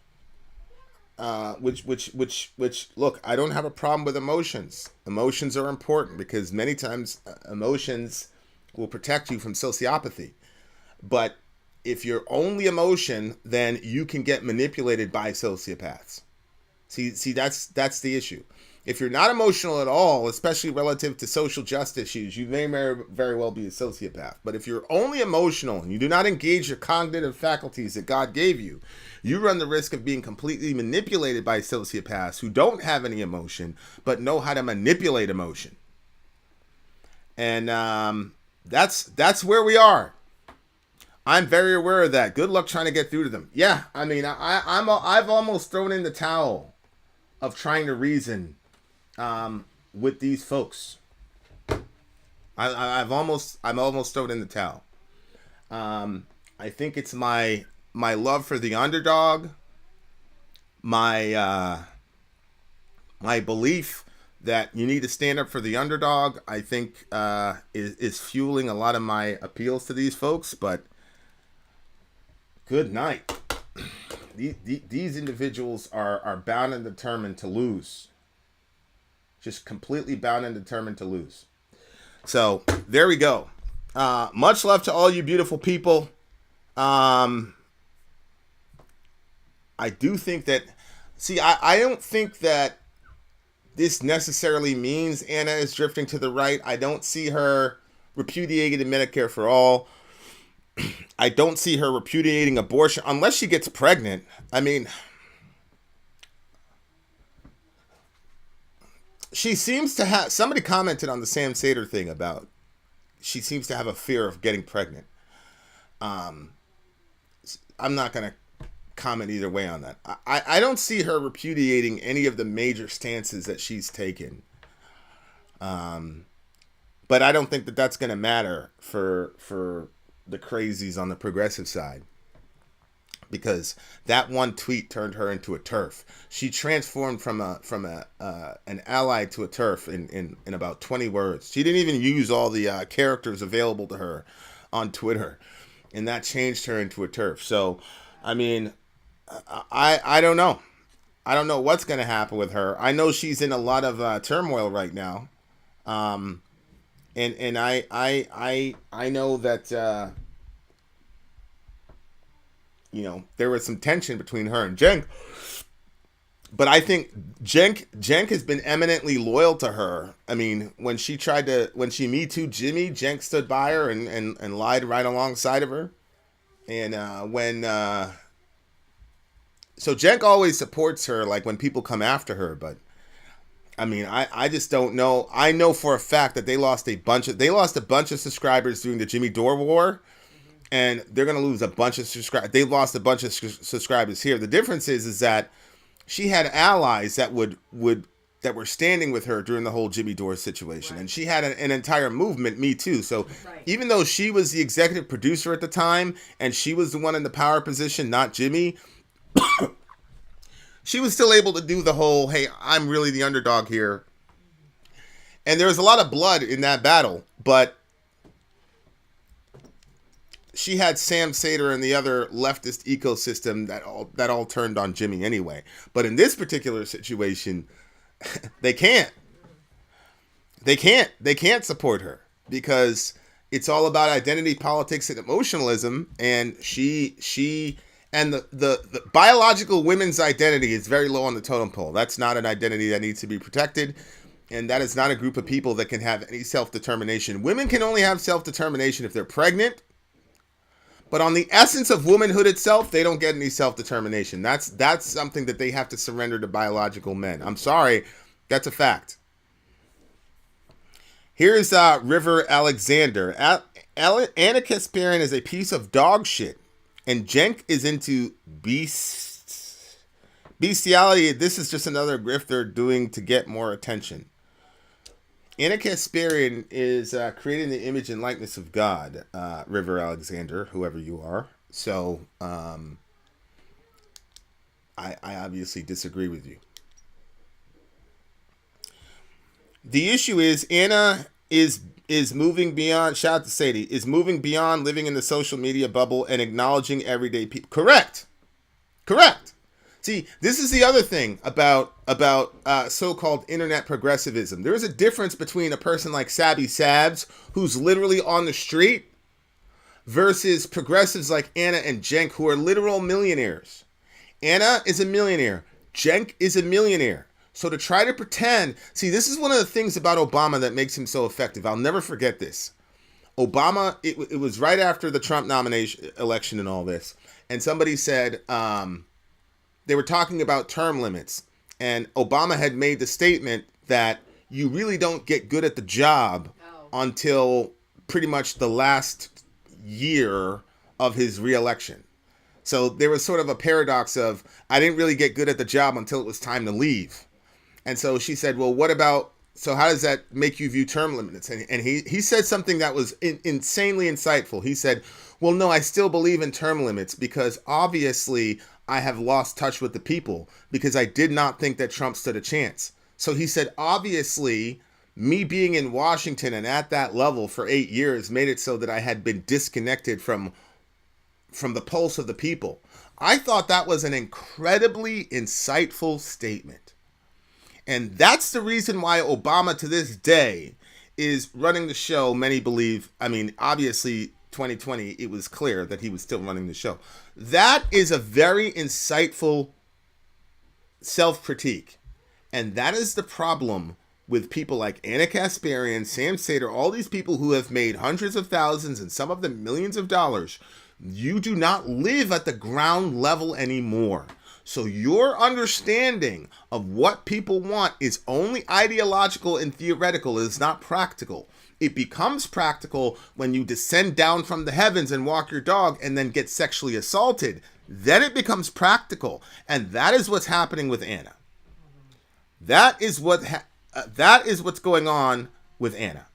Which look, I don't have a problem with emotions. Emotions are important because many times emotions will protect you from sociopathy. But if you're only emotion, then you can get manipulated by sociopaths. See, that's the issue. If you're not emotional at all, especially relative to social justice issues, you may very well be a sociopath. But if you're only emotional and you do not engage your cognitive faculties that God gave you, you run the risk of being completely manipulated by sociopaths who don't have any emotion, but know how to manipulate emotion. And that's where we are. I'm very aware of that. Good luck trying to get through to them. Yeah, I mean, I've almost thrown in the towel of trying to reason with these folks. I'm almost thrown in the towel. I think it's my love for the underdog, my belief that you need to stand up for the underdog, I think is fueling a lot of my appeals to these folks. But good night. These individuals are bound and determined to lose. Just completely bound and determined to lose. So there we go. Much love to all you beautiful people. I do think that, I don't think that this necessarily means Ana is drifting to the right. I don't see her repudiating Medicare for all. I don't see her repudiating abortion unless she gets pregnant. I mean, she seems to have, somebody commented on the Sam Sater thing about, she seems to have a fear of getting pregnant. I'm not going to comment either way on that. I don't see her repudiating any of the major stances that she's taken. But I don't think that that's going to matter for the crazies on the progressive side, because that one tweet turned her into a TERF. She transformed from an ally to a TERF in about 20 words. She didn't even use all the characters available to her on Twitter, and that changed her into a TERF. So, I mean, I don't know. I don't know what's going to happen with her. I know she's in a lot of turmoil right now. And I know that there was some tension between her and Cenk. But I think Cenk has been eminently loyal to her. I mean, when she Me Too Jimmy, Cenk stood by her and lied right alongside of her. And so Cenk always supports her, like when people come after her. But I mean, I just don't know. I know for a fact that they lost a bunch of subscribers during the Jimmy Dore war. And they're going to lose a bunch of subscribers. They've lost a bunch of subscribers here. The difference is that she had allies that that were standing with her during the whole Jimmy Dore situation. Right. And she had an entire movement, Me Too. So even though she was the executive producer at the time and she was the one in the power position, not Jimmy, she was still able to do the whole, hey, I'm really the underdog here. And there was a lot of blood in that battle, but she had Sam Sater and the other leftist ecosystem that all turned on Jimmy anyway. But in this particular situation, they can't support her because it's all about identity politics and emotionalism. And she and the biological women's identity is very low on the totem pole. That's not an identity that needs to be protected. And that is not a group of people that can have any self-determination. Women can only have self-determination if they're pregnant. But on the essence of womanhood itself, they don't get any self-determination. That's something that they have to surrender to biological men. I'm sorry, that's a fact. Here's River Alexander. Ana Kasparian is a piece of dog shit, and Cenk is into bestiality. This is just another grift they're doing to get more attention. Ana Kasparian is creating the image and likeness of God, River Alexander, whoever you are. So I obviously disagree with you. The issue is Ana is moving beyond, shout out to Sadie, is moving beyond living in the social media bubble and acknowledging everyday people. Correct. See, this is the other thing about so-called internet progressivism. There is a difference between a person like Sabby Sabs, who's literally on the street, versus progressives like Ana and Cenk, who are literal millionaires. Ana is a millionaire. Cenk is a millionaire. So to try to pretend... See, this is one of the things about Obama that makes him so effective. I'll never forget this. Obama, it was right after the Trump nomination election and all this. And somebody said... they were talking about term limits, and Obama had made the statement that you really don't get good at the job until pretty much the last year of his reelection. So there was sort of a paradox of, I didn't really get good at the job until it was time to leave. And so she said, well, so how does that make you view term limits? And he said something that was insanely insightful. He said, well, no, I still believe in term limits because obviously I have lost touch with the people because I did not think that Trump stood a chance. So he said, obviously, me being in Washington and at that level for 8 years made it so that I had been disconnected from the pulse of the people. I thought that was an incredibly insightful statement. And that's the reason why Obama to this day is running the show. Many believe, I mean, obviously 2020, it was clear that he was still running the show. That is a very insightful self-critique. And that is the problem with people like Ana Kasparian, Sam Sater, all these people who have made hundreds of thousands and some of them millions of dollars. You do not live at the ground level anymore. So your understanding of what people want is only ideological and theoretical. It is not practical. It becomes practical when you descend down from the heavens and walk your dog and then get sexually assaulted. Then it becomes practical. And that is what's happening with Ana. That is what's going on with Ana.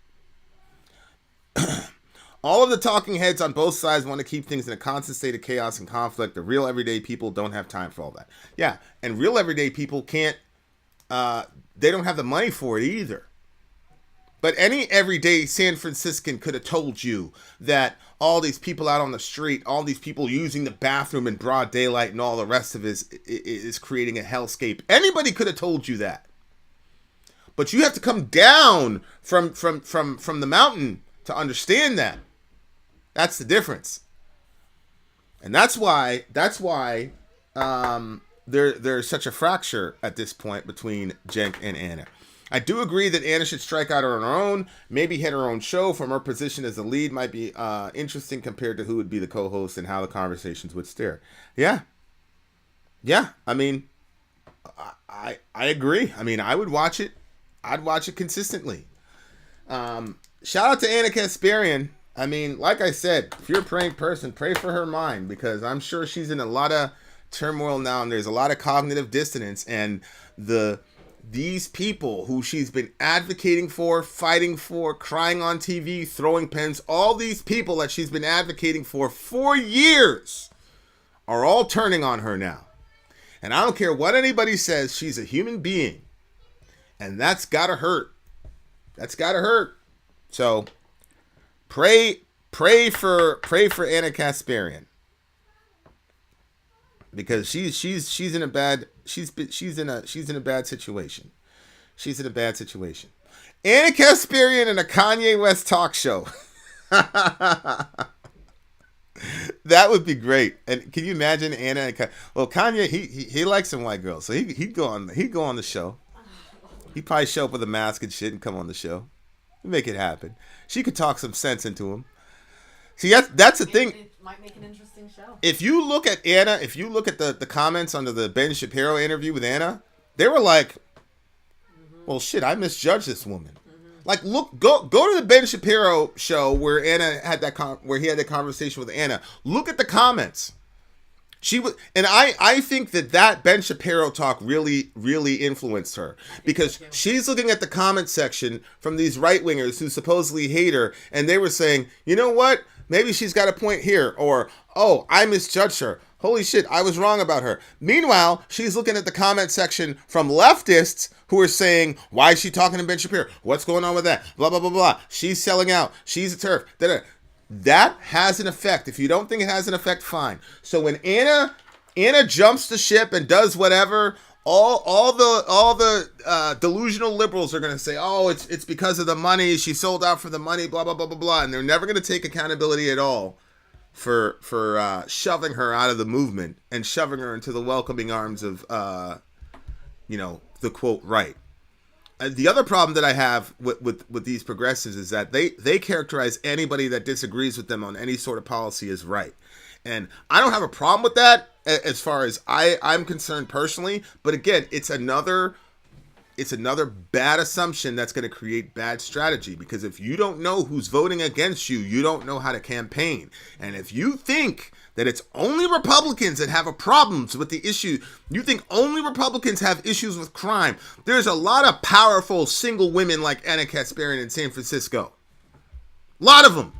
All of the talking heads on both sides want to keep things in a constant state of chaos and conflict. The real everyday people don't have time for all that. Yeah, and real everyday people can't, they don't have the money for it either. But any everyday San Franciscan could have told you that all these people out on the street, all these people using the bathroom in broad daylight and all the rest of it is creating a hellscape. Anybody could have told you that. But you have to come down from the mountain to understand that. That's the difference. And that's why there's such a fracture at this point between Cenk and Ana. I do agree that Ana should strike out on her own, maybe hit her own show from her position as the lead might be interesting compared to who would be the co-host and how the conversations would steer. Yeah. I mean, I agree. I mean, I would watch it. I'd watch it consistently. Shout out to Ana Kasparian. I mean, like I said, if you're a praying person, pray for her mind, because I'm sure she's in a lot of turmoil now, and there's a lot of cognitive dissonance, and these people who she's been advocating for, fighting for, crying on TV, throwing pens, all these people that she's been advocating for years are all turning on her now. And I don't care what anybody says, she's a human being. And that's gotta hurt. That's gotta hurt. So pray for Ana Kasparian. Because she's in a bad situation. She's in a bad situation. Ana Kasparian in a Kanye West talk show. That would be great. And can you imagine Ana and well, Kanye, he likes some white girls, so he'd go on the show. He'd probably show up with a mask and shit and come on the show. Make it happen. She could talk some sense into him. See, that's the thing. It might make an interesting show. If you look at Ana, if you look at the comments under the Ben Shapiro interview with Ana, they were like, well, shit, I misjudged this woman. Like, go to the Ben Shapiro show where Ana had where he had that conversation with Ana. Look at the comments. She was, and I think that Ben Shapiro talk really influenced her, because she's looking at the comment section from these right wingers who supposedly hate her, and they were saying, you know what? Maybe she's got a point here, or oh, I misjudged her. Holy shit, I was wrong about her. Meanwhile, she's looking at the comment section from leftists who are saying, why is she talking to Ben Shapiro? What's going on with that? Blah, blah, blah, blah. She's selling out. She's a TERF. Da-da. That has an effect. If you don't think it has an effect, fine. So when Ana jumps the ship and does whatever, all the delusional liberals are going to say, oh, it's because of the money. She sold out for the money, blah, blah, blah, blah, blah. And they're never going to take accountability at all for shoving her out of the movement and shoving her into the welcoming arms of, the quote, right. The other problem that I have with these progressives is that they characterize anybody that disagrees with them on any sort of policy as right. And I don't have a problem with that as far as I'm concerned personally. But again, it's another bad assumption that's going to create bad strategy, because if you don't know who's voting against you, you don't know how to campaign. And if you think that it's only Republicans that have problems with the issue, you think only Republicans have issues with crime, there's a lot of powerful single women like Ana Kasparian in San Francisco. A lot of them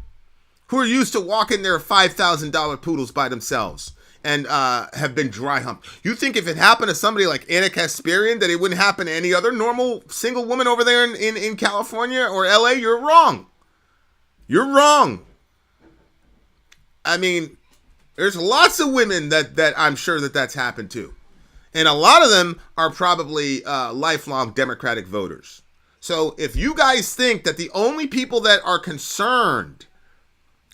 who are used to walking their $5,000 poodles by themselves and have been dry humped. You think if it happened to somebody like Ana Kasparian that it wouldn't happen to any other normal single woman over there in California or LA? You're wrong. You're wrong. I mean, there's lots of women that I'm sure that's happened to. And a lot of them are probably lifelong Democratic voters. So if you guys think that the only people that are concerned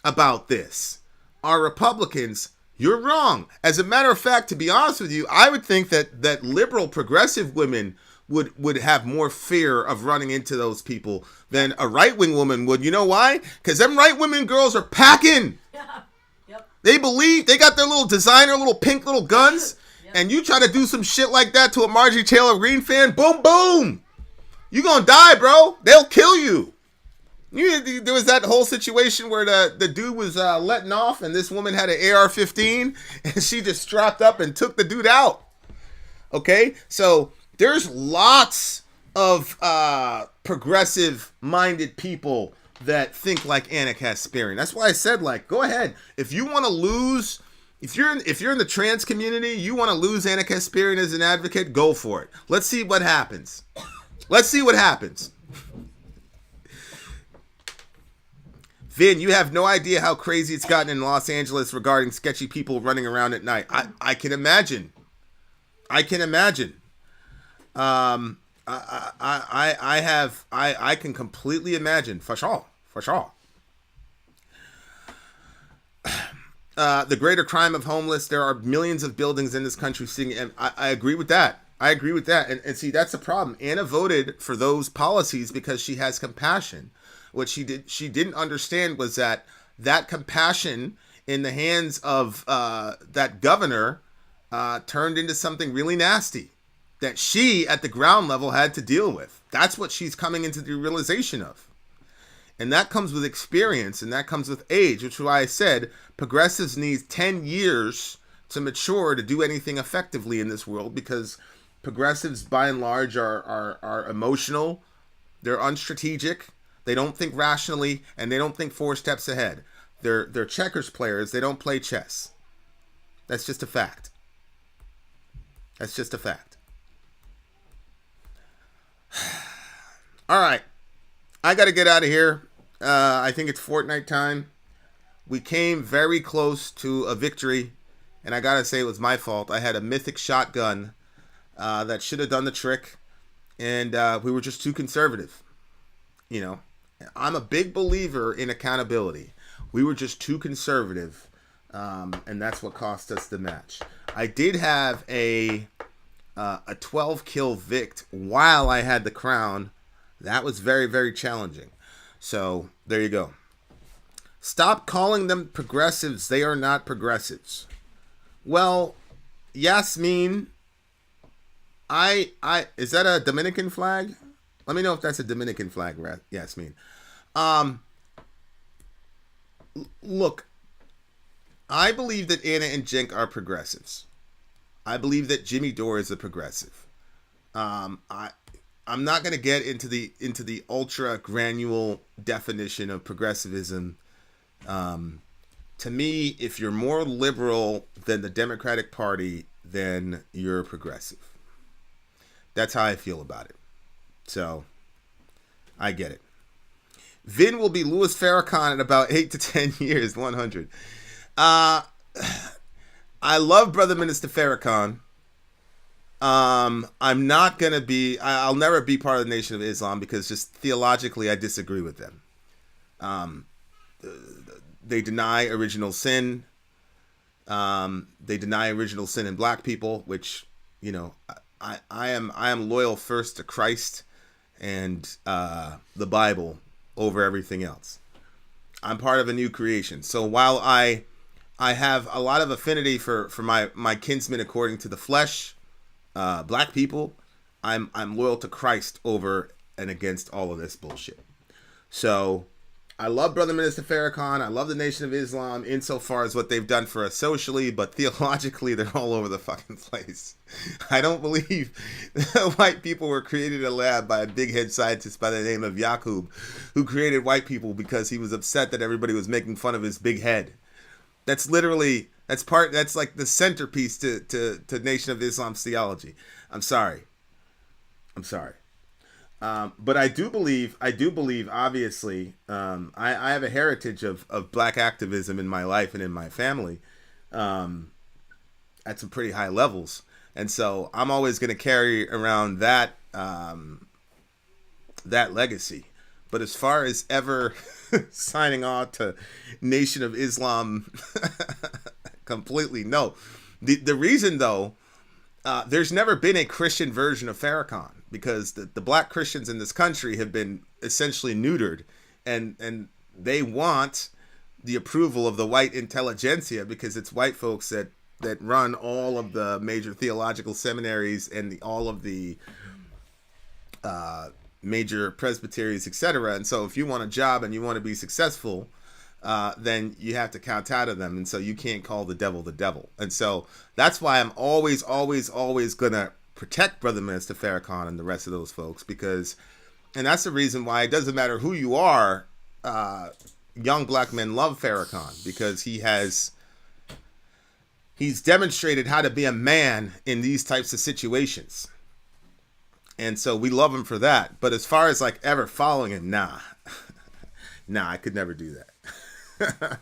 about this are Republicans, you're wrong. As a matter of fact, to be honest with you, I would think that liberal progressive women would have more fear of running into those people than a right-wing woman would. You know why? Because them right-wing girls are packing. Yeah. Yep. They believe they got their little designer, little pink little guns, yep. And you try to do some shit like that to a Marjorie Taylor Greene fan, boom, boom. You gonna die, bro. They'll kill you. There was that whole situation where the dude was letting off, and this woman had an AR-15, and she just strapped up and took the dude out. Okay? So there's lots of progressive-minded people that think like Ana Kasparian. That's why I said, like, go ahead. If you want to lose, if you're in the trans community, you want to lose Ana Kasparian as an advocate, go for it. Let's see what happens. Let's see what happens. Vin, you have no idea how crazy it's gotten in Los Angeles regarding sketchy people running around at night. I can imagine. I I can completely imagine for sure. The greater crime of homeless. There are millions of buildings in this country seeing, and I agree with that. And see, that's the problem. Anna voted for those policies because she has compassion. What she didn't understand was that compassion in the hands of that governor turned into something really nasty that she at the ground level had to deal with. That's what she's coming into the realization of. And that comes with experience, and that comes with age, which is why I said progressives need 10 years to mature to do anything effectively in this world, because progressives, by and large, are emotional, they're unstrategic, they don't think rationally, and they don't think 4 steps ahead. They're checkers players, they don't play chess. That's just a fact. All right. I got to get out of here. I think it's Fortnite time. We came very close to a victory, and I got to say it was my fault. I had a mythic shotgun that should have done the trick, and we were just too conservative. You know, I'm a big believer in accountability. We were just too conservative, and that's what cost us the match. I did have a 12 kill vict while I had the crown. That was very, very challenging. So there you go. Stop calling them progressives. They are not progressives. Well, Yasmin, is that a Dominican flag? Let me know if that's a Dominican flag, Yasmin. Look, I believe that Anna and Cenk are progressives. I believe that Jimmy Dore is a progressive. I'm not going to get into the ultra granular definition of progressivism. To me, if you're more liberal than the Democratic Party, then you're a progressive. That's how I feel about it. So, I get it. Vin will be Louis Farrakhan in about 8 to 10 years, 100. I love Brother Minister Farrakhan. I'm not going to be, I'll never be part of the Nation of Islam because just theologically I disagree with them. They deny original sin. They deny original sin in black people, which, you know, I am loyal first to Christ and the Bible over everything else. I'm part of a new creation. So while I have a lot of affinity for my kinsmen according to the flesh, black people, I'm loyal to Christ over and against all of this bullshit. So I love Brother Minister Farrakhan. I love the Nation of Islam insofar as what they've done for us socially, but theologically they're all over the fucking place. I don't believe white people were created in a lab by a big head scientist by the name of Yaqub, who created white people because he was upset that everybody was making fun of his big head. That's literally, that's like the centerpiece to Nation of Islam's theology. I'm sorry. But I do believe, obviously, I have a heritage of black activism in my life and in my family at some pretty high levels. And so I'm always going to carry around that legacy. But as far as ever signing on to Nation of Islam, completely no. The reason, though, there's never been a Christian version of Farrakhan, because the black Christians in this country have been essentially neutered, and they want the approval of the white intelligentsia, because it's white folks that run all of the major theological seminaries and all of the major presbyteries, etc. And so if you want a job and you want to be successful, then you have to kowtow to them. And so you can't call the devil. And so that's why I'm always going to protect Brother Minister Farrakhan and the rest of those folks, because, and that's the reason why it doesn't matter who you are, young black men love Farrakhan, because he's demonstrated how to be a man in these types of situations. And so we love him for that. But as far as like ever following him, nah, I could never do that.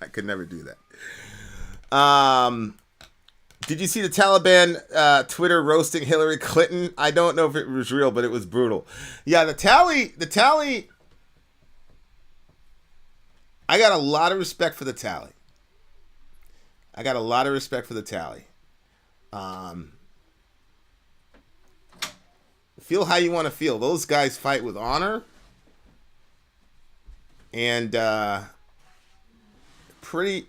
I could never do that. Did you see the Taliban Twitter roasting Hillary Clinton? I don't know if it was real, but it was brutal. Yeah, the tally. I got a lot of respect for the tally. Feel how you want to feel. Those guys fight with honor. And pretty...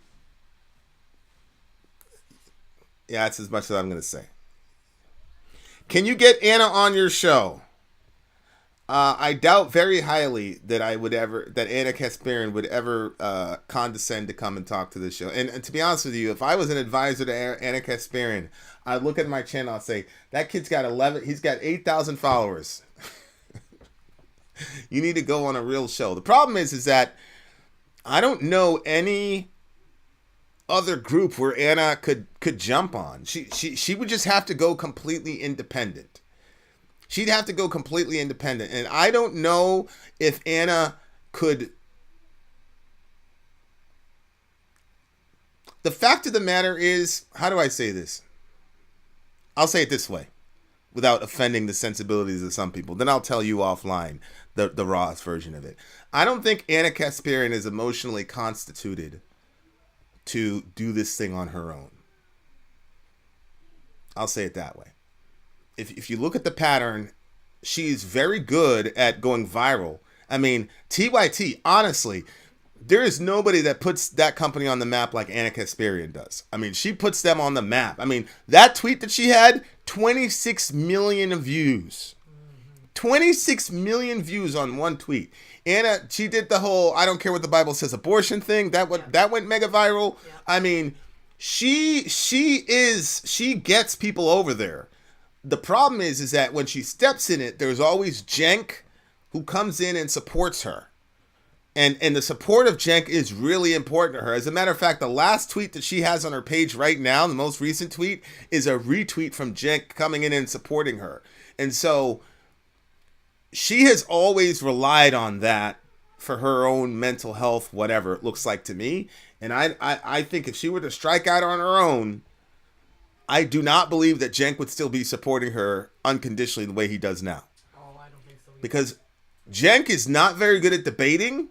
Yeah, that's as much as I'm going to say. Can you get Ana on your show? I doubt very highly that Ana Kasparian would ever condescend to come and talk to this show. And to be honest with you, if I was an advisor to Ana Kasparian, I'd look at my channel and say, that kid's got 8,000 followers. You need to go on a real show. The problem is that I don't know any other group where Ana could jump on. She would just have to go completely independent. She'd have to go completely independent. And I don't know if Ana could... The fact of the matter is, how do I say this? I'll say it this way, without offending the sensibilities of some people. Then I'll tell you offline the rawest version of it. I don't think Ana Kasparian is emotionally constituted to do this thing on her own. I'll say it that way. If you look at the pattern, she's very good at going viral. I mean, TYT, honestly, there is nobody that puts that company on the map like Ana Kasparian does. I mean, she puts them on the map. I mean, that tweet that she had, 26 million views. 26 million views on one tweet. Ana, she did the whole I don't care what the Bible says abortion thing. That went mega viral. Yeah. I mean, she gets people over there. The problem is that when she steps in it, there's always Cenk who comes in and supports her. And the support of Cenk is really important to her. As a matter of fact, the last tweet that she has on her page right now, the most recent tweet, is a retweet from Cenk coming in and supporting her. And so she has always relied on that for her own mental health, whatever it looks like to me. And I think if she were to strike out on her own, I do not believe that Cenk would still be supporting her unconditionally the way he does now. Oh, I don't think so either. Because Cenk is not very good at debating,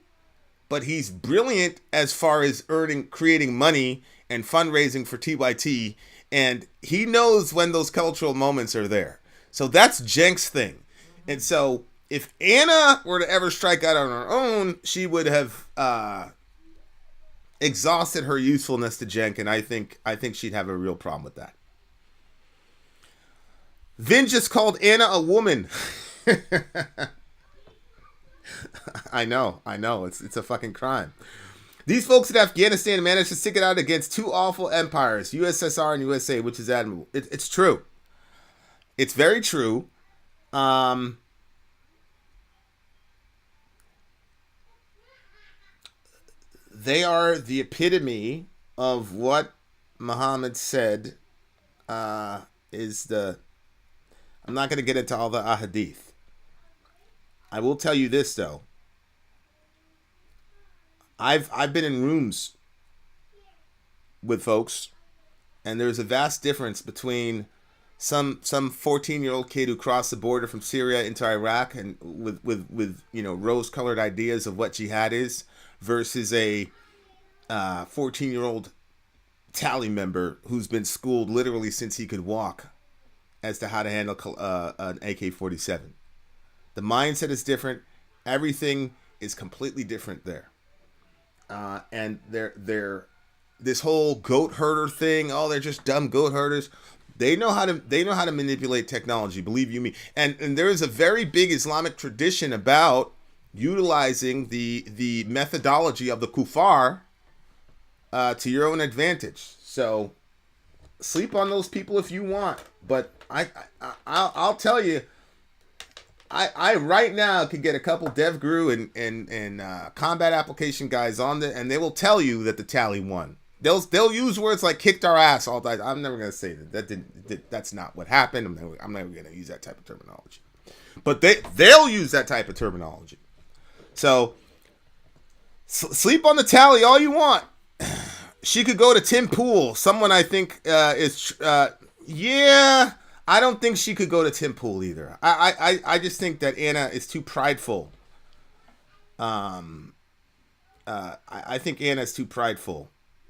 but he's brilliant as far as creating money and fundraising for TYT. And he knows when those cultural moments are there. So that's Cenk's thing. Mm-hmm. And so if Ana were to ever strike out on her own, she would have exhausted her usefulness to Cenk. And I think she'd have a real problem with that. Vin just called Ana a woman. I know. It's a fucking crime. These folks in Afghanistan managed to stick it out against two awful empires, USSR and USA, which is admirable. It's true. It's very true. They are the epitome of what Muhammad said is the... I'm not going to get into all the ahadith. I will tell you this, though. I've been in rooms with folks, and there's a vast difference between some 14-year-old kid who crossed the border from Syria into Iraq and with rose-colored ideas of what jihad is versus a 14-year-old tally member who's been schooled literally since he could walk as to how to handle an AK-47. The mindset is different. Everything is completely different there. And they're this whole goat herder thing. Oh, they're just dumb goat herders. They know how to manipulate technology. Believe you me. And there is a very big Islamic tradition about utilizing the methodology of the kuffar to your own advantage. So sleep on those people if you want, but I'll tell you, I right now could get a couple DevGru and combat application guys on there, and they will tell you that the tally won. They'll use words like "kicked our ass" all the time. I'm never gonna say that. That's not what happened. I'm never gonna use that type of terminology. But they'll use that type of terminology. So sleep on the tally all you want. She could go to Tim Pool. Someone I think is. Yeah, I don't think she could go to Tim Pool either. I just think that Ana is too prideful. I think Ana is too prideful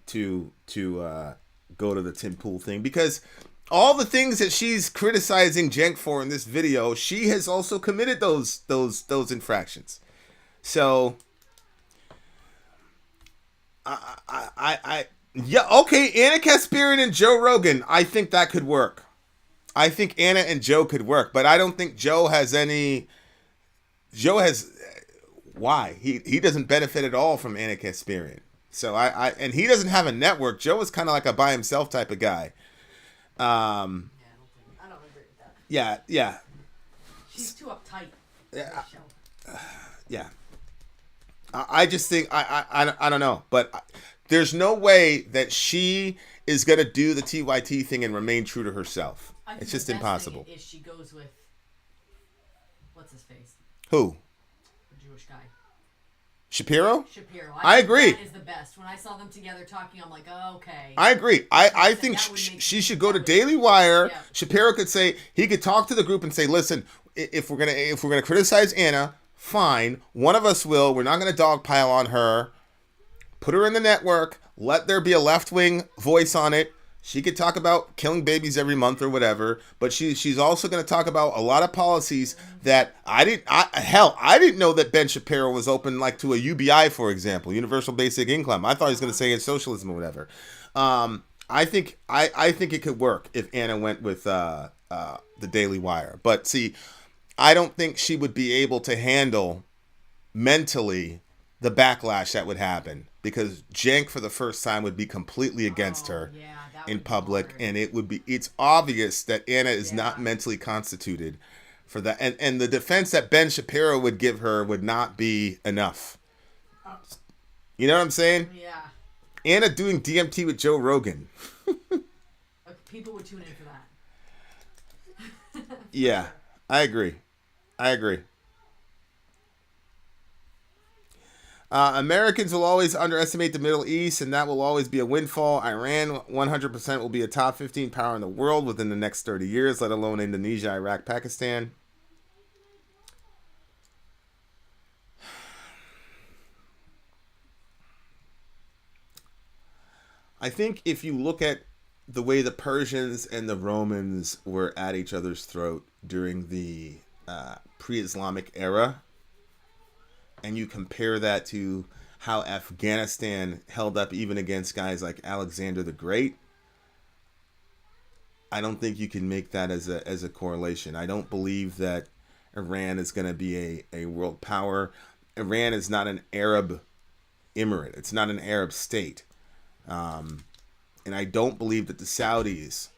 to go to the Tim Pool thing, because all the things that she's criticizing Cenk for in this video, she has also committed those infractions. So yeah, okay, Ana Kasparian and Joe Rogan, I think that could work. I think Ana and Joe could work, but I don't think Joe has why? He doesn't benefit at all from Ana Kasparian. So and he doesn't have a network. Joe is kind of like a by himself type of guy. I don't agree with that. Yeah. She's too uptight. Yeah. I just think I don't know, but there's no way that she is gonna do the TYT thing and remain true to herself. It's just impossible. If she goes with what's his face? Who? The Jewish guy. Shapiro. I agree. That is the best. When I saw them together talking, I'm like, oh, okay. I agree. I think she should go to Daily Wire. Yeah. Shapiro could say, he could talk to the group and say, listen, if we're gonna criticize Ana, fine. One of us will. We're not gonna dogpile on her. Put her in the network. Let there be a left-wing voice on it. She could talk about killing babies every month or whatever, but she's also going to talk about a lot of policies that I didn't know that Ben Shapiro was open, like, to a UBI, for example, Universal Basic Income. I thought he was going to say it's socialism or whatever. I think it could work if Ana went with the Daily Wire, but see, I don't think she would be able to handle mentally the backlash that would happen, because Cenk for the first time would be completely against her. Yeah, in public, and it's obvious that Ana is not mentally constituted for that, and the defense that Ben Shapiro would give her would not be enough. You know what I'm saying? Yeah. Ana doing DMT with Joe Rogan. People would tune in for that. Yeah, I agree. Americans will always underestimate the Middle East, and that will always be a windfall. Iran 100% will be a top 15 power in the world within the next 30 years, let alone Indonesia, Iraq, Pakistan. I think if you look at the way the Persians and the Romans were at each other's throat during the pre-Islamic era, and you compare that to how Afghanistan held up even against guys like Alexander the Great, I don't think you can make that as a correlation. I don't believe that Iran is going to be a world power. Iran is not an Arab emirate. It's not an Arab state. And I don't believe that the Saudis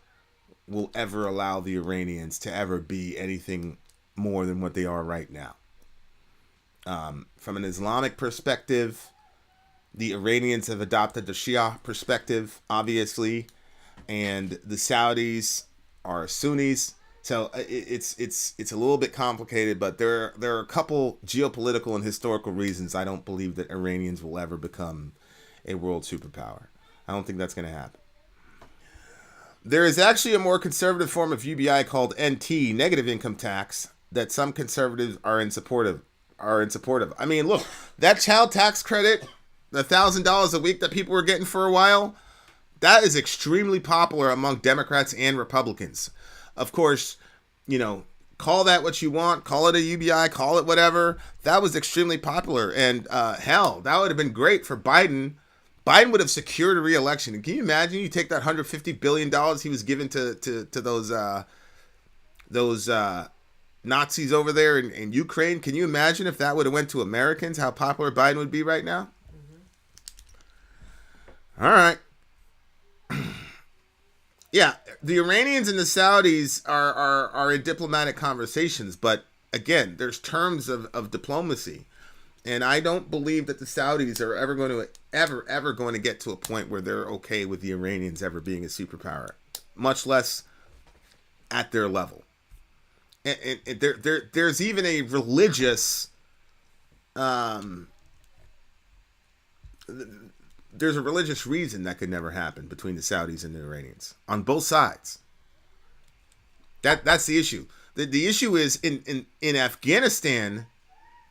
will ever allow the Iranians to ever be anything more than what they are right now. From an Islamic perspective, the Iranians have adopted the Shia perspective, obviously, and the Saudis are Sunnis. So it's a little bit complicated, but there are a couple geopolitical and historical reasons I don't believe that Iranians will ever become a world superpower. I don't think that's going to happen. There is actually a more conservative form of UBI called NT, negative income tax, that some conservatives are in support of. I mean, look, that child tax credit, the $1,000 a week that people were getting for a while, that is extremely popular among Democrats and Republicans. Of course, call that what you want, call it a UBI, call it whatever. That was extremely popular, and hell, that would have been great for Biden. Biden would have secured a re-election. And can you imagine? You take that $150 billion he was given to those Nazis over there in Ukraine. Can you imagine if that would have went to Americans, how popular Biden would be right now? Mm-hmm. All right. Yeah, the Iranians and the Saudis are in diplomatic conversations, but again, there's terms of diplomacy. And I don't believe that the Saudis are ever going to get to a point where they're okay with the Iranians ever being a superpower, much less at their level. And there's even a religious there's a religious reason that could never happen between the Saudis and the Iranians on both sides. That's the issue. The issue is in Afghanistan,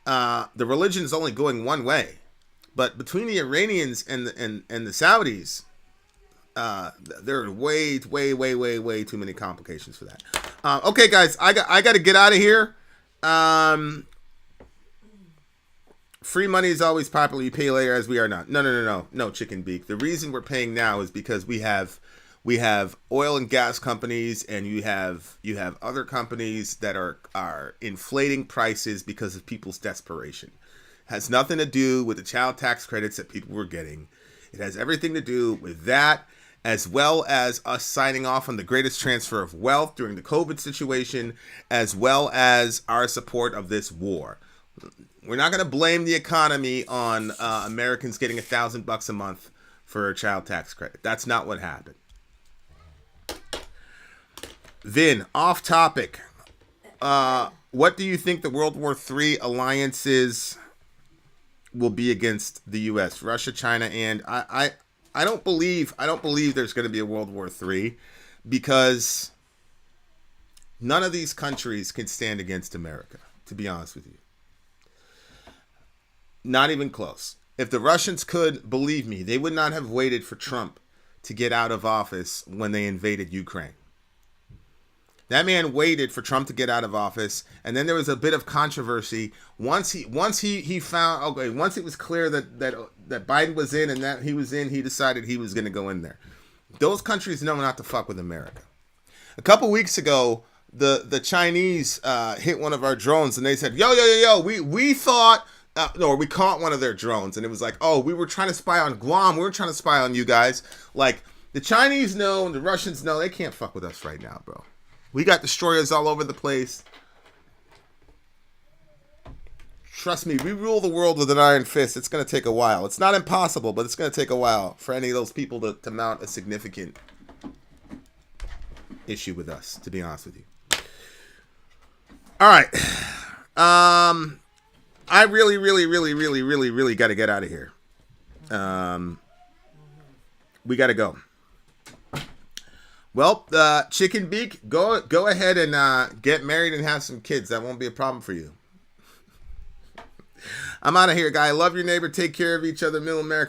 the religion is only going one way, but between the Iranians and the Saudis, there are way too many complications for that. Okay, guys, I got to get out of here. Free money is always popular. You pay later, as we are not. No, Chicken Beak. The reason we're paying now is because we have oil and gas companies, and you have other companies that are inflating prices because of people's desperation. It has nothing to do with the child tax credits that people were getting. It has everything to do with that, as well as us signing off on the greatest transfer of wealth during the COVID situation, as well as our support of this war. We're not going to blame the economy on Americans getting $1,000 a month for a child tax credit. That's not what happened. Vin, off topic. What do you think the World War III alliances will be against the U.S., Russia, China, and I don't believe there's going to be a World War III, because none of these countries can stand against America, to be honest with you. Not even close. If the Russians could, believe me, they would not have waited for Trump to get out of office when they invaded Ukraine. That man waited for Trump to get out of office, and then there was a bit of controversy once it was clear that Biden was in and that he was in, he decided he was going to go in there. Those countries know not to fuck with America. A couple weeks ago, the Chinese hit one of our drones, and they said, yo, we thought, we caught one of their drones, and it was like, oh, we were trying to spy on Guam, we were trying to spy on you guys. Like, the Chinese know and the Russians know they can't fuck with us right now, bro. We got destroyers all over the place. Trust me, we rule the world with an iron fist. It's going to take a while. It's not impossible, but it's going to take a while for any of those people to mount a significant issue with us, to be honest with you. All right. I really got to get out of here. We got to go. Well, Chicken Beak, go ahead and get married and have some kids. That won't be a problem for you. I'm out of here, guy. Love your neighbor. Take care of each other. Middle America.